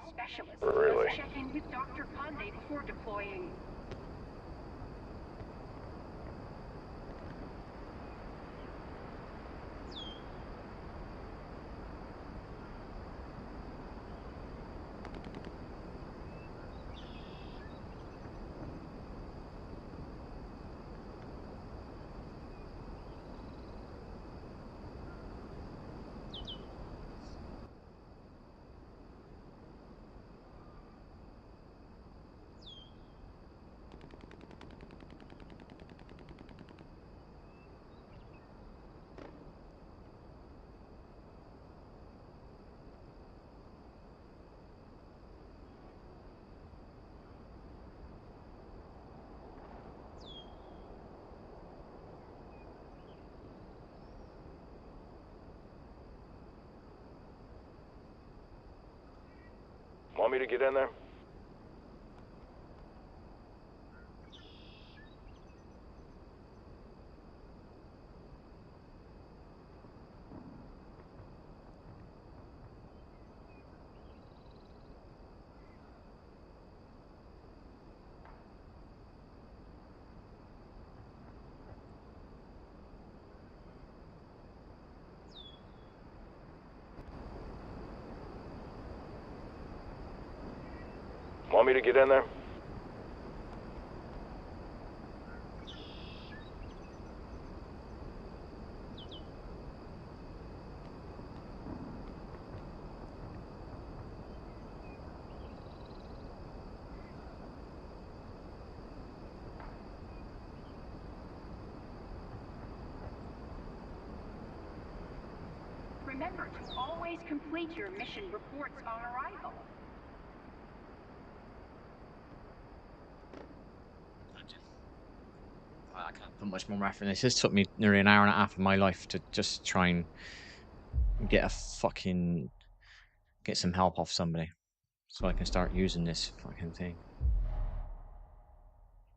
all specialists Really? must check in with Dr. Conde before deploying. Want me to get in there? Want me to get in there? Remember to always complete your mission reports on arrival. I can't put much more effort in this. This took me nearly an hour and a half of my life to just try and get get some help off somebody so I can start using this fucking thing.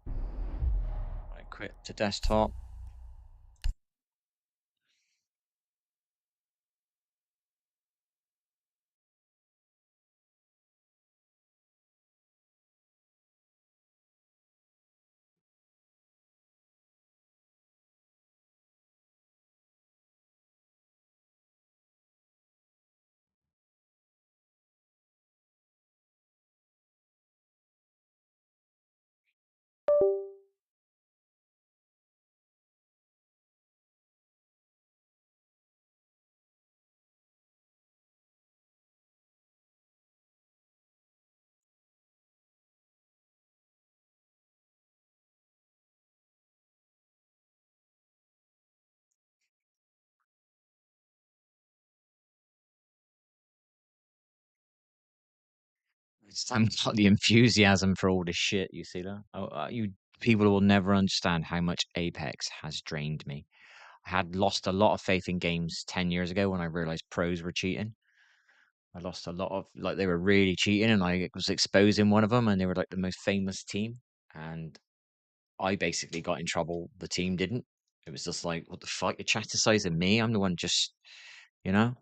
I quit to desktop. It's time got the enthusiasm for all this shit. You see that? You people will never understand how much Apex has drained me. I had lost a lot of faith in games 10 years ago when I realized pros were cheating. I lost a lot of like they were really cheating, and I was exposing one of them, and they were like the most famous team, and I basically got in trouble. The team didn't. It was just like, what the fuck? You're chastising me. I'm the one just, you know.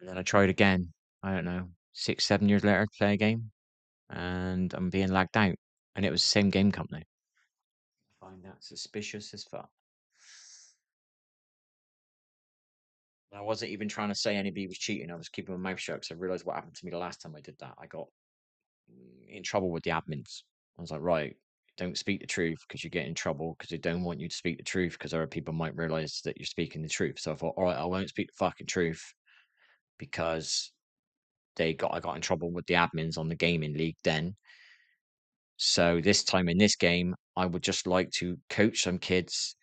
And then I tried again. I don't know, 6, 7 years later, to play a game, and I'm being lagged out, and it was the same game company. I find that suspicious as fuck. I wasn't even trying to say anybody was cheating. I was keeping my mouth shut because I realized what happened to me the last time I did that. I got in trouble with the admins. I was like, right, don't speak the truth because you get in trouble because they don't want you to speak the truth because other people might realize that you're speaking the truth. So I thought, all right, I won't speak the fucking truth because I got in trouble with the admins on the gaming league then. So this time in this game, I would just like to coach some kids,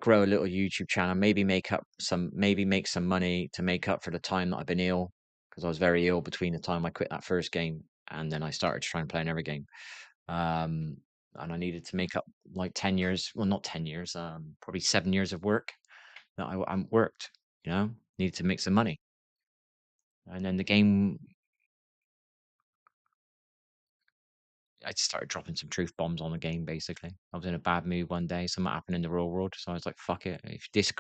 grow a little YouTube channel, maybe make some money to make up for the time that I've been ill because I was very ill between the time I quit that first game and then I started trying to play another game. Um, and I needed to make up like 10 years, well, not 10 years, probably 7 years of work that I worked, needed to make some money. And then the game, I just started dropping some truth bombs on the game. Basically, I was in a bad mood one day. Something happened in the real world, so I was like, "Fuck it! If this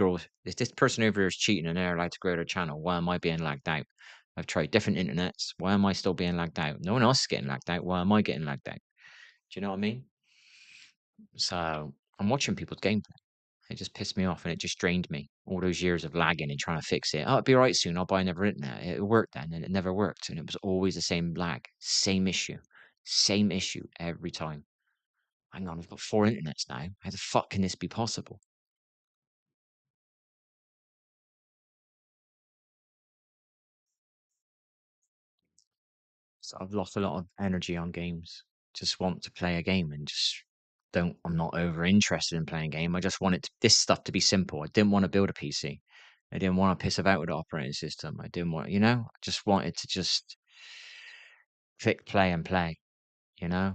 person over here is cheating and they're allowed to grow their channel, why am I being lagged out? I've tried different internets. Why am I still being lagged out? No one else is getting lagged out. Why am I getting lagged out? Do you know what I mean? So I'm watching people's gameplay. It just pissed me off and it just drained me. All those years of lagging and trying to fix it. Oh, it'll be all right soon. I'll buy another internet. It worked then, and it never worked. And it was always the same lag, same issue every time. Hang on, I've got 4 internets now. How the fuck can this be possible? So I've lost a lot of energy on games. Just want to play a game and just don't. I'm not over interested in playing a game. I just want this stuff to be simple. I didn't want to build a PC. I didn't want to piss about with the operating system. I didn't want, I just wanted to just click play and play. You know,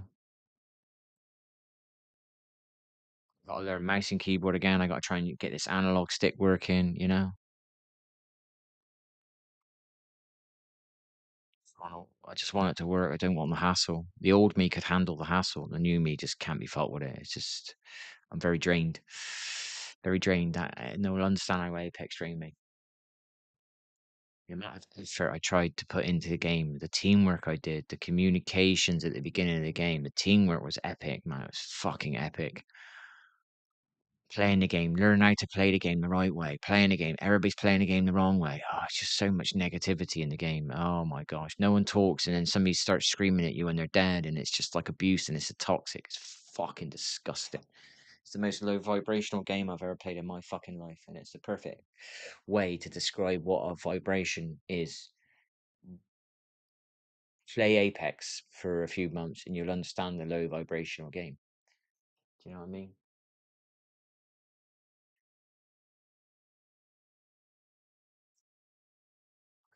got to learn mouse and keyboard again. I got to try and get this analog stick working. I just want it to work. I don't want the hassle. The old me could handle the hassle. The new me just can't be fucked with it. It's just, I'm very drained. Very drained. No one will understand how Apex drained me. The amount of effort I tried to put into the game, the teamwork I did, the communications at the beginning of the game, the teamwork was epic, man. It was fucking epic. Playing the game, learn how to play the game the right way, playing the game, everybody's playing the game the wrong way. Oh, it's just so much negativity in the game. Oh my gosh. No one talks, and then somebody starts screaming at you when they're dead, and it's just like abuse and it's a toxic. It's fucking disgusting. It's the most low vibrational game I've ever played in my fucking life, and it's the perfect way to describe what a vibration is. Play Apex for a few months and you'll understand the low vibrational game. Do you know what I mean?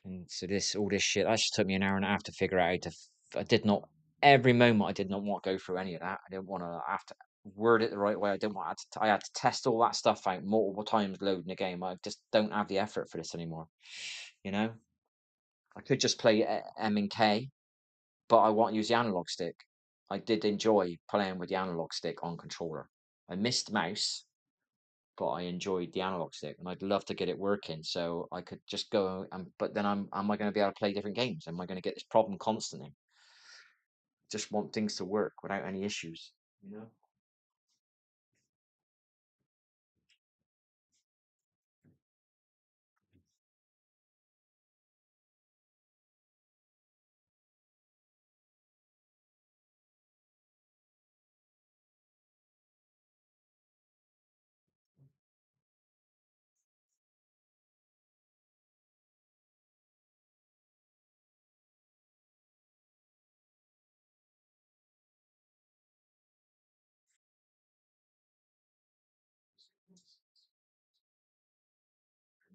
And so all this shit, that just took me an hour and a half to figure out how to. I did not every moment. I did not want to go through any of that. I didn't want to have to word it the right way. I didn't want to. I had to test all that stuff out multiple times loading the game. I just don't have the effort for this anymore. You know, I could just play M and K, but I want to use the analog stick. I did enjoy playing with the analog stick on controller. I missed mouse, but I enjoyed the analog stick, and I'd love to get it working so I could just go. And but then am I going to be able to play different games? Am I going to get this problem constantly? Just want things to work without any issues, you know.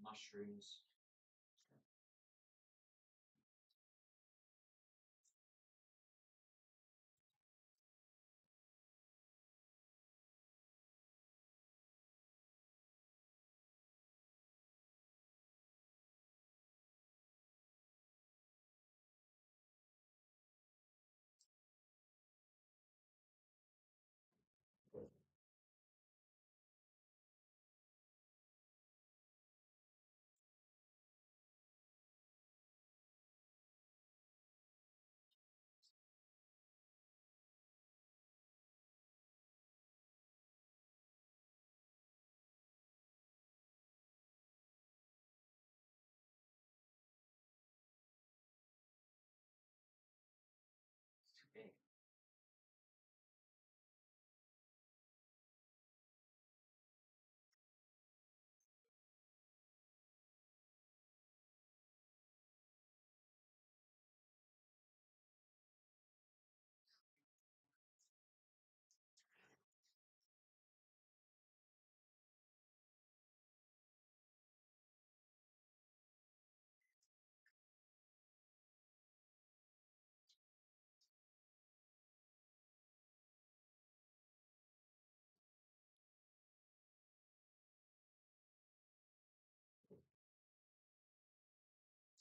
Mushrooms.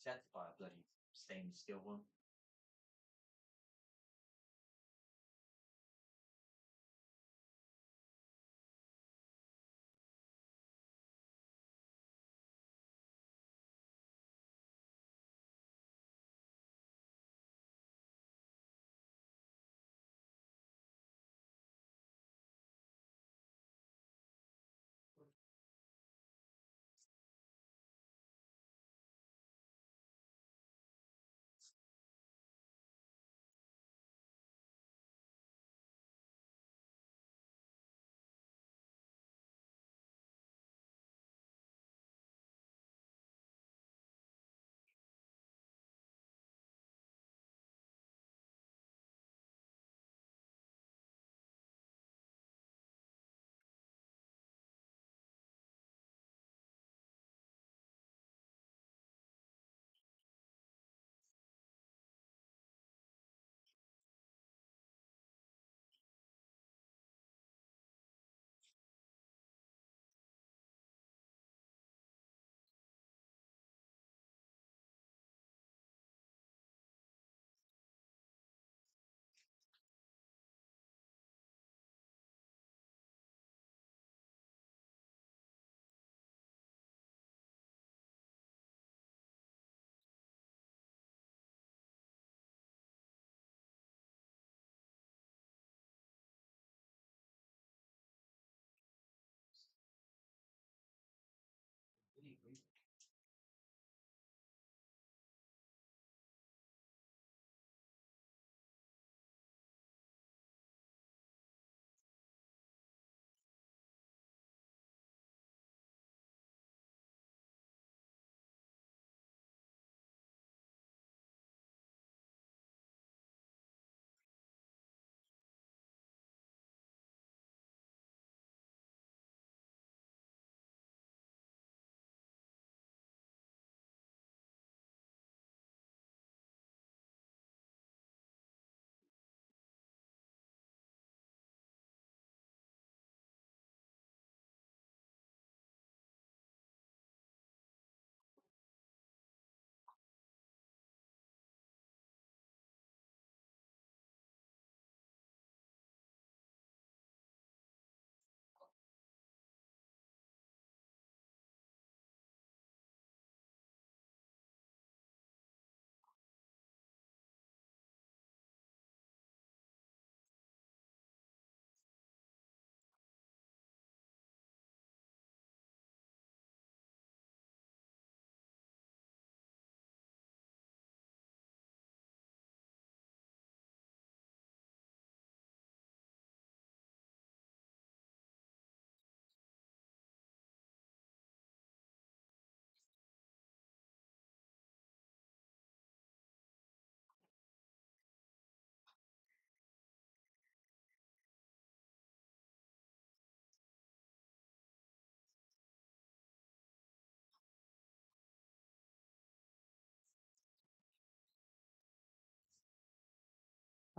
Set by a bloody stainless steel one.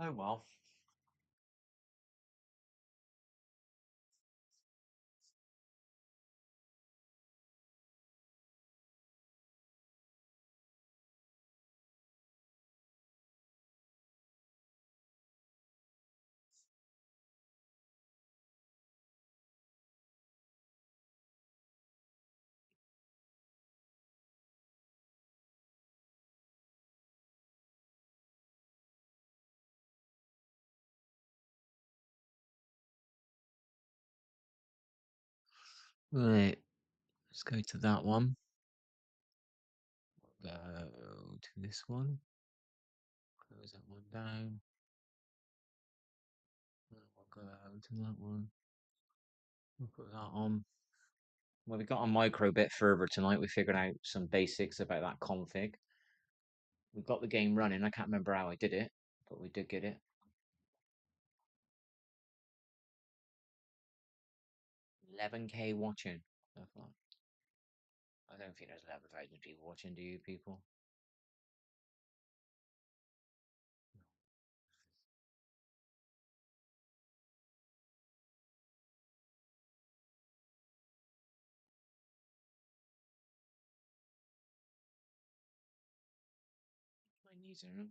Oh well. Right, let's go to that one. Go to this one. Close that one down. We'll go to that one. We'll put that on. Well, we got a micro bit further tonight. We figured out some basics about that config. We got the game running. I can't remember how I did it, but we did get it. 11K watching. So far. I don't think there's 11,000 people watching. Do you people? My knees are.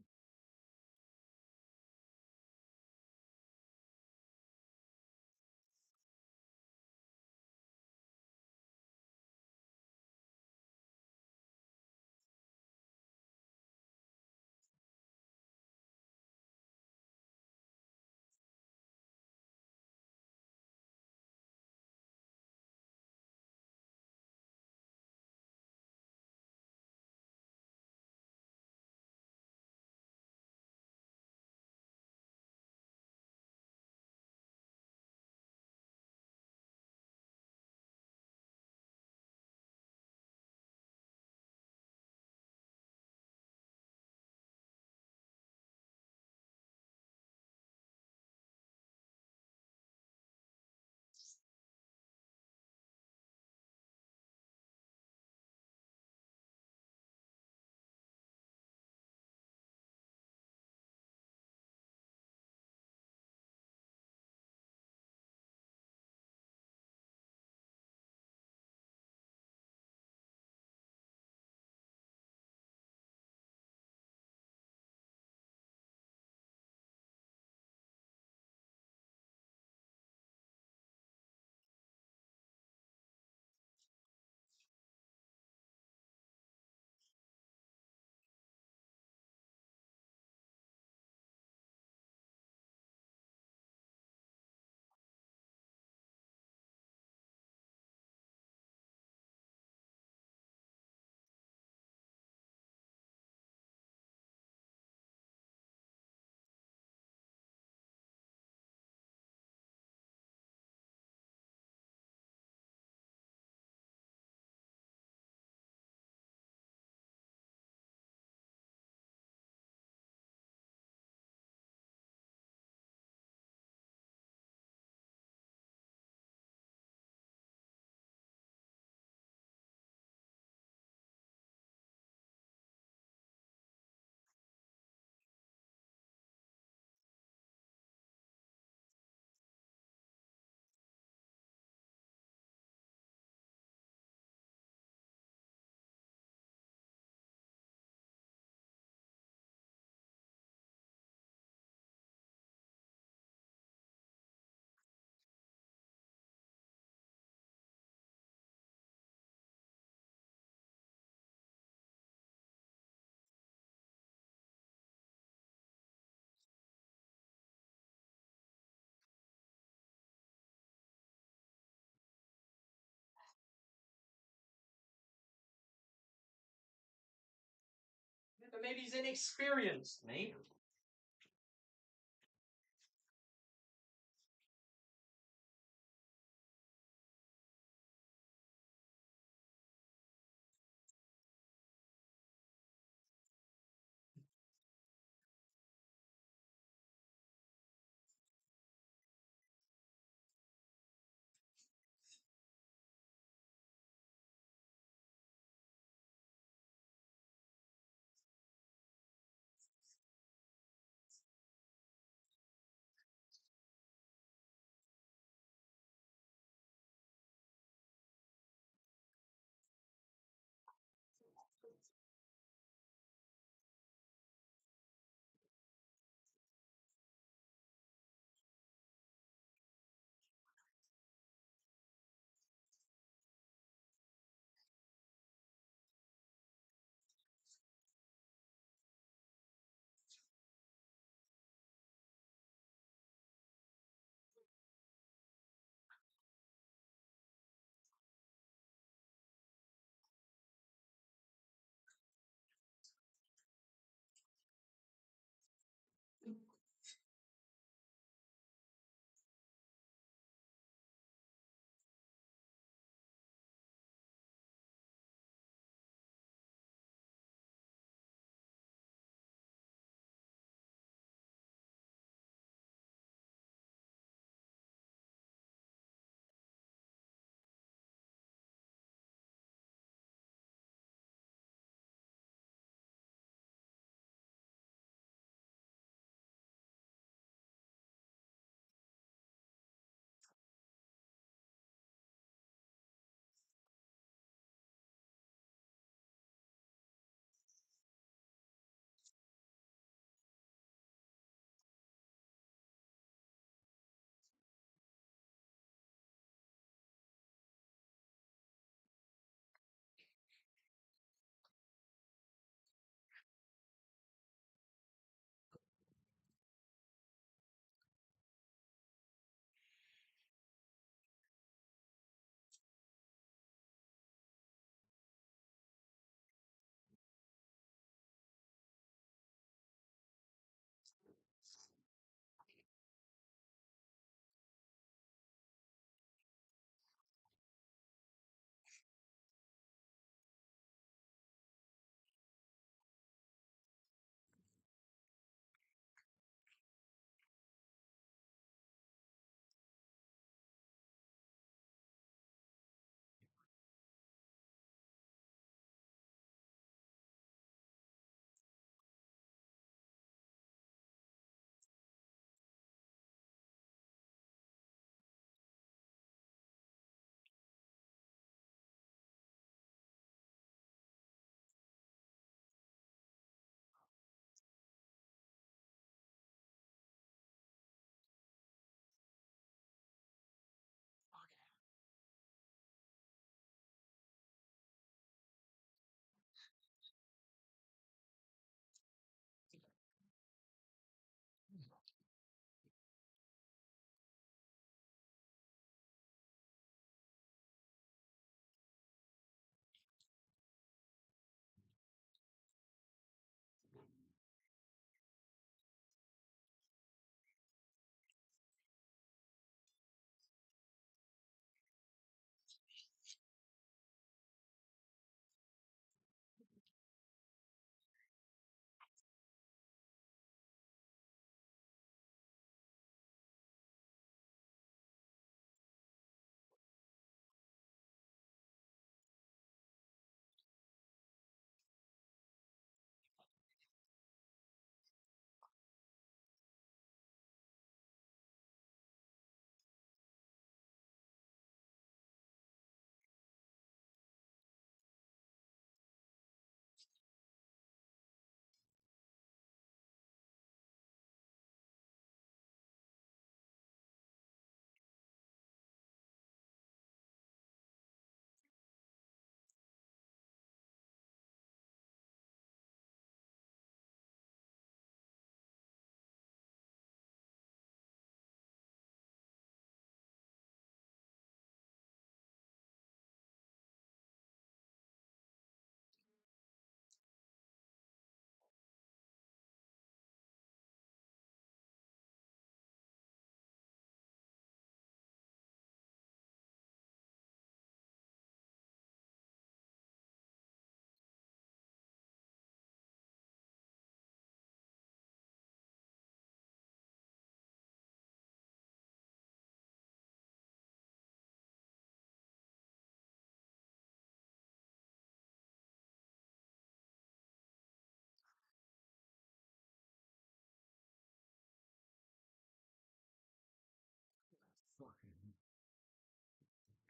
But maybe he's inexperienced, mate.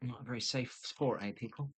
Not a very safe sport, eh, people?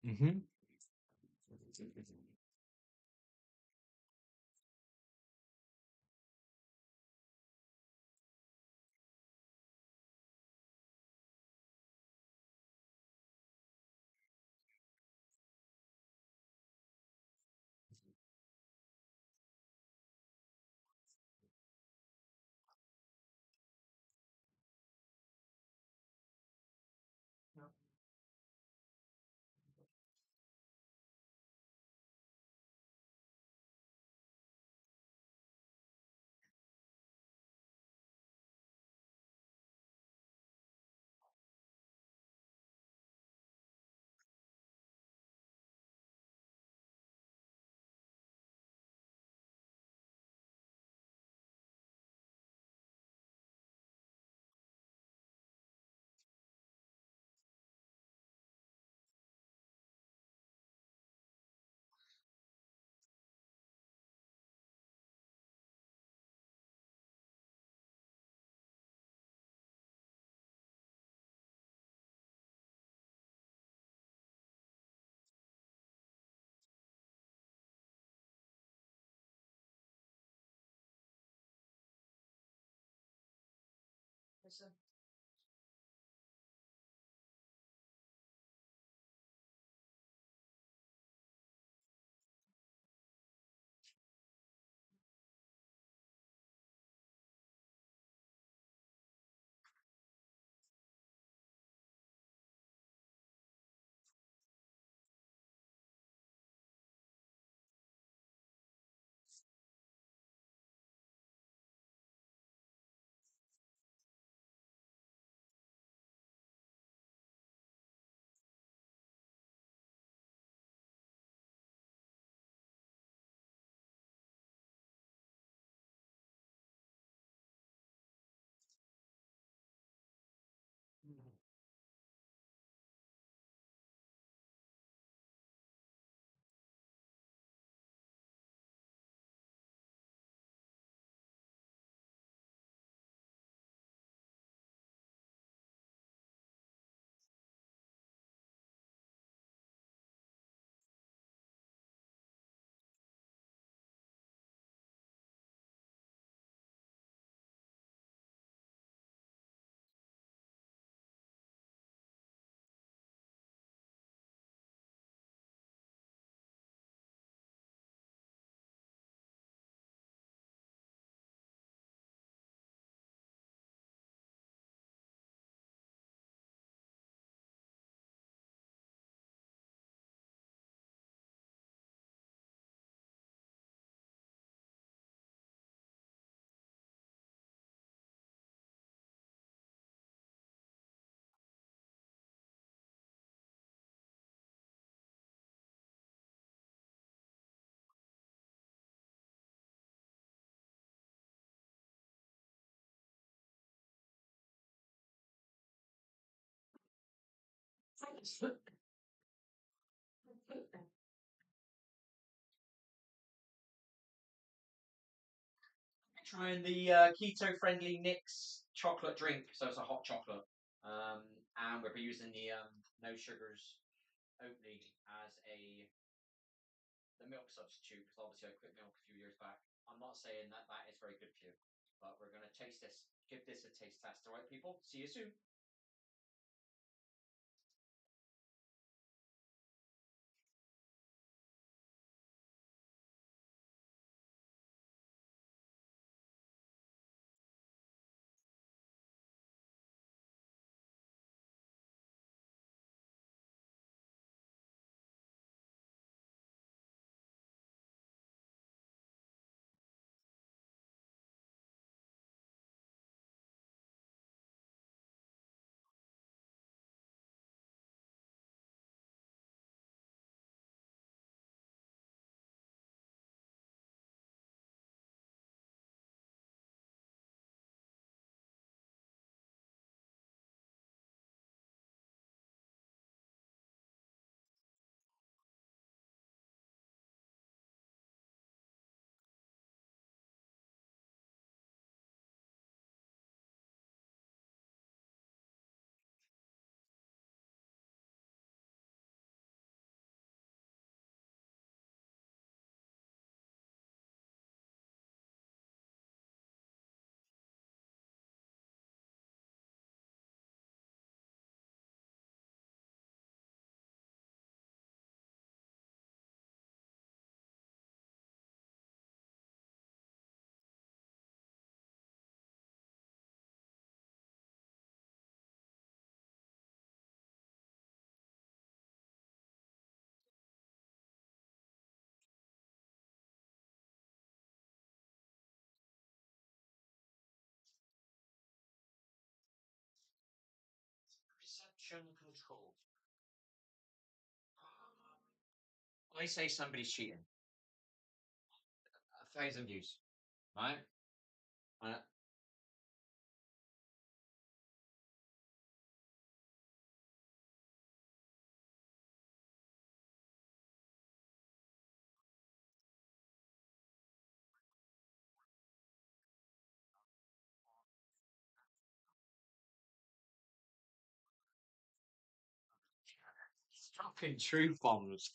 Mm-hmm. Trying the keto-friendly Nix chocolate drink, so it's a hot chocolate. And we'll be using the no sugars Oatly as the milk substitute, because obviously I quit milk a few years back. I'm not saying that that is very good for you, but we're gonna taste this, give this a taste test. All right, people. See you soon. Perception control. I say somebody's cheating. 1,000 views, right? Uh, Fucking truth bombs.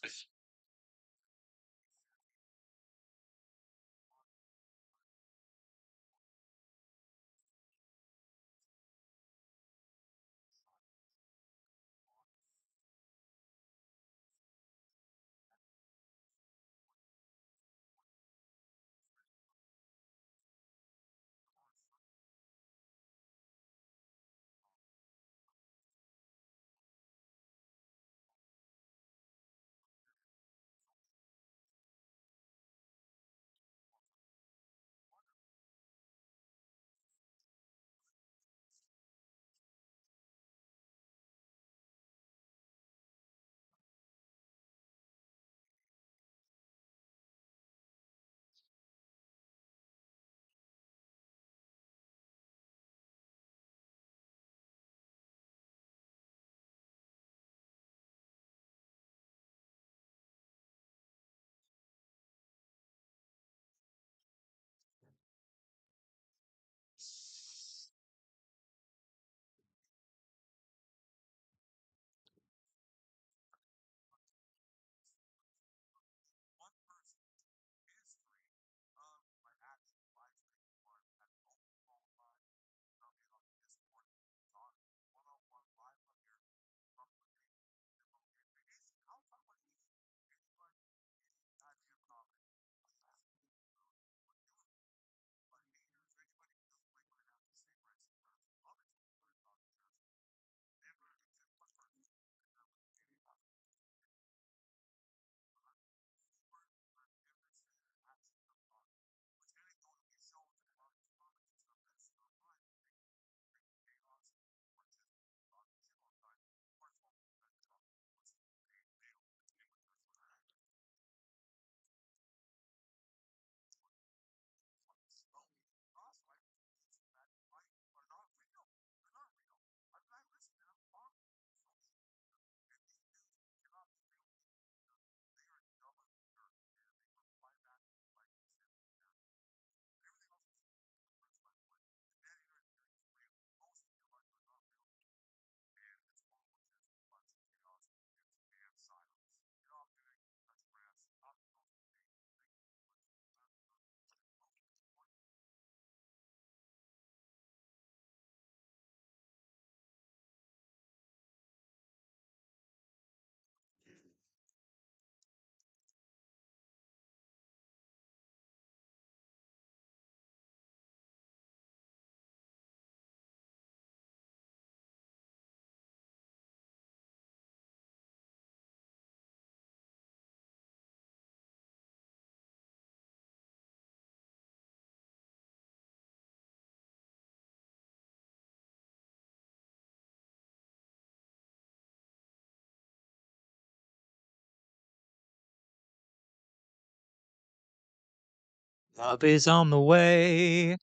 Love is on the way.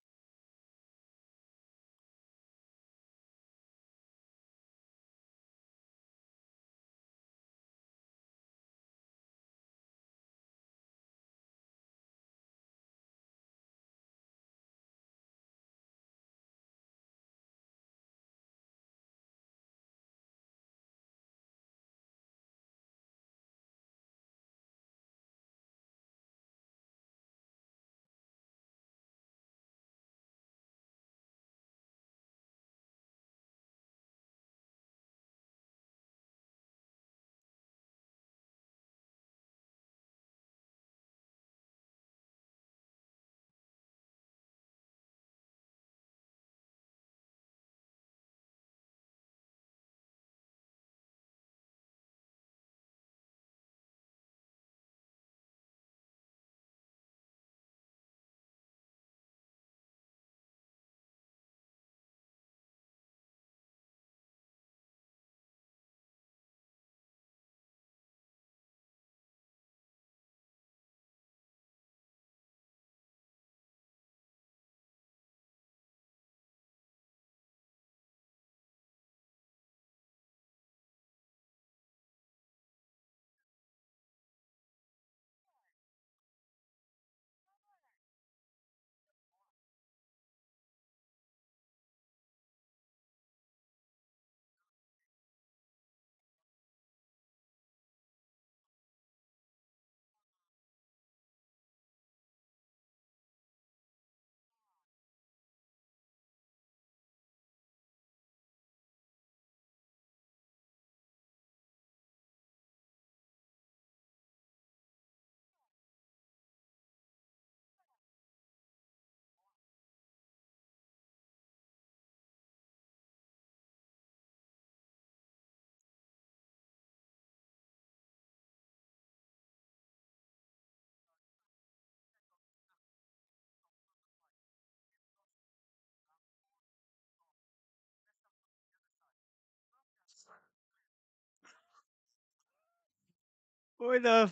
What the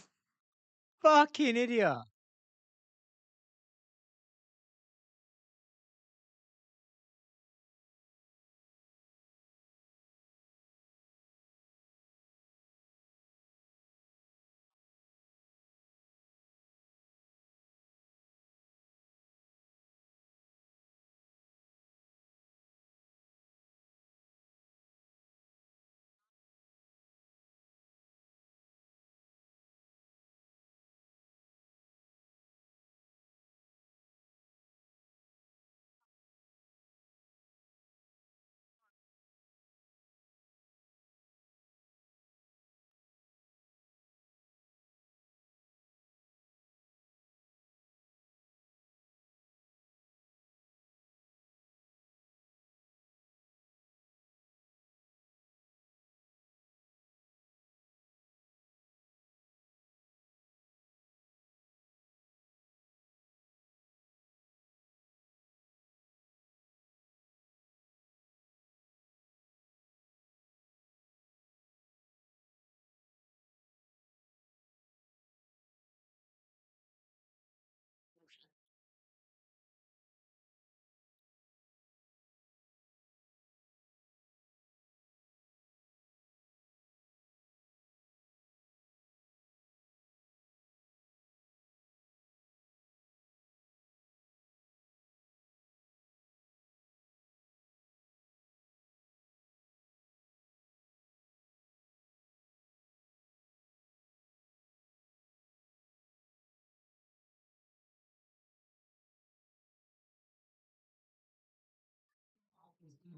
fucking idiot?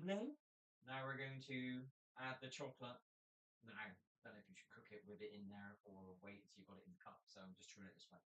Now we're going to add the chocolate. Now, I don't know if you should cook it with it in there or wait until you've got it in the cup. So I'm just doing it this way.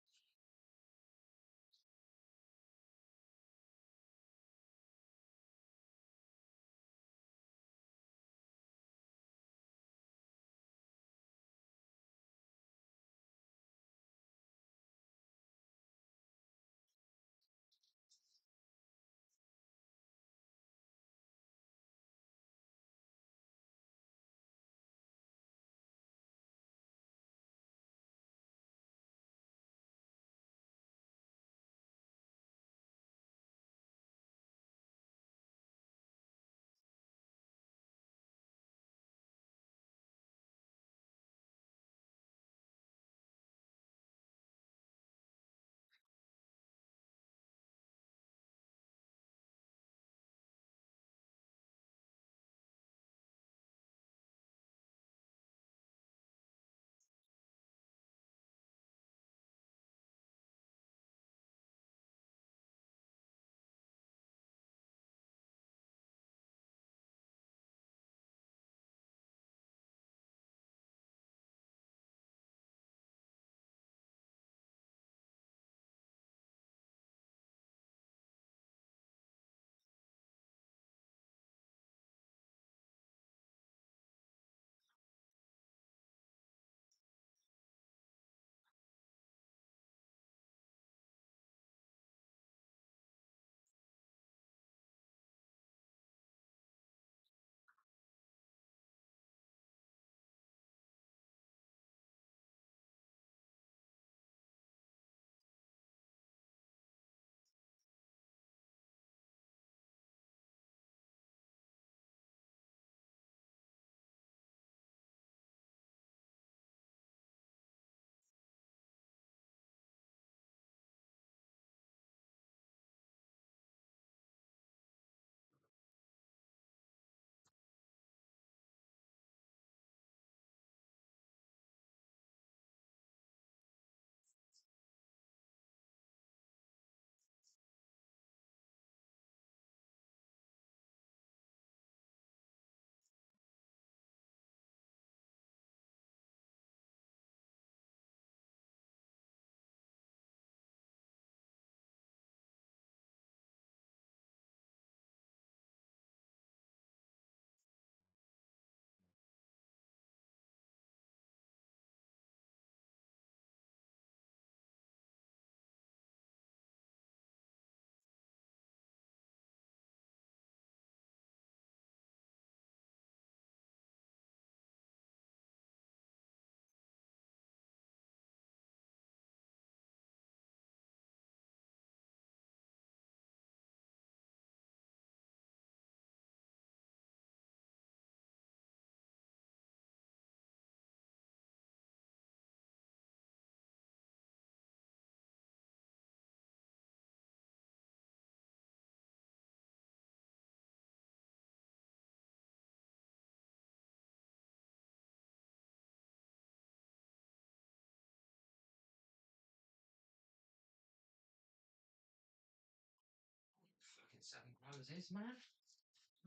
7 grams is, man.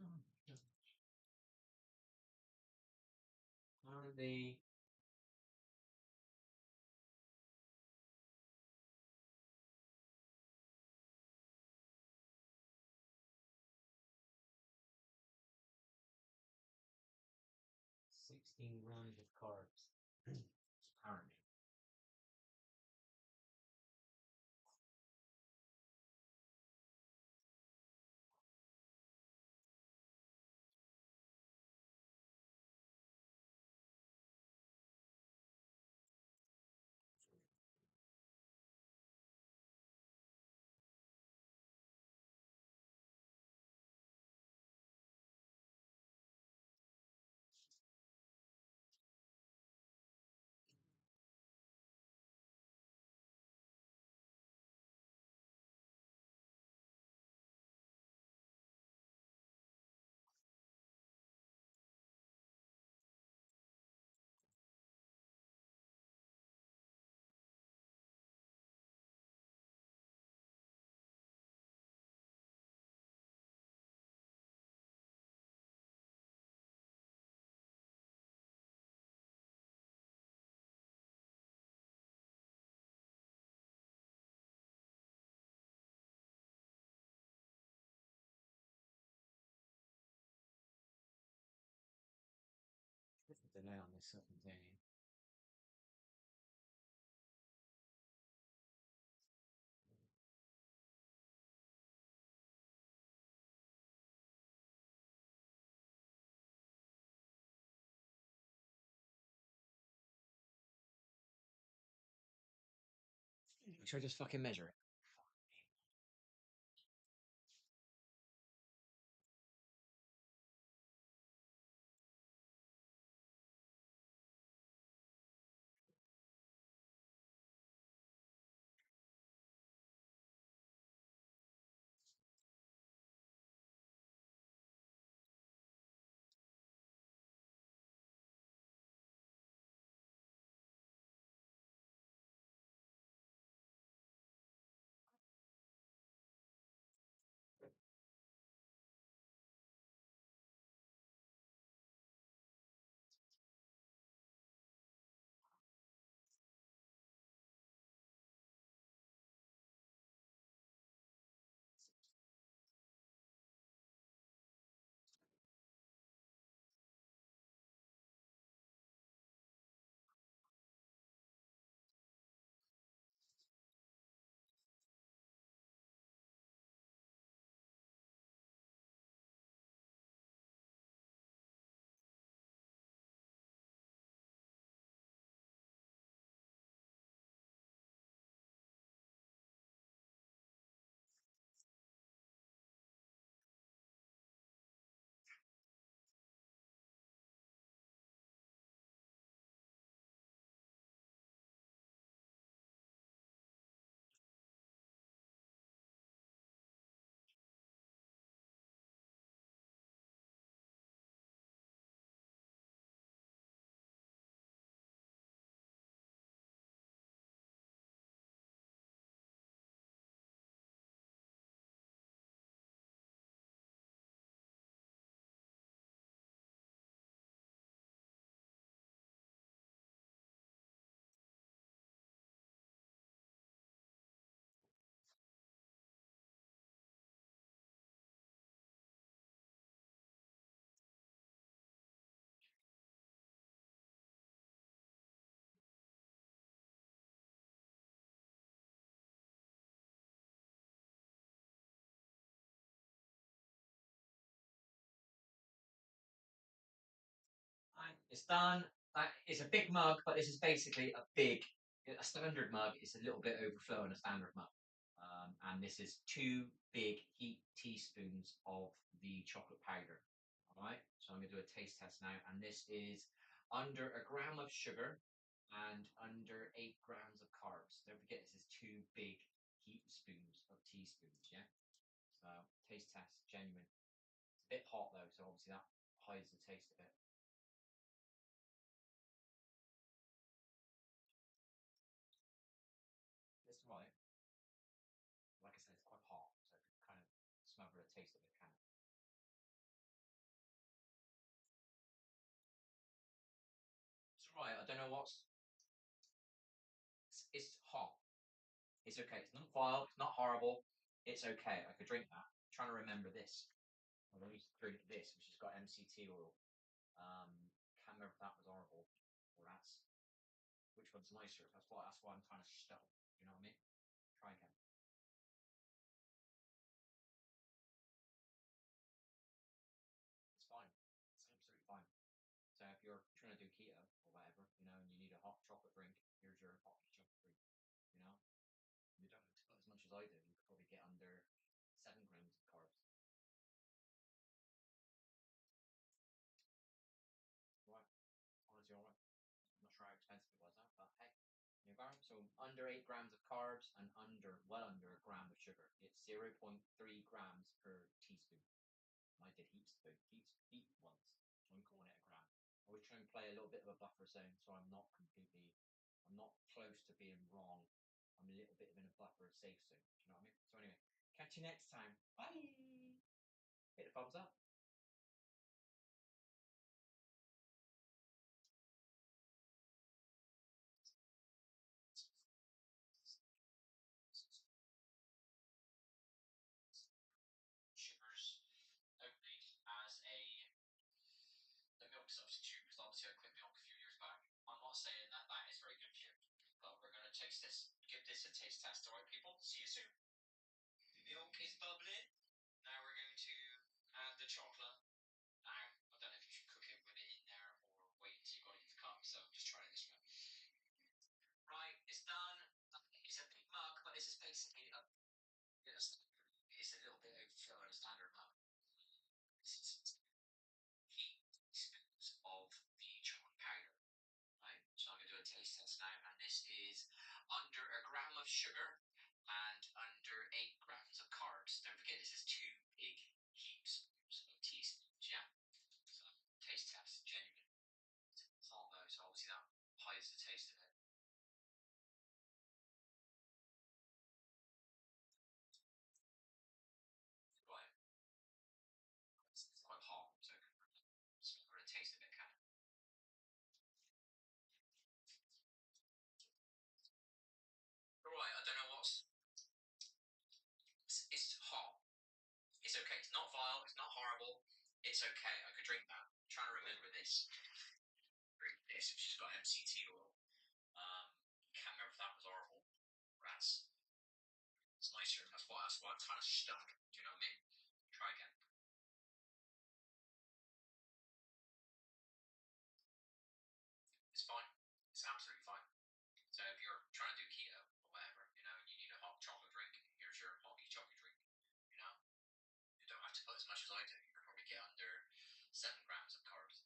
Oh, my gosh. How do they... $16 grams of carbs. Apparently. What's the delay on this second thing? Should I just fucking measure it? It's done. That is a big mug, but this is basically a standard mug. It's a little bit overflowing a standard mug. And this is 2 big heat teaspoons of the chocolate powder. All right. So I'm going to do a taste test now. And this is under a gram of sugar and under 8 grams of carbs. Don't forget, this is 2 big heat spoons of teaspoons. Yeah. So taste test, genuine. It's a bit hot though, so obviously that hides the taste a bit. It's right. Like I said, it's quite hot, so it could kind of smother a taste. I don't know what's. It's hot. It's okay. It's not vile. It's not horrible. It's okay. I could drink that. I'm trying to remember this. I used to drink this, which has got MCT oil. Can't remember if that was horrible or that's which one's nicer. That's why I'm kind of stuck. You know what I mean? Try again. It's fine. It's absolutely fine. So if you're trying to do keto or whatever, you know, and you need a hot chocolate drink, here's your hot chocolate drink. You know, you don't have to put as much as I do. You could probably get under 7 grams of carbs. Right. Honestly, all right. I'm not sure how expensive it was, but hey, you got it. So under 8 grams of carbs and well under a gram of sugar. It's 0.3 grams per teaspoon. I did heaps once, so I'm calling it a gram. I was trying to play a little bit of a buffer zone, so I'm not close to being wrong. I'm a little bit in a buffer safe zone. Do you know what I mean? So anyway, catch you next time. Bye. Hit the thumbs up. Sugars only as the milk substitute, because obviously I quit milk a few years back. I'm not saying that is very good for you, but we're going to taste this. Give this a taste test, alright, people? See you soon. The milk is bubbling. Now we're going to add the chocolate. Now, I don't know if you should cook it with it in there or wait until you've got it in the cup, so just try it this way. Right, it's done. It's a big mug, but this is basically it's a little bit overflowing a standard mug. Teaspoons of the chocolate powder. Right, so I'm going to do a taste test now, and this is under a gram of sugar and under 8 grams of carbs. Don't forget, this is 2 big heaps of teaspoons, yeah? So, taste test, genuine. It's hot though, so obviously that hides the taste of it. Right. It's quite hot, so it's not going to taste a bit, can it? Right, I don't know what's. It's hot. It's okay. It's not vile. It's not horrible. It's okay. I could drink that. I'm trying to remember this. Drink this, which has got MCT oil. Can't remember if that was horrible. Rats. It's nicer. That's why I'm kind of stuck. Do you know what I mean? Try again. It's fine. It's absolutely fine. So if you're trying to do keto or whatever, you know, and you need a hot chocolate drink, here's your hot chocolate drink. You know, you don't have to put as much as I do. You can probably get under 7 grams of carbs.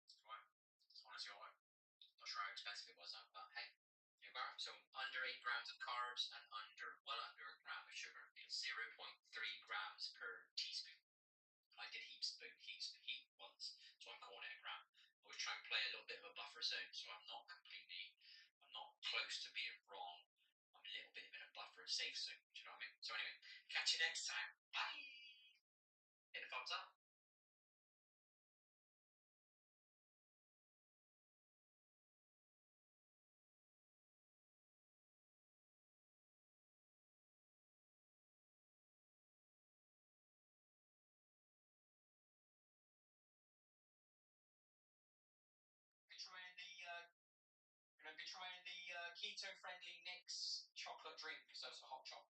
It's right. It's honestly alright. Not sure how expensive it was, but hey, you got it. So under 8 grams of carbs and well under a gram of sugar. It's 0.3 grams per teaspoon. I did heaps once, so I'm calling it a gram. I was trying to play a little bit of a buffer zone, so I'm not close to being wrong. I'm a little bit in a buffer safe zone. Do you know what I mean? So anyway, catch you next time. Bye. Hit the thumbs up. Be trying the keto-friendly Nick's chocolate drink. So it's a hot chocolate.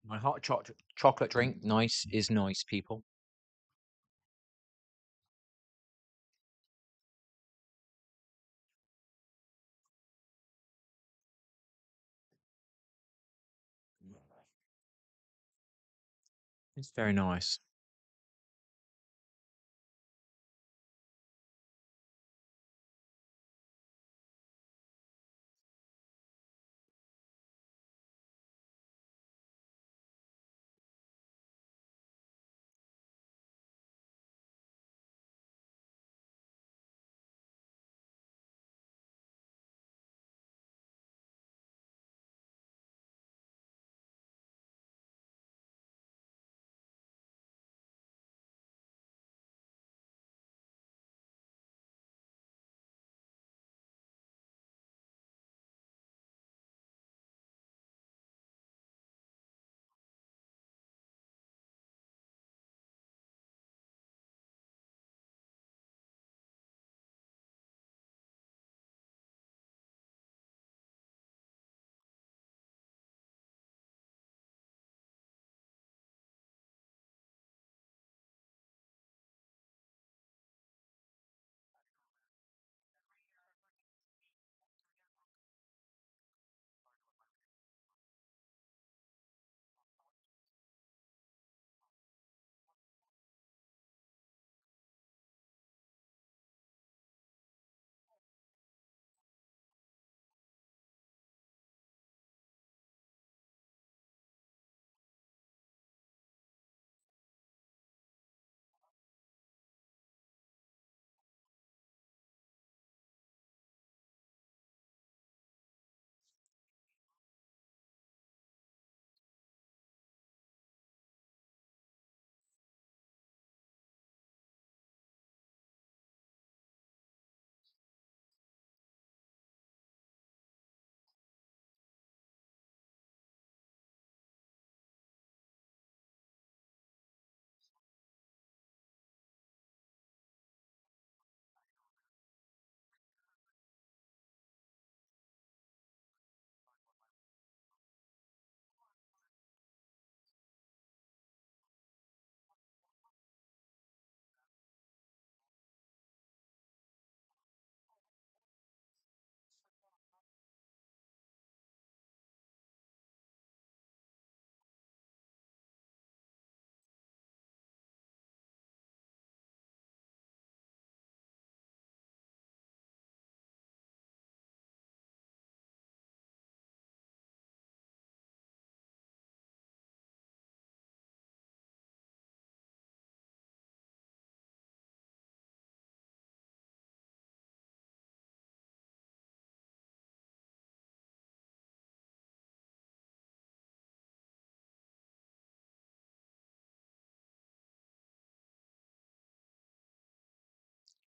My hot chocolate drink, nice is nice, people. It's very nice.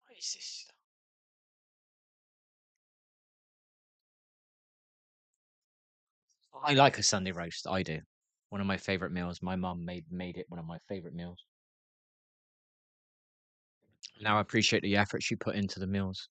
What is this? I like a Sunday roast. I do. One of my favorite meals. My mum made it one of my favorite meals. Now I appreciate the effort she put into the meals.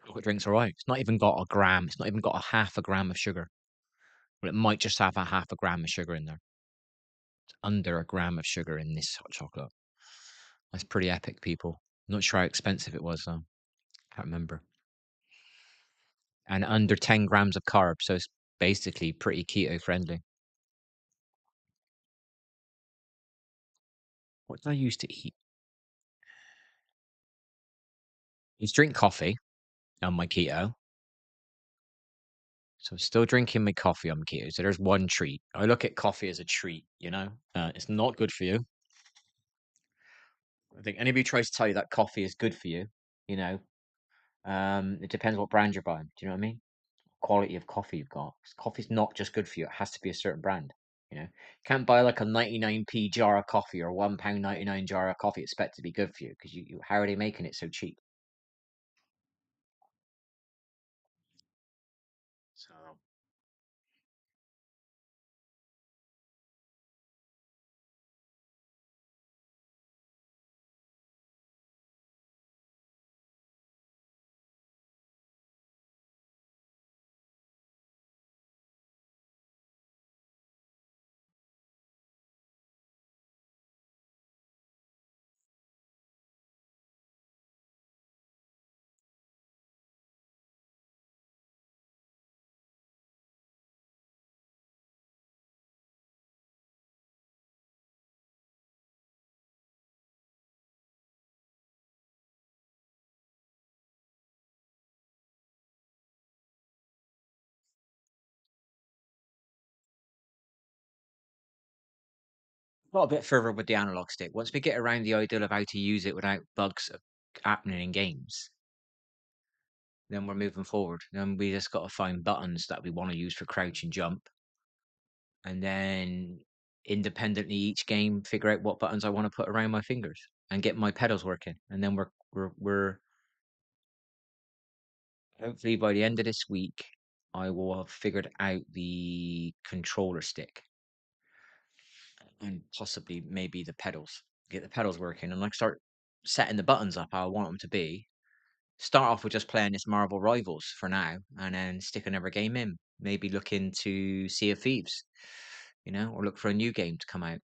Chocolate drink's all right. It's not even got a gram. It's not even got a half a gram of sugar. But it might just have a half a gram of sugar in there. It's under a gram of sugar in this hot chocolate. That's pretty epic, people. Not sure how expensive it was though. Can't remember. And under 10 grams of carbs, so it's basically pretty keto friendly. What did I used to eat? I used to drink coffee on my keto. So still drinking my coffee on keto. So there's one treat. I look at coffee as a treat, you know? It's not good for you. I think anybody tries to tell you that coffee is good for you, you know, it depends what brand you're buying. Do you know what I mean? Quality of coffee you've got. 'Cause coffee's not just good for you. It has to be a certain brand, you know? Can't buy like a 99p jar of coffee or £1.99 jar of coffee expect to be good for you because how are they making it so cheap? So Got a bit further with the analog stick. Once we get around the ideal of how to use it without bugs happening in games, then we're moving forward. Then we just got to find buttons that we want to use for crouch and jump, and then independently each game figure out what buttons I want to put around my fingers and get my pedals working. And then we're hopefully by the end of this week, I will have figured out the controller stick and possibly maybe the pedals. Get the pedals working and like start setting the buttons up how I want them to be. Start off with just playing this Marvel Rivals for now, and then stick another game in. Maybe look into Sea of Thieves, or look for a new game to come out.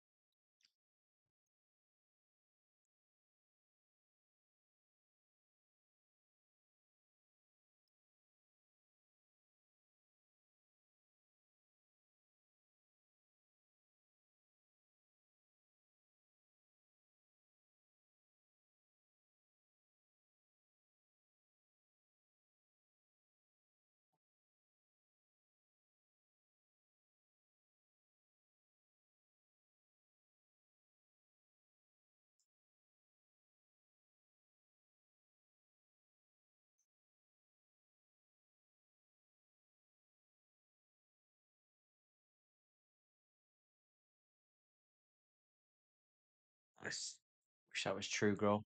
I wish that was true, girl.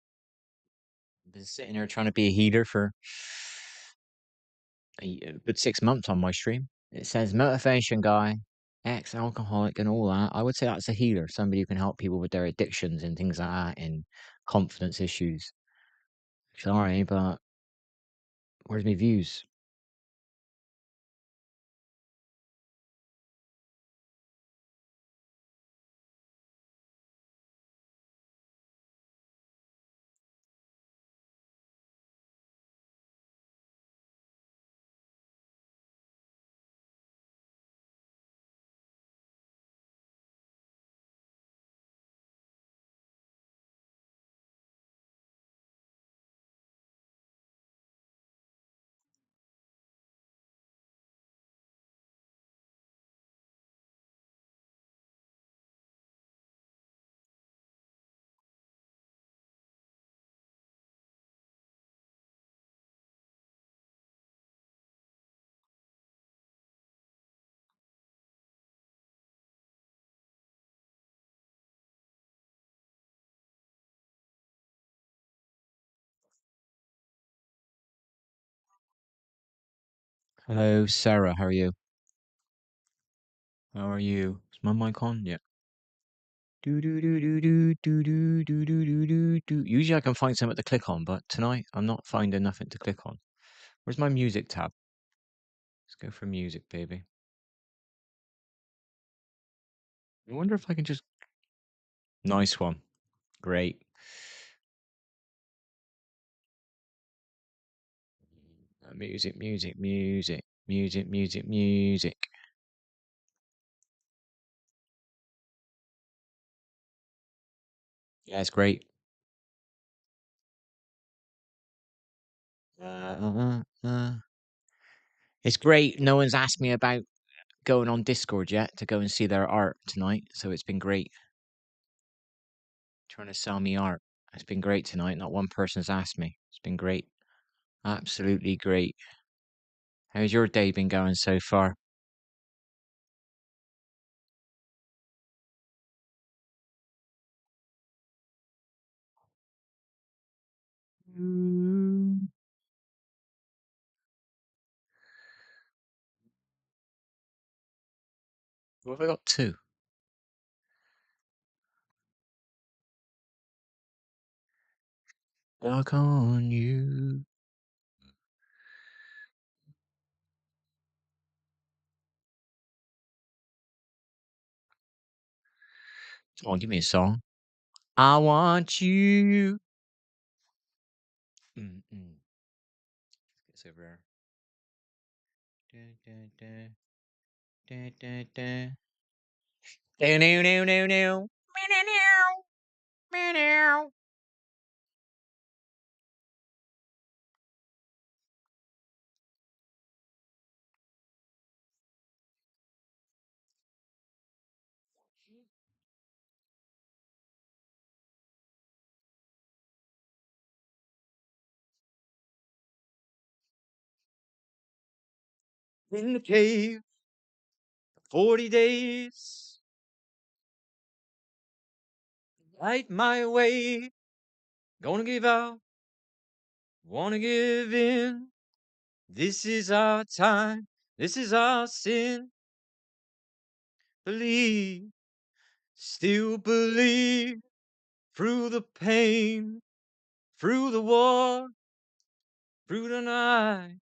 I've been sitting here trying to be a healer for a good 6 months on my stream. It says motivation guy, ex-alcoholic, and all that. I would say that's a healer, somebody who can help people with their addictions and things like that, and confidence issues. Sorry, but where's my views? Hello, Sarah. How are you? How are you? Is my mic on? Yeah. Do do do do do do do do do do do do. Usually I can find something to click on, but tonight I'm not finding nothing to click on. Where's my music tab? Let's go for music, baby. I wonder if I can just. Nice one. Great. Music, music, music, music, music, music. Yeah, it's great. It's great. No one's asked me about going on Discord yet to go and see their art tonight, so it's been great. Trying to sell me art. It's been great tonight. Not one person's asked me. It's been great. Absolutely great. How's your day been going so far? What have I got? Two. Lock on you. Come on, give me a song. I want you. It's over there. Da, da, da, da, da, da. No, no, no, no, no. in the cave for 40 days. Light my way. Gonna give out. Wanna give in. This is our time. This is our sin. Believe. Still believe. Through the pain. Through the war. Through the night.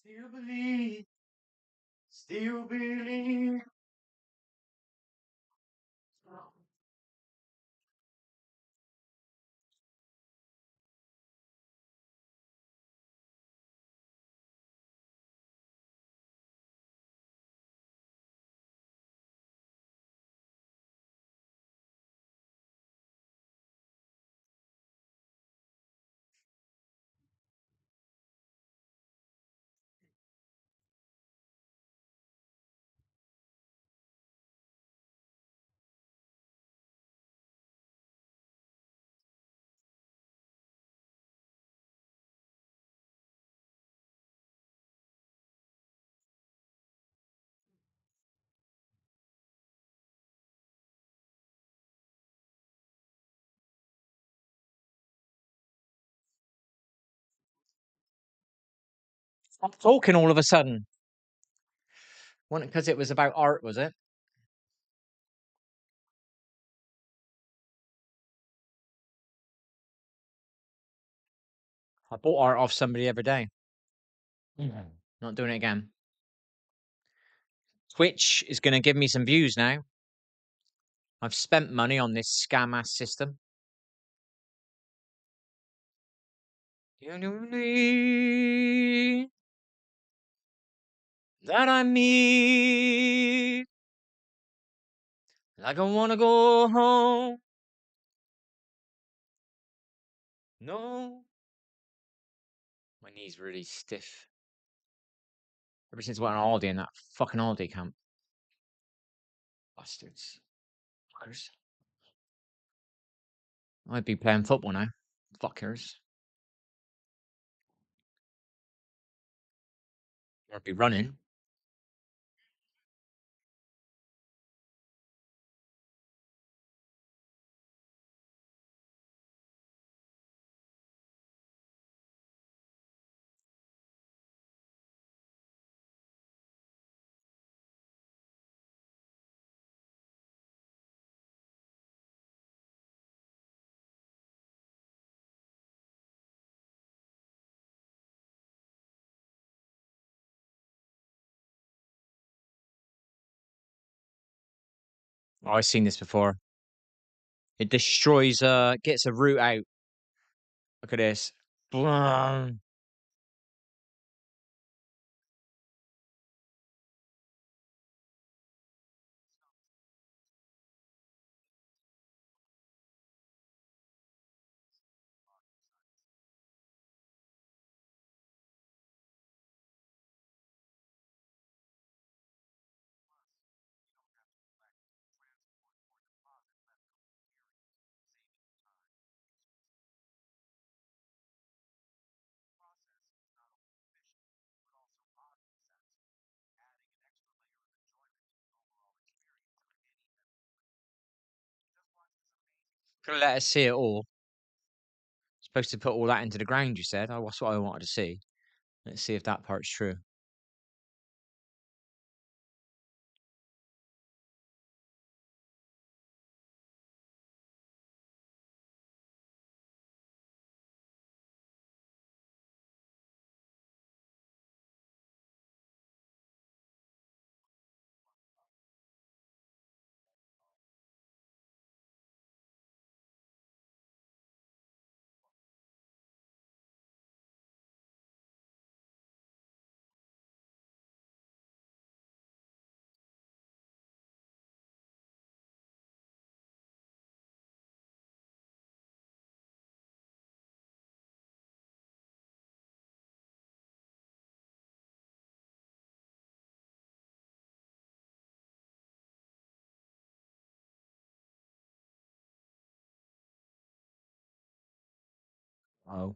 Still believe. Still believe. Stop talking all of a sudden. Because it was about art, was it? I bought art off somebody every day. Not doing it again. Twitch is going to give me some views now. I've spent money on this scam ass system. That I meet, like I wanna go home. No, my knees really stiff. Ever since I went on holiday in that fucking holiday camp. Bastards. Fuckers. I'd be playing football now. Fuckers. Or I'd be running. Oh, I've seen this before. It destroys, gets a root out. Look at this. Blah. Gonna let us see it all. Supposed to put all that into the ground, you said. Oh, that's what I wanted to see. Let's see if that part's true. Oh.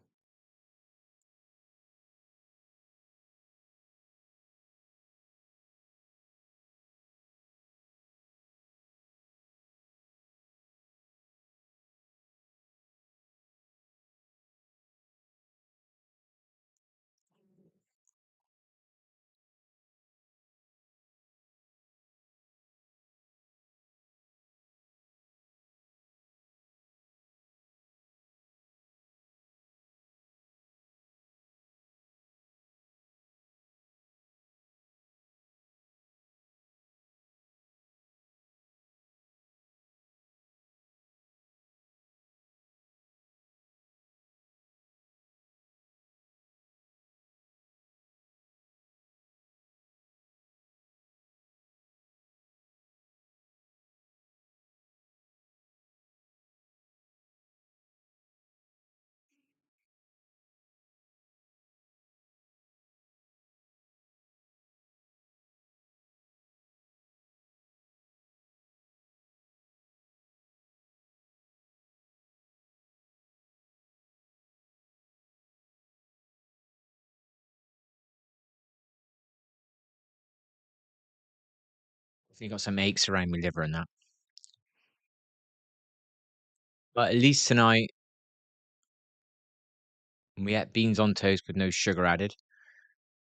I think got some aches around my liver and that. But at least tonight we ate beans on toast with no sugar added,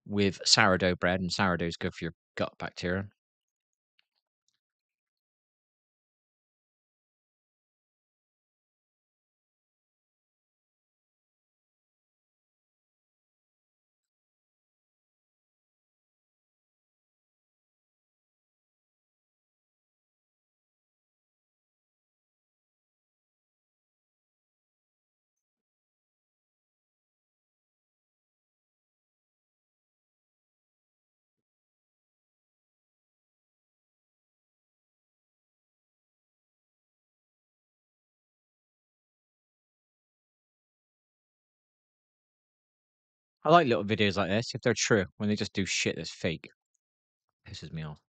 with sourdough bread, and sourdough is good for your gut bacteria. I like little videos like this if they're true. When they just do shit that's fake, pisses me off.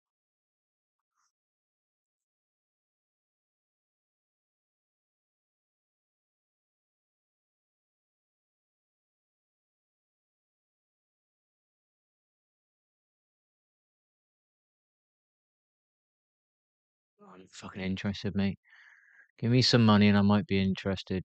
I'm fucking interested, mate. Give me some money and I might be interested.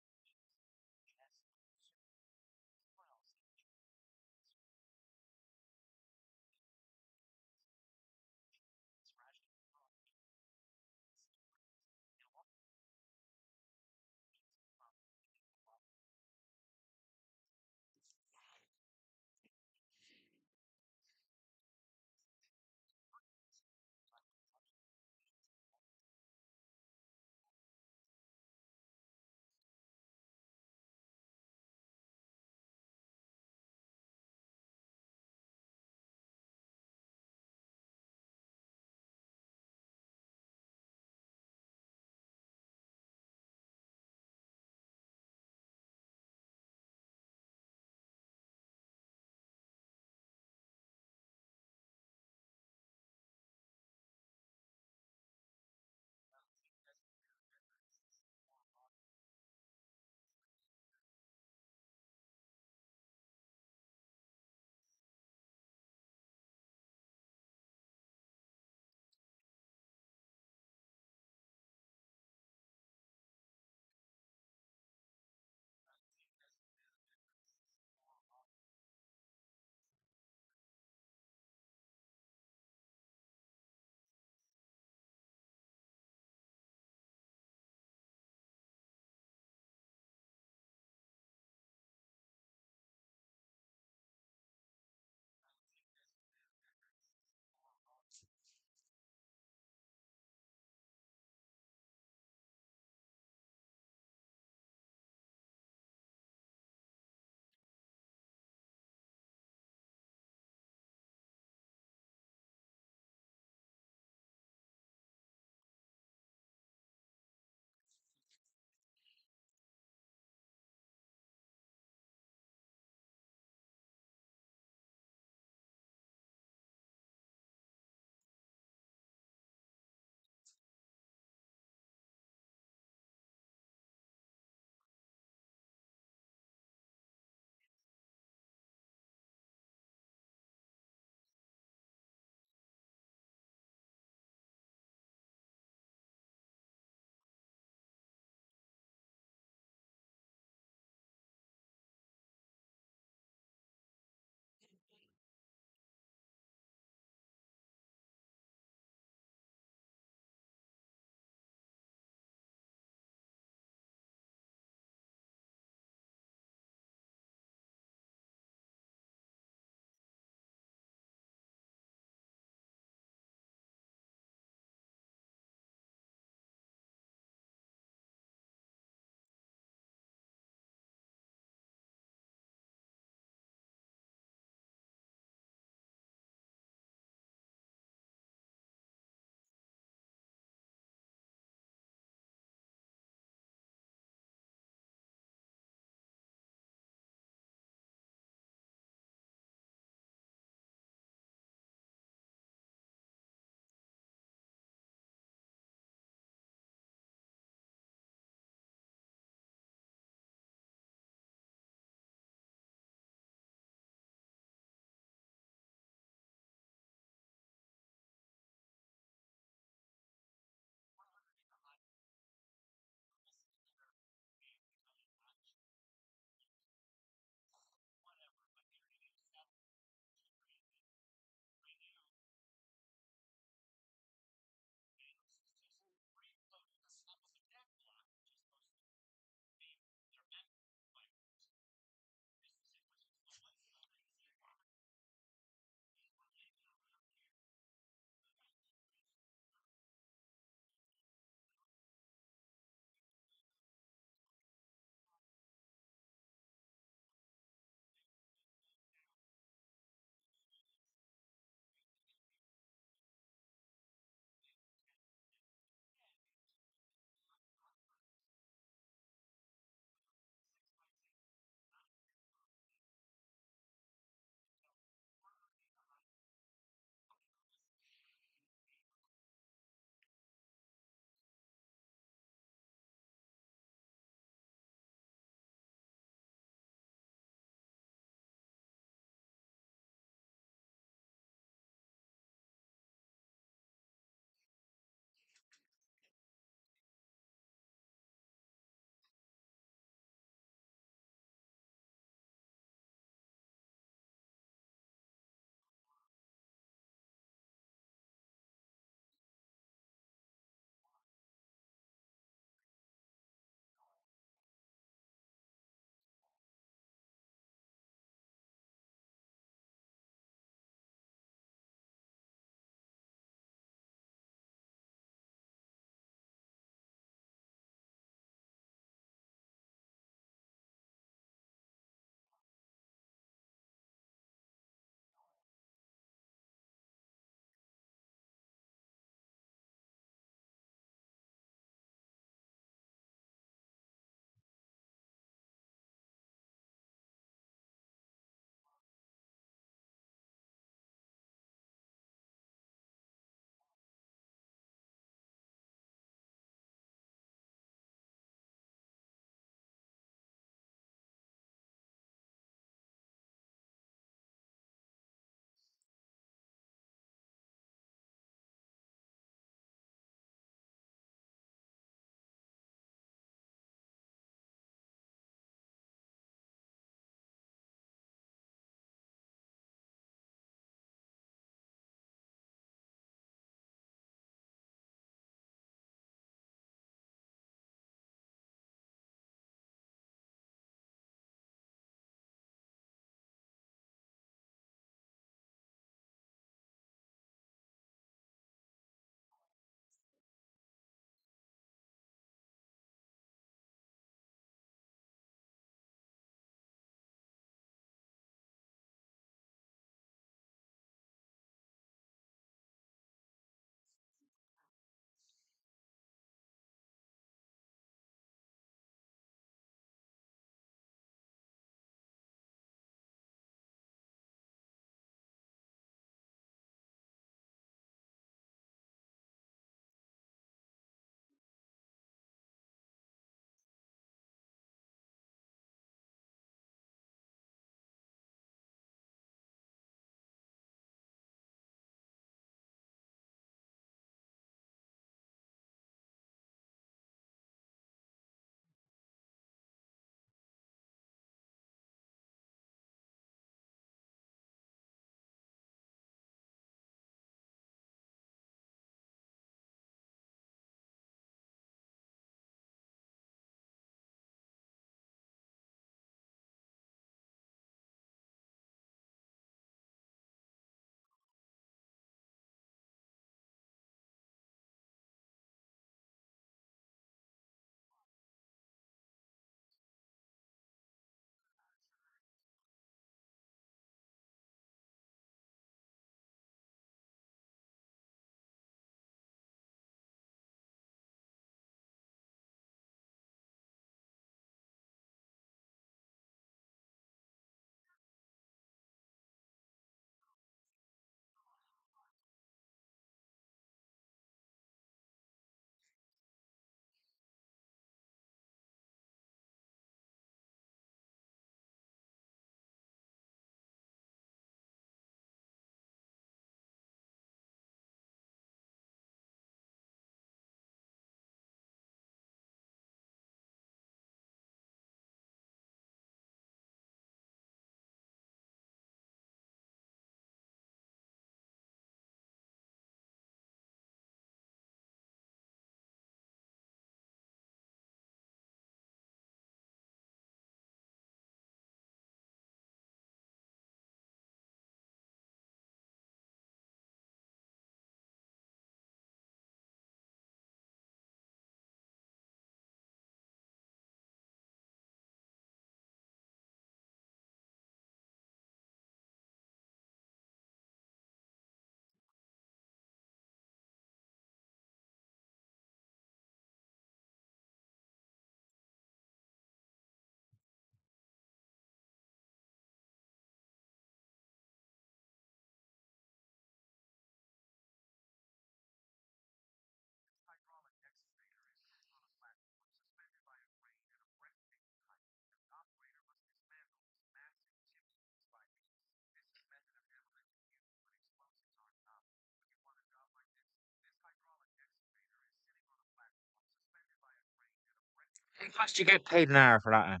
How much do you get paid an hour for that? Then?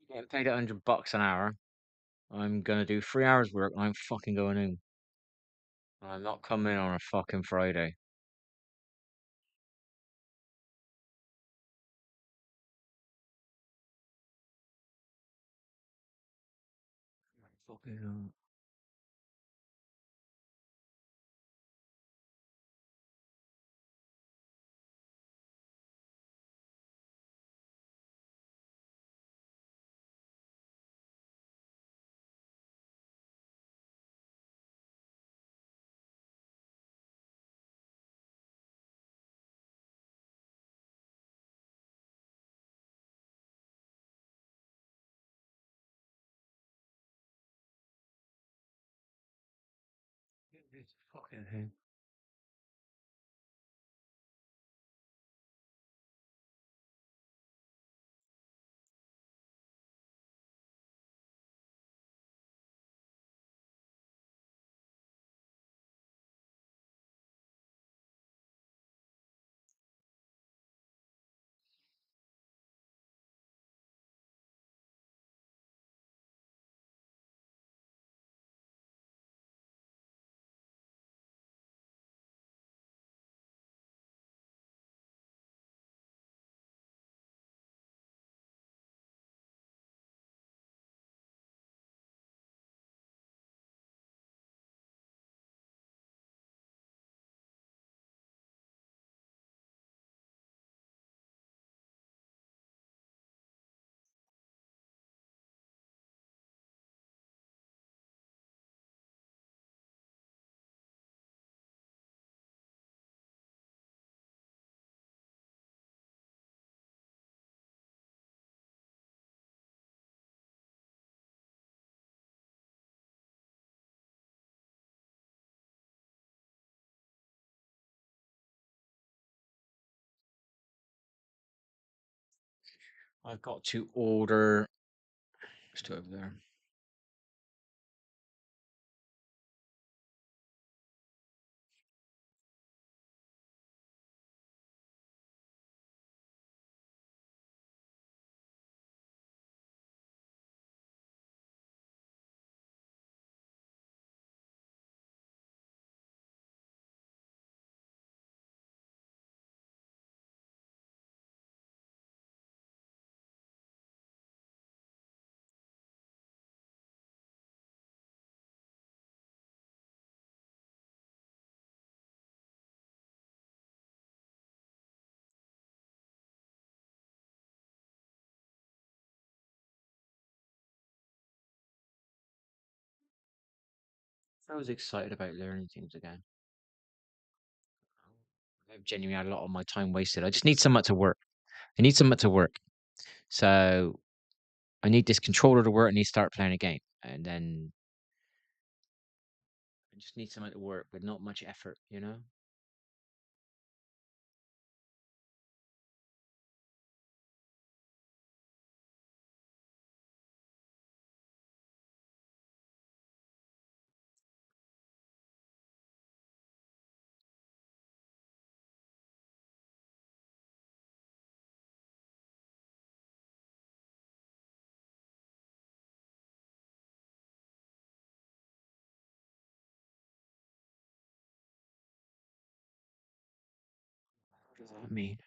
You get paid $100 an hour. I'm gonna do 3 hours work and I'm fucking going in. I'm not coming on a fucking Friday. Fucking hell. It's fucking hell. I've got to order. Let's do it over there. I was excited about learning things again. I've genuinely had a lot of my time wasted. I just need something to work. I need something to work. So I need this controller to work. I need to start playing a game. And then I just need something to work with not much effort, you know? What does that mean?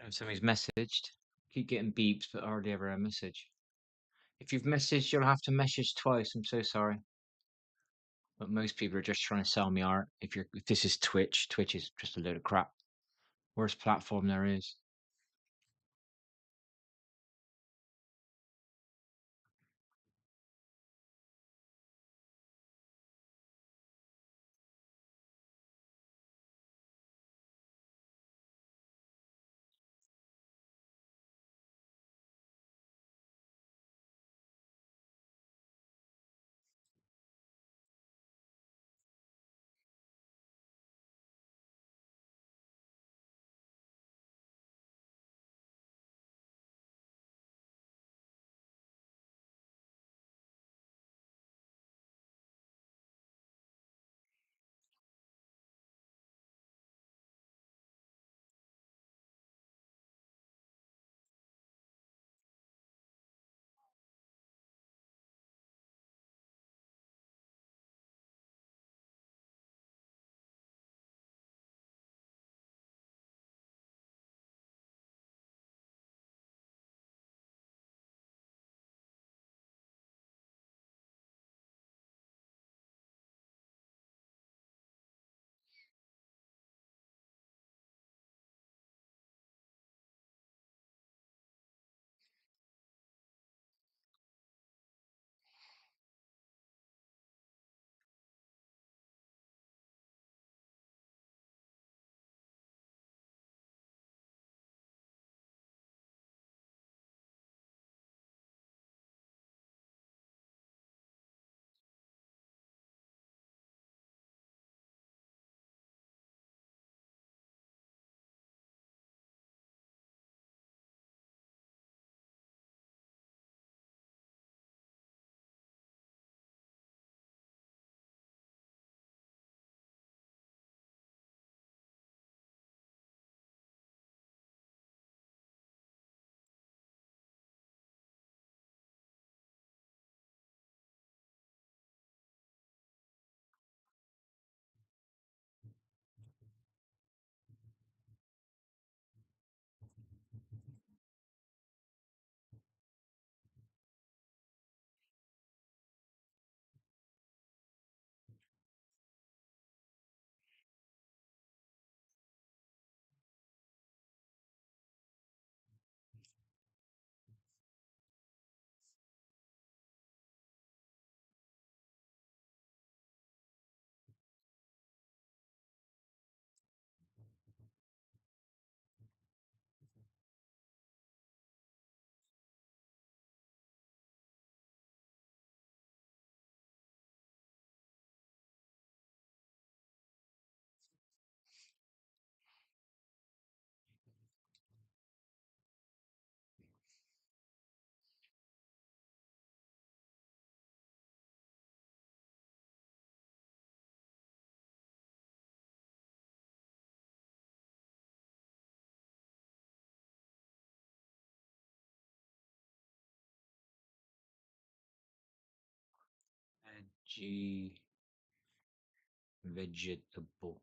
Somebody's messaged. Keep getting beeps, but hardly ever a message. If you've messaged, you'll have to message twice. I'm so sorry. But most people are just trying to sell me art. If this is Twitch, Twitch is just a load of crap. Worst platform there is. Veggie. Vegetable.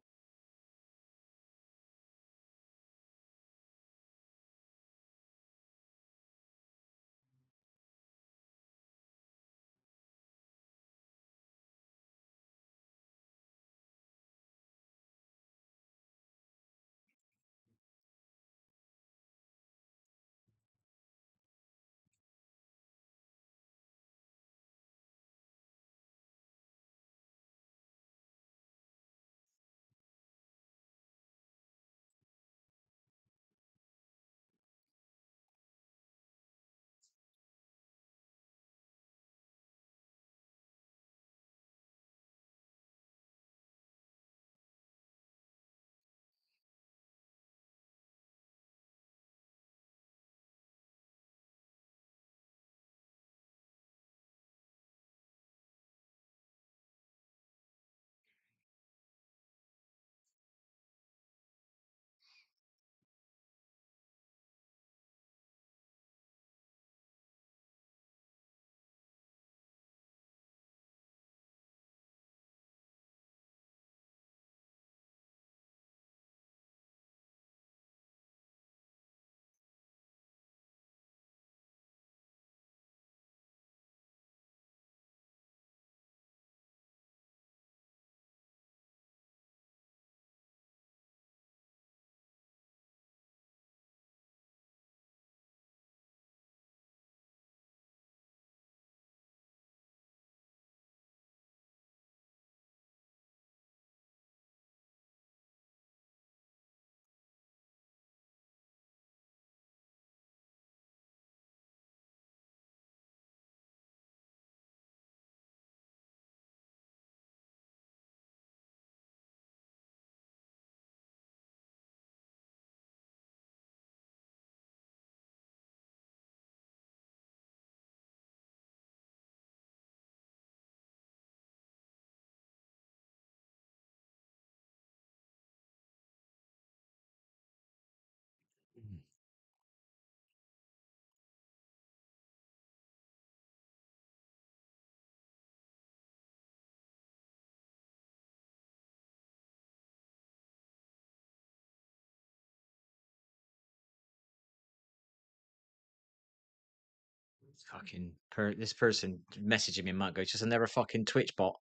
Fucking this person messaging me a month ago. It's just another fucking Twitch bot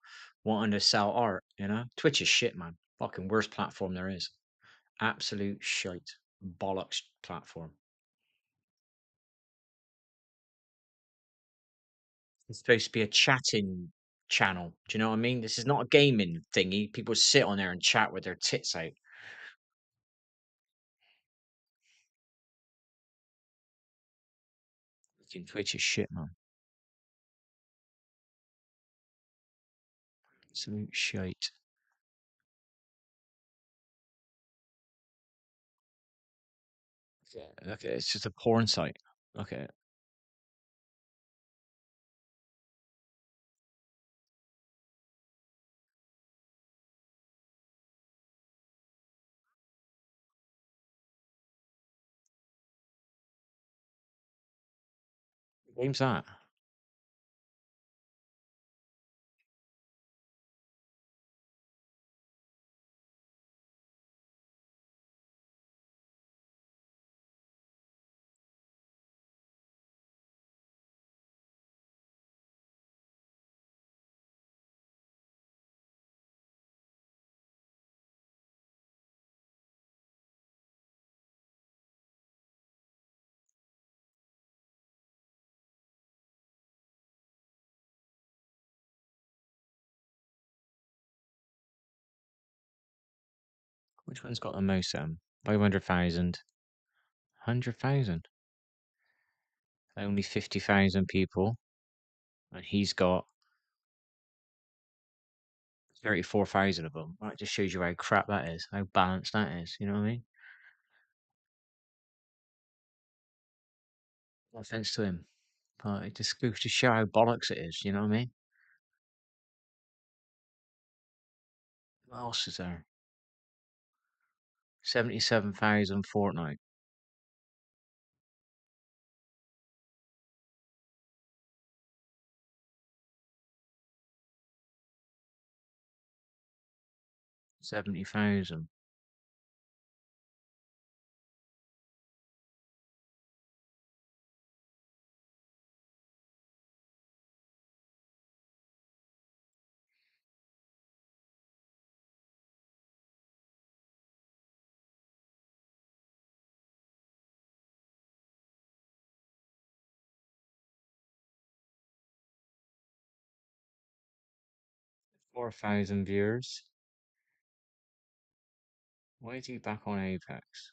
wanting to sell art. You know, Twitch is shit, man. Fucking worst platform there is. Absolute shite, bollocks platform. It's supposed to be a chatting channel. Do you know what I mean? This is not a gaming thingy. People sit on there and chat with their tits out. Fucking Twitch is shit, man. Absolute shite. Yeah, okay, it's just a porn site. Okay. What game's that? Which one's got the most? 500,000. 100,000. Only 50,000 people, and he's got 34,000 of them. That just shows you how crap that is, how balanced that is. You know what I mean? No offense to him, but it just goes to show how bollocks it is. You know what I mean? What else is there? 77,000 Fortnite. 70,000. 4,000 viewers. Why is he back on Apex?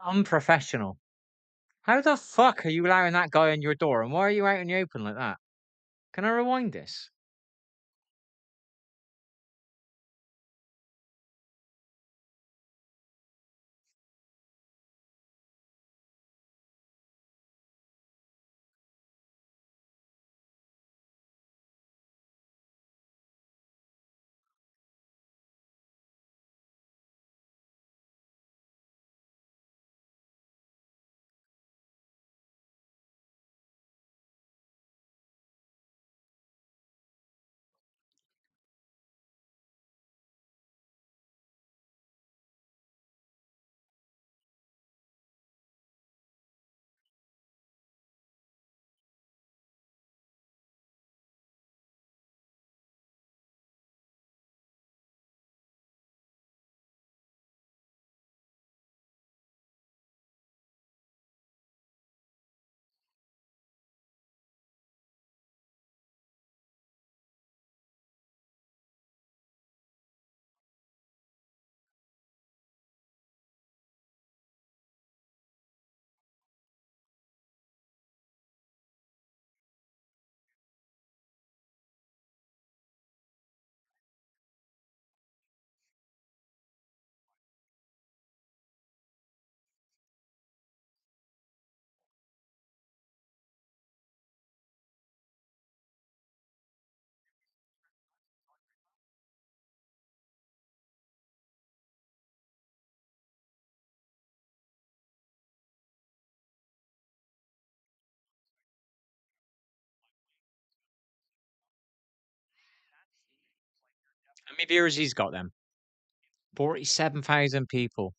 Unprofessional. How the fuck are you allowing that guy in your door? And why are you out in the open like that? Can I rewind this? How many viewers he's got then? 47,000 people.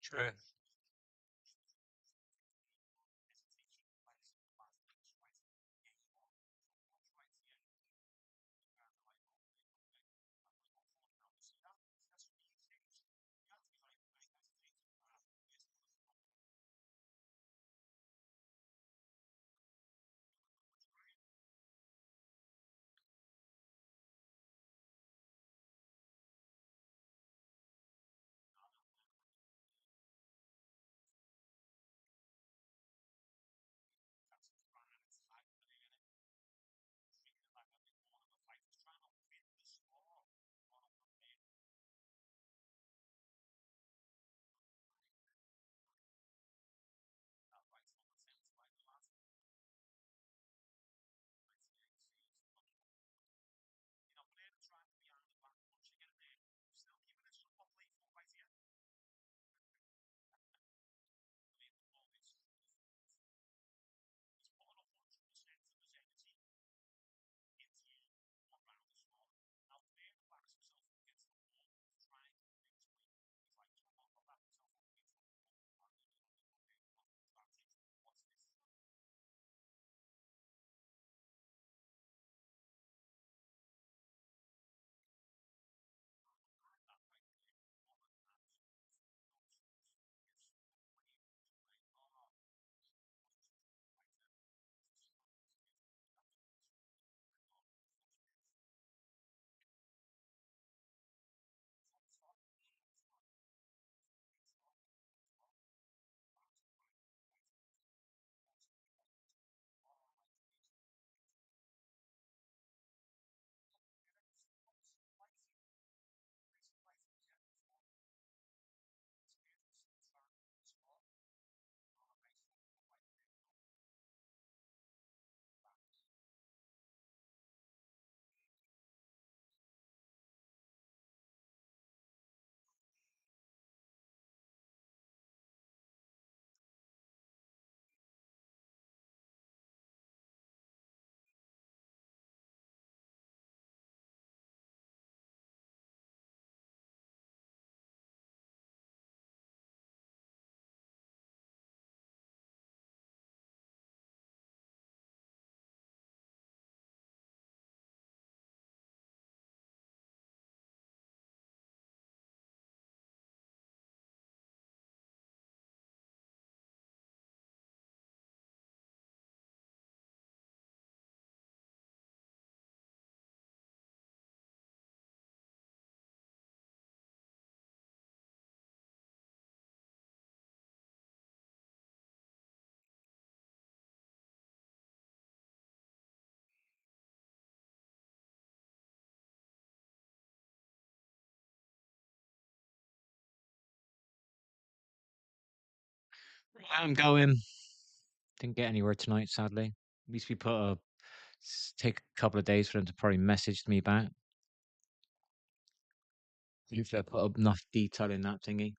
True. I'm going. Didn't get anywhere tonight, sadly. At least we put take a couple of days for them to probably message me back. If I put up enough detail in that thingy.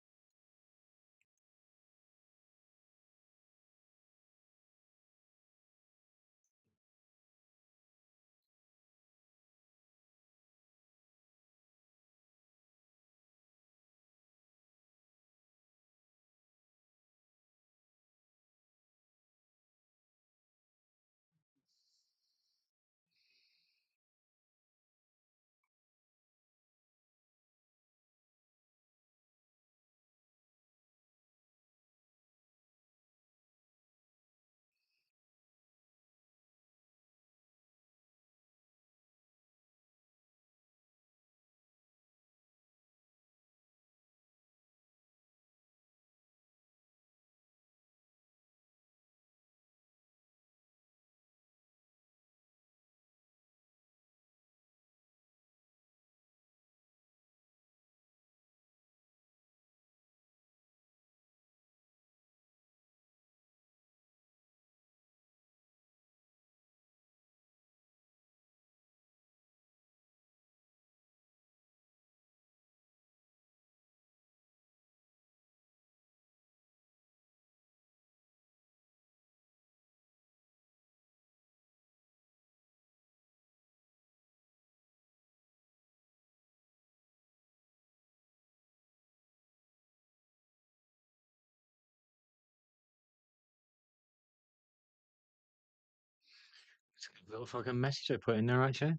Little fucking message I put in there actually.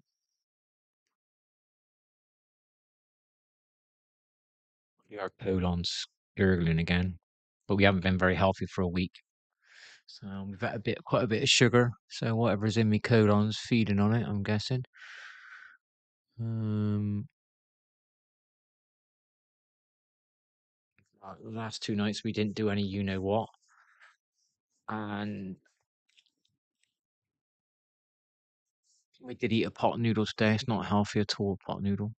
Our colon's gurgling again, but we haven't been very healthy for a week. So we've had quite a bit of sugar. So whatever's in me colon's feeding on it, I'm guessing. The last 2 nights we didn't do any you know what, and we did eat a pot noodle today. It's not healthy at all, pot noodle.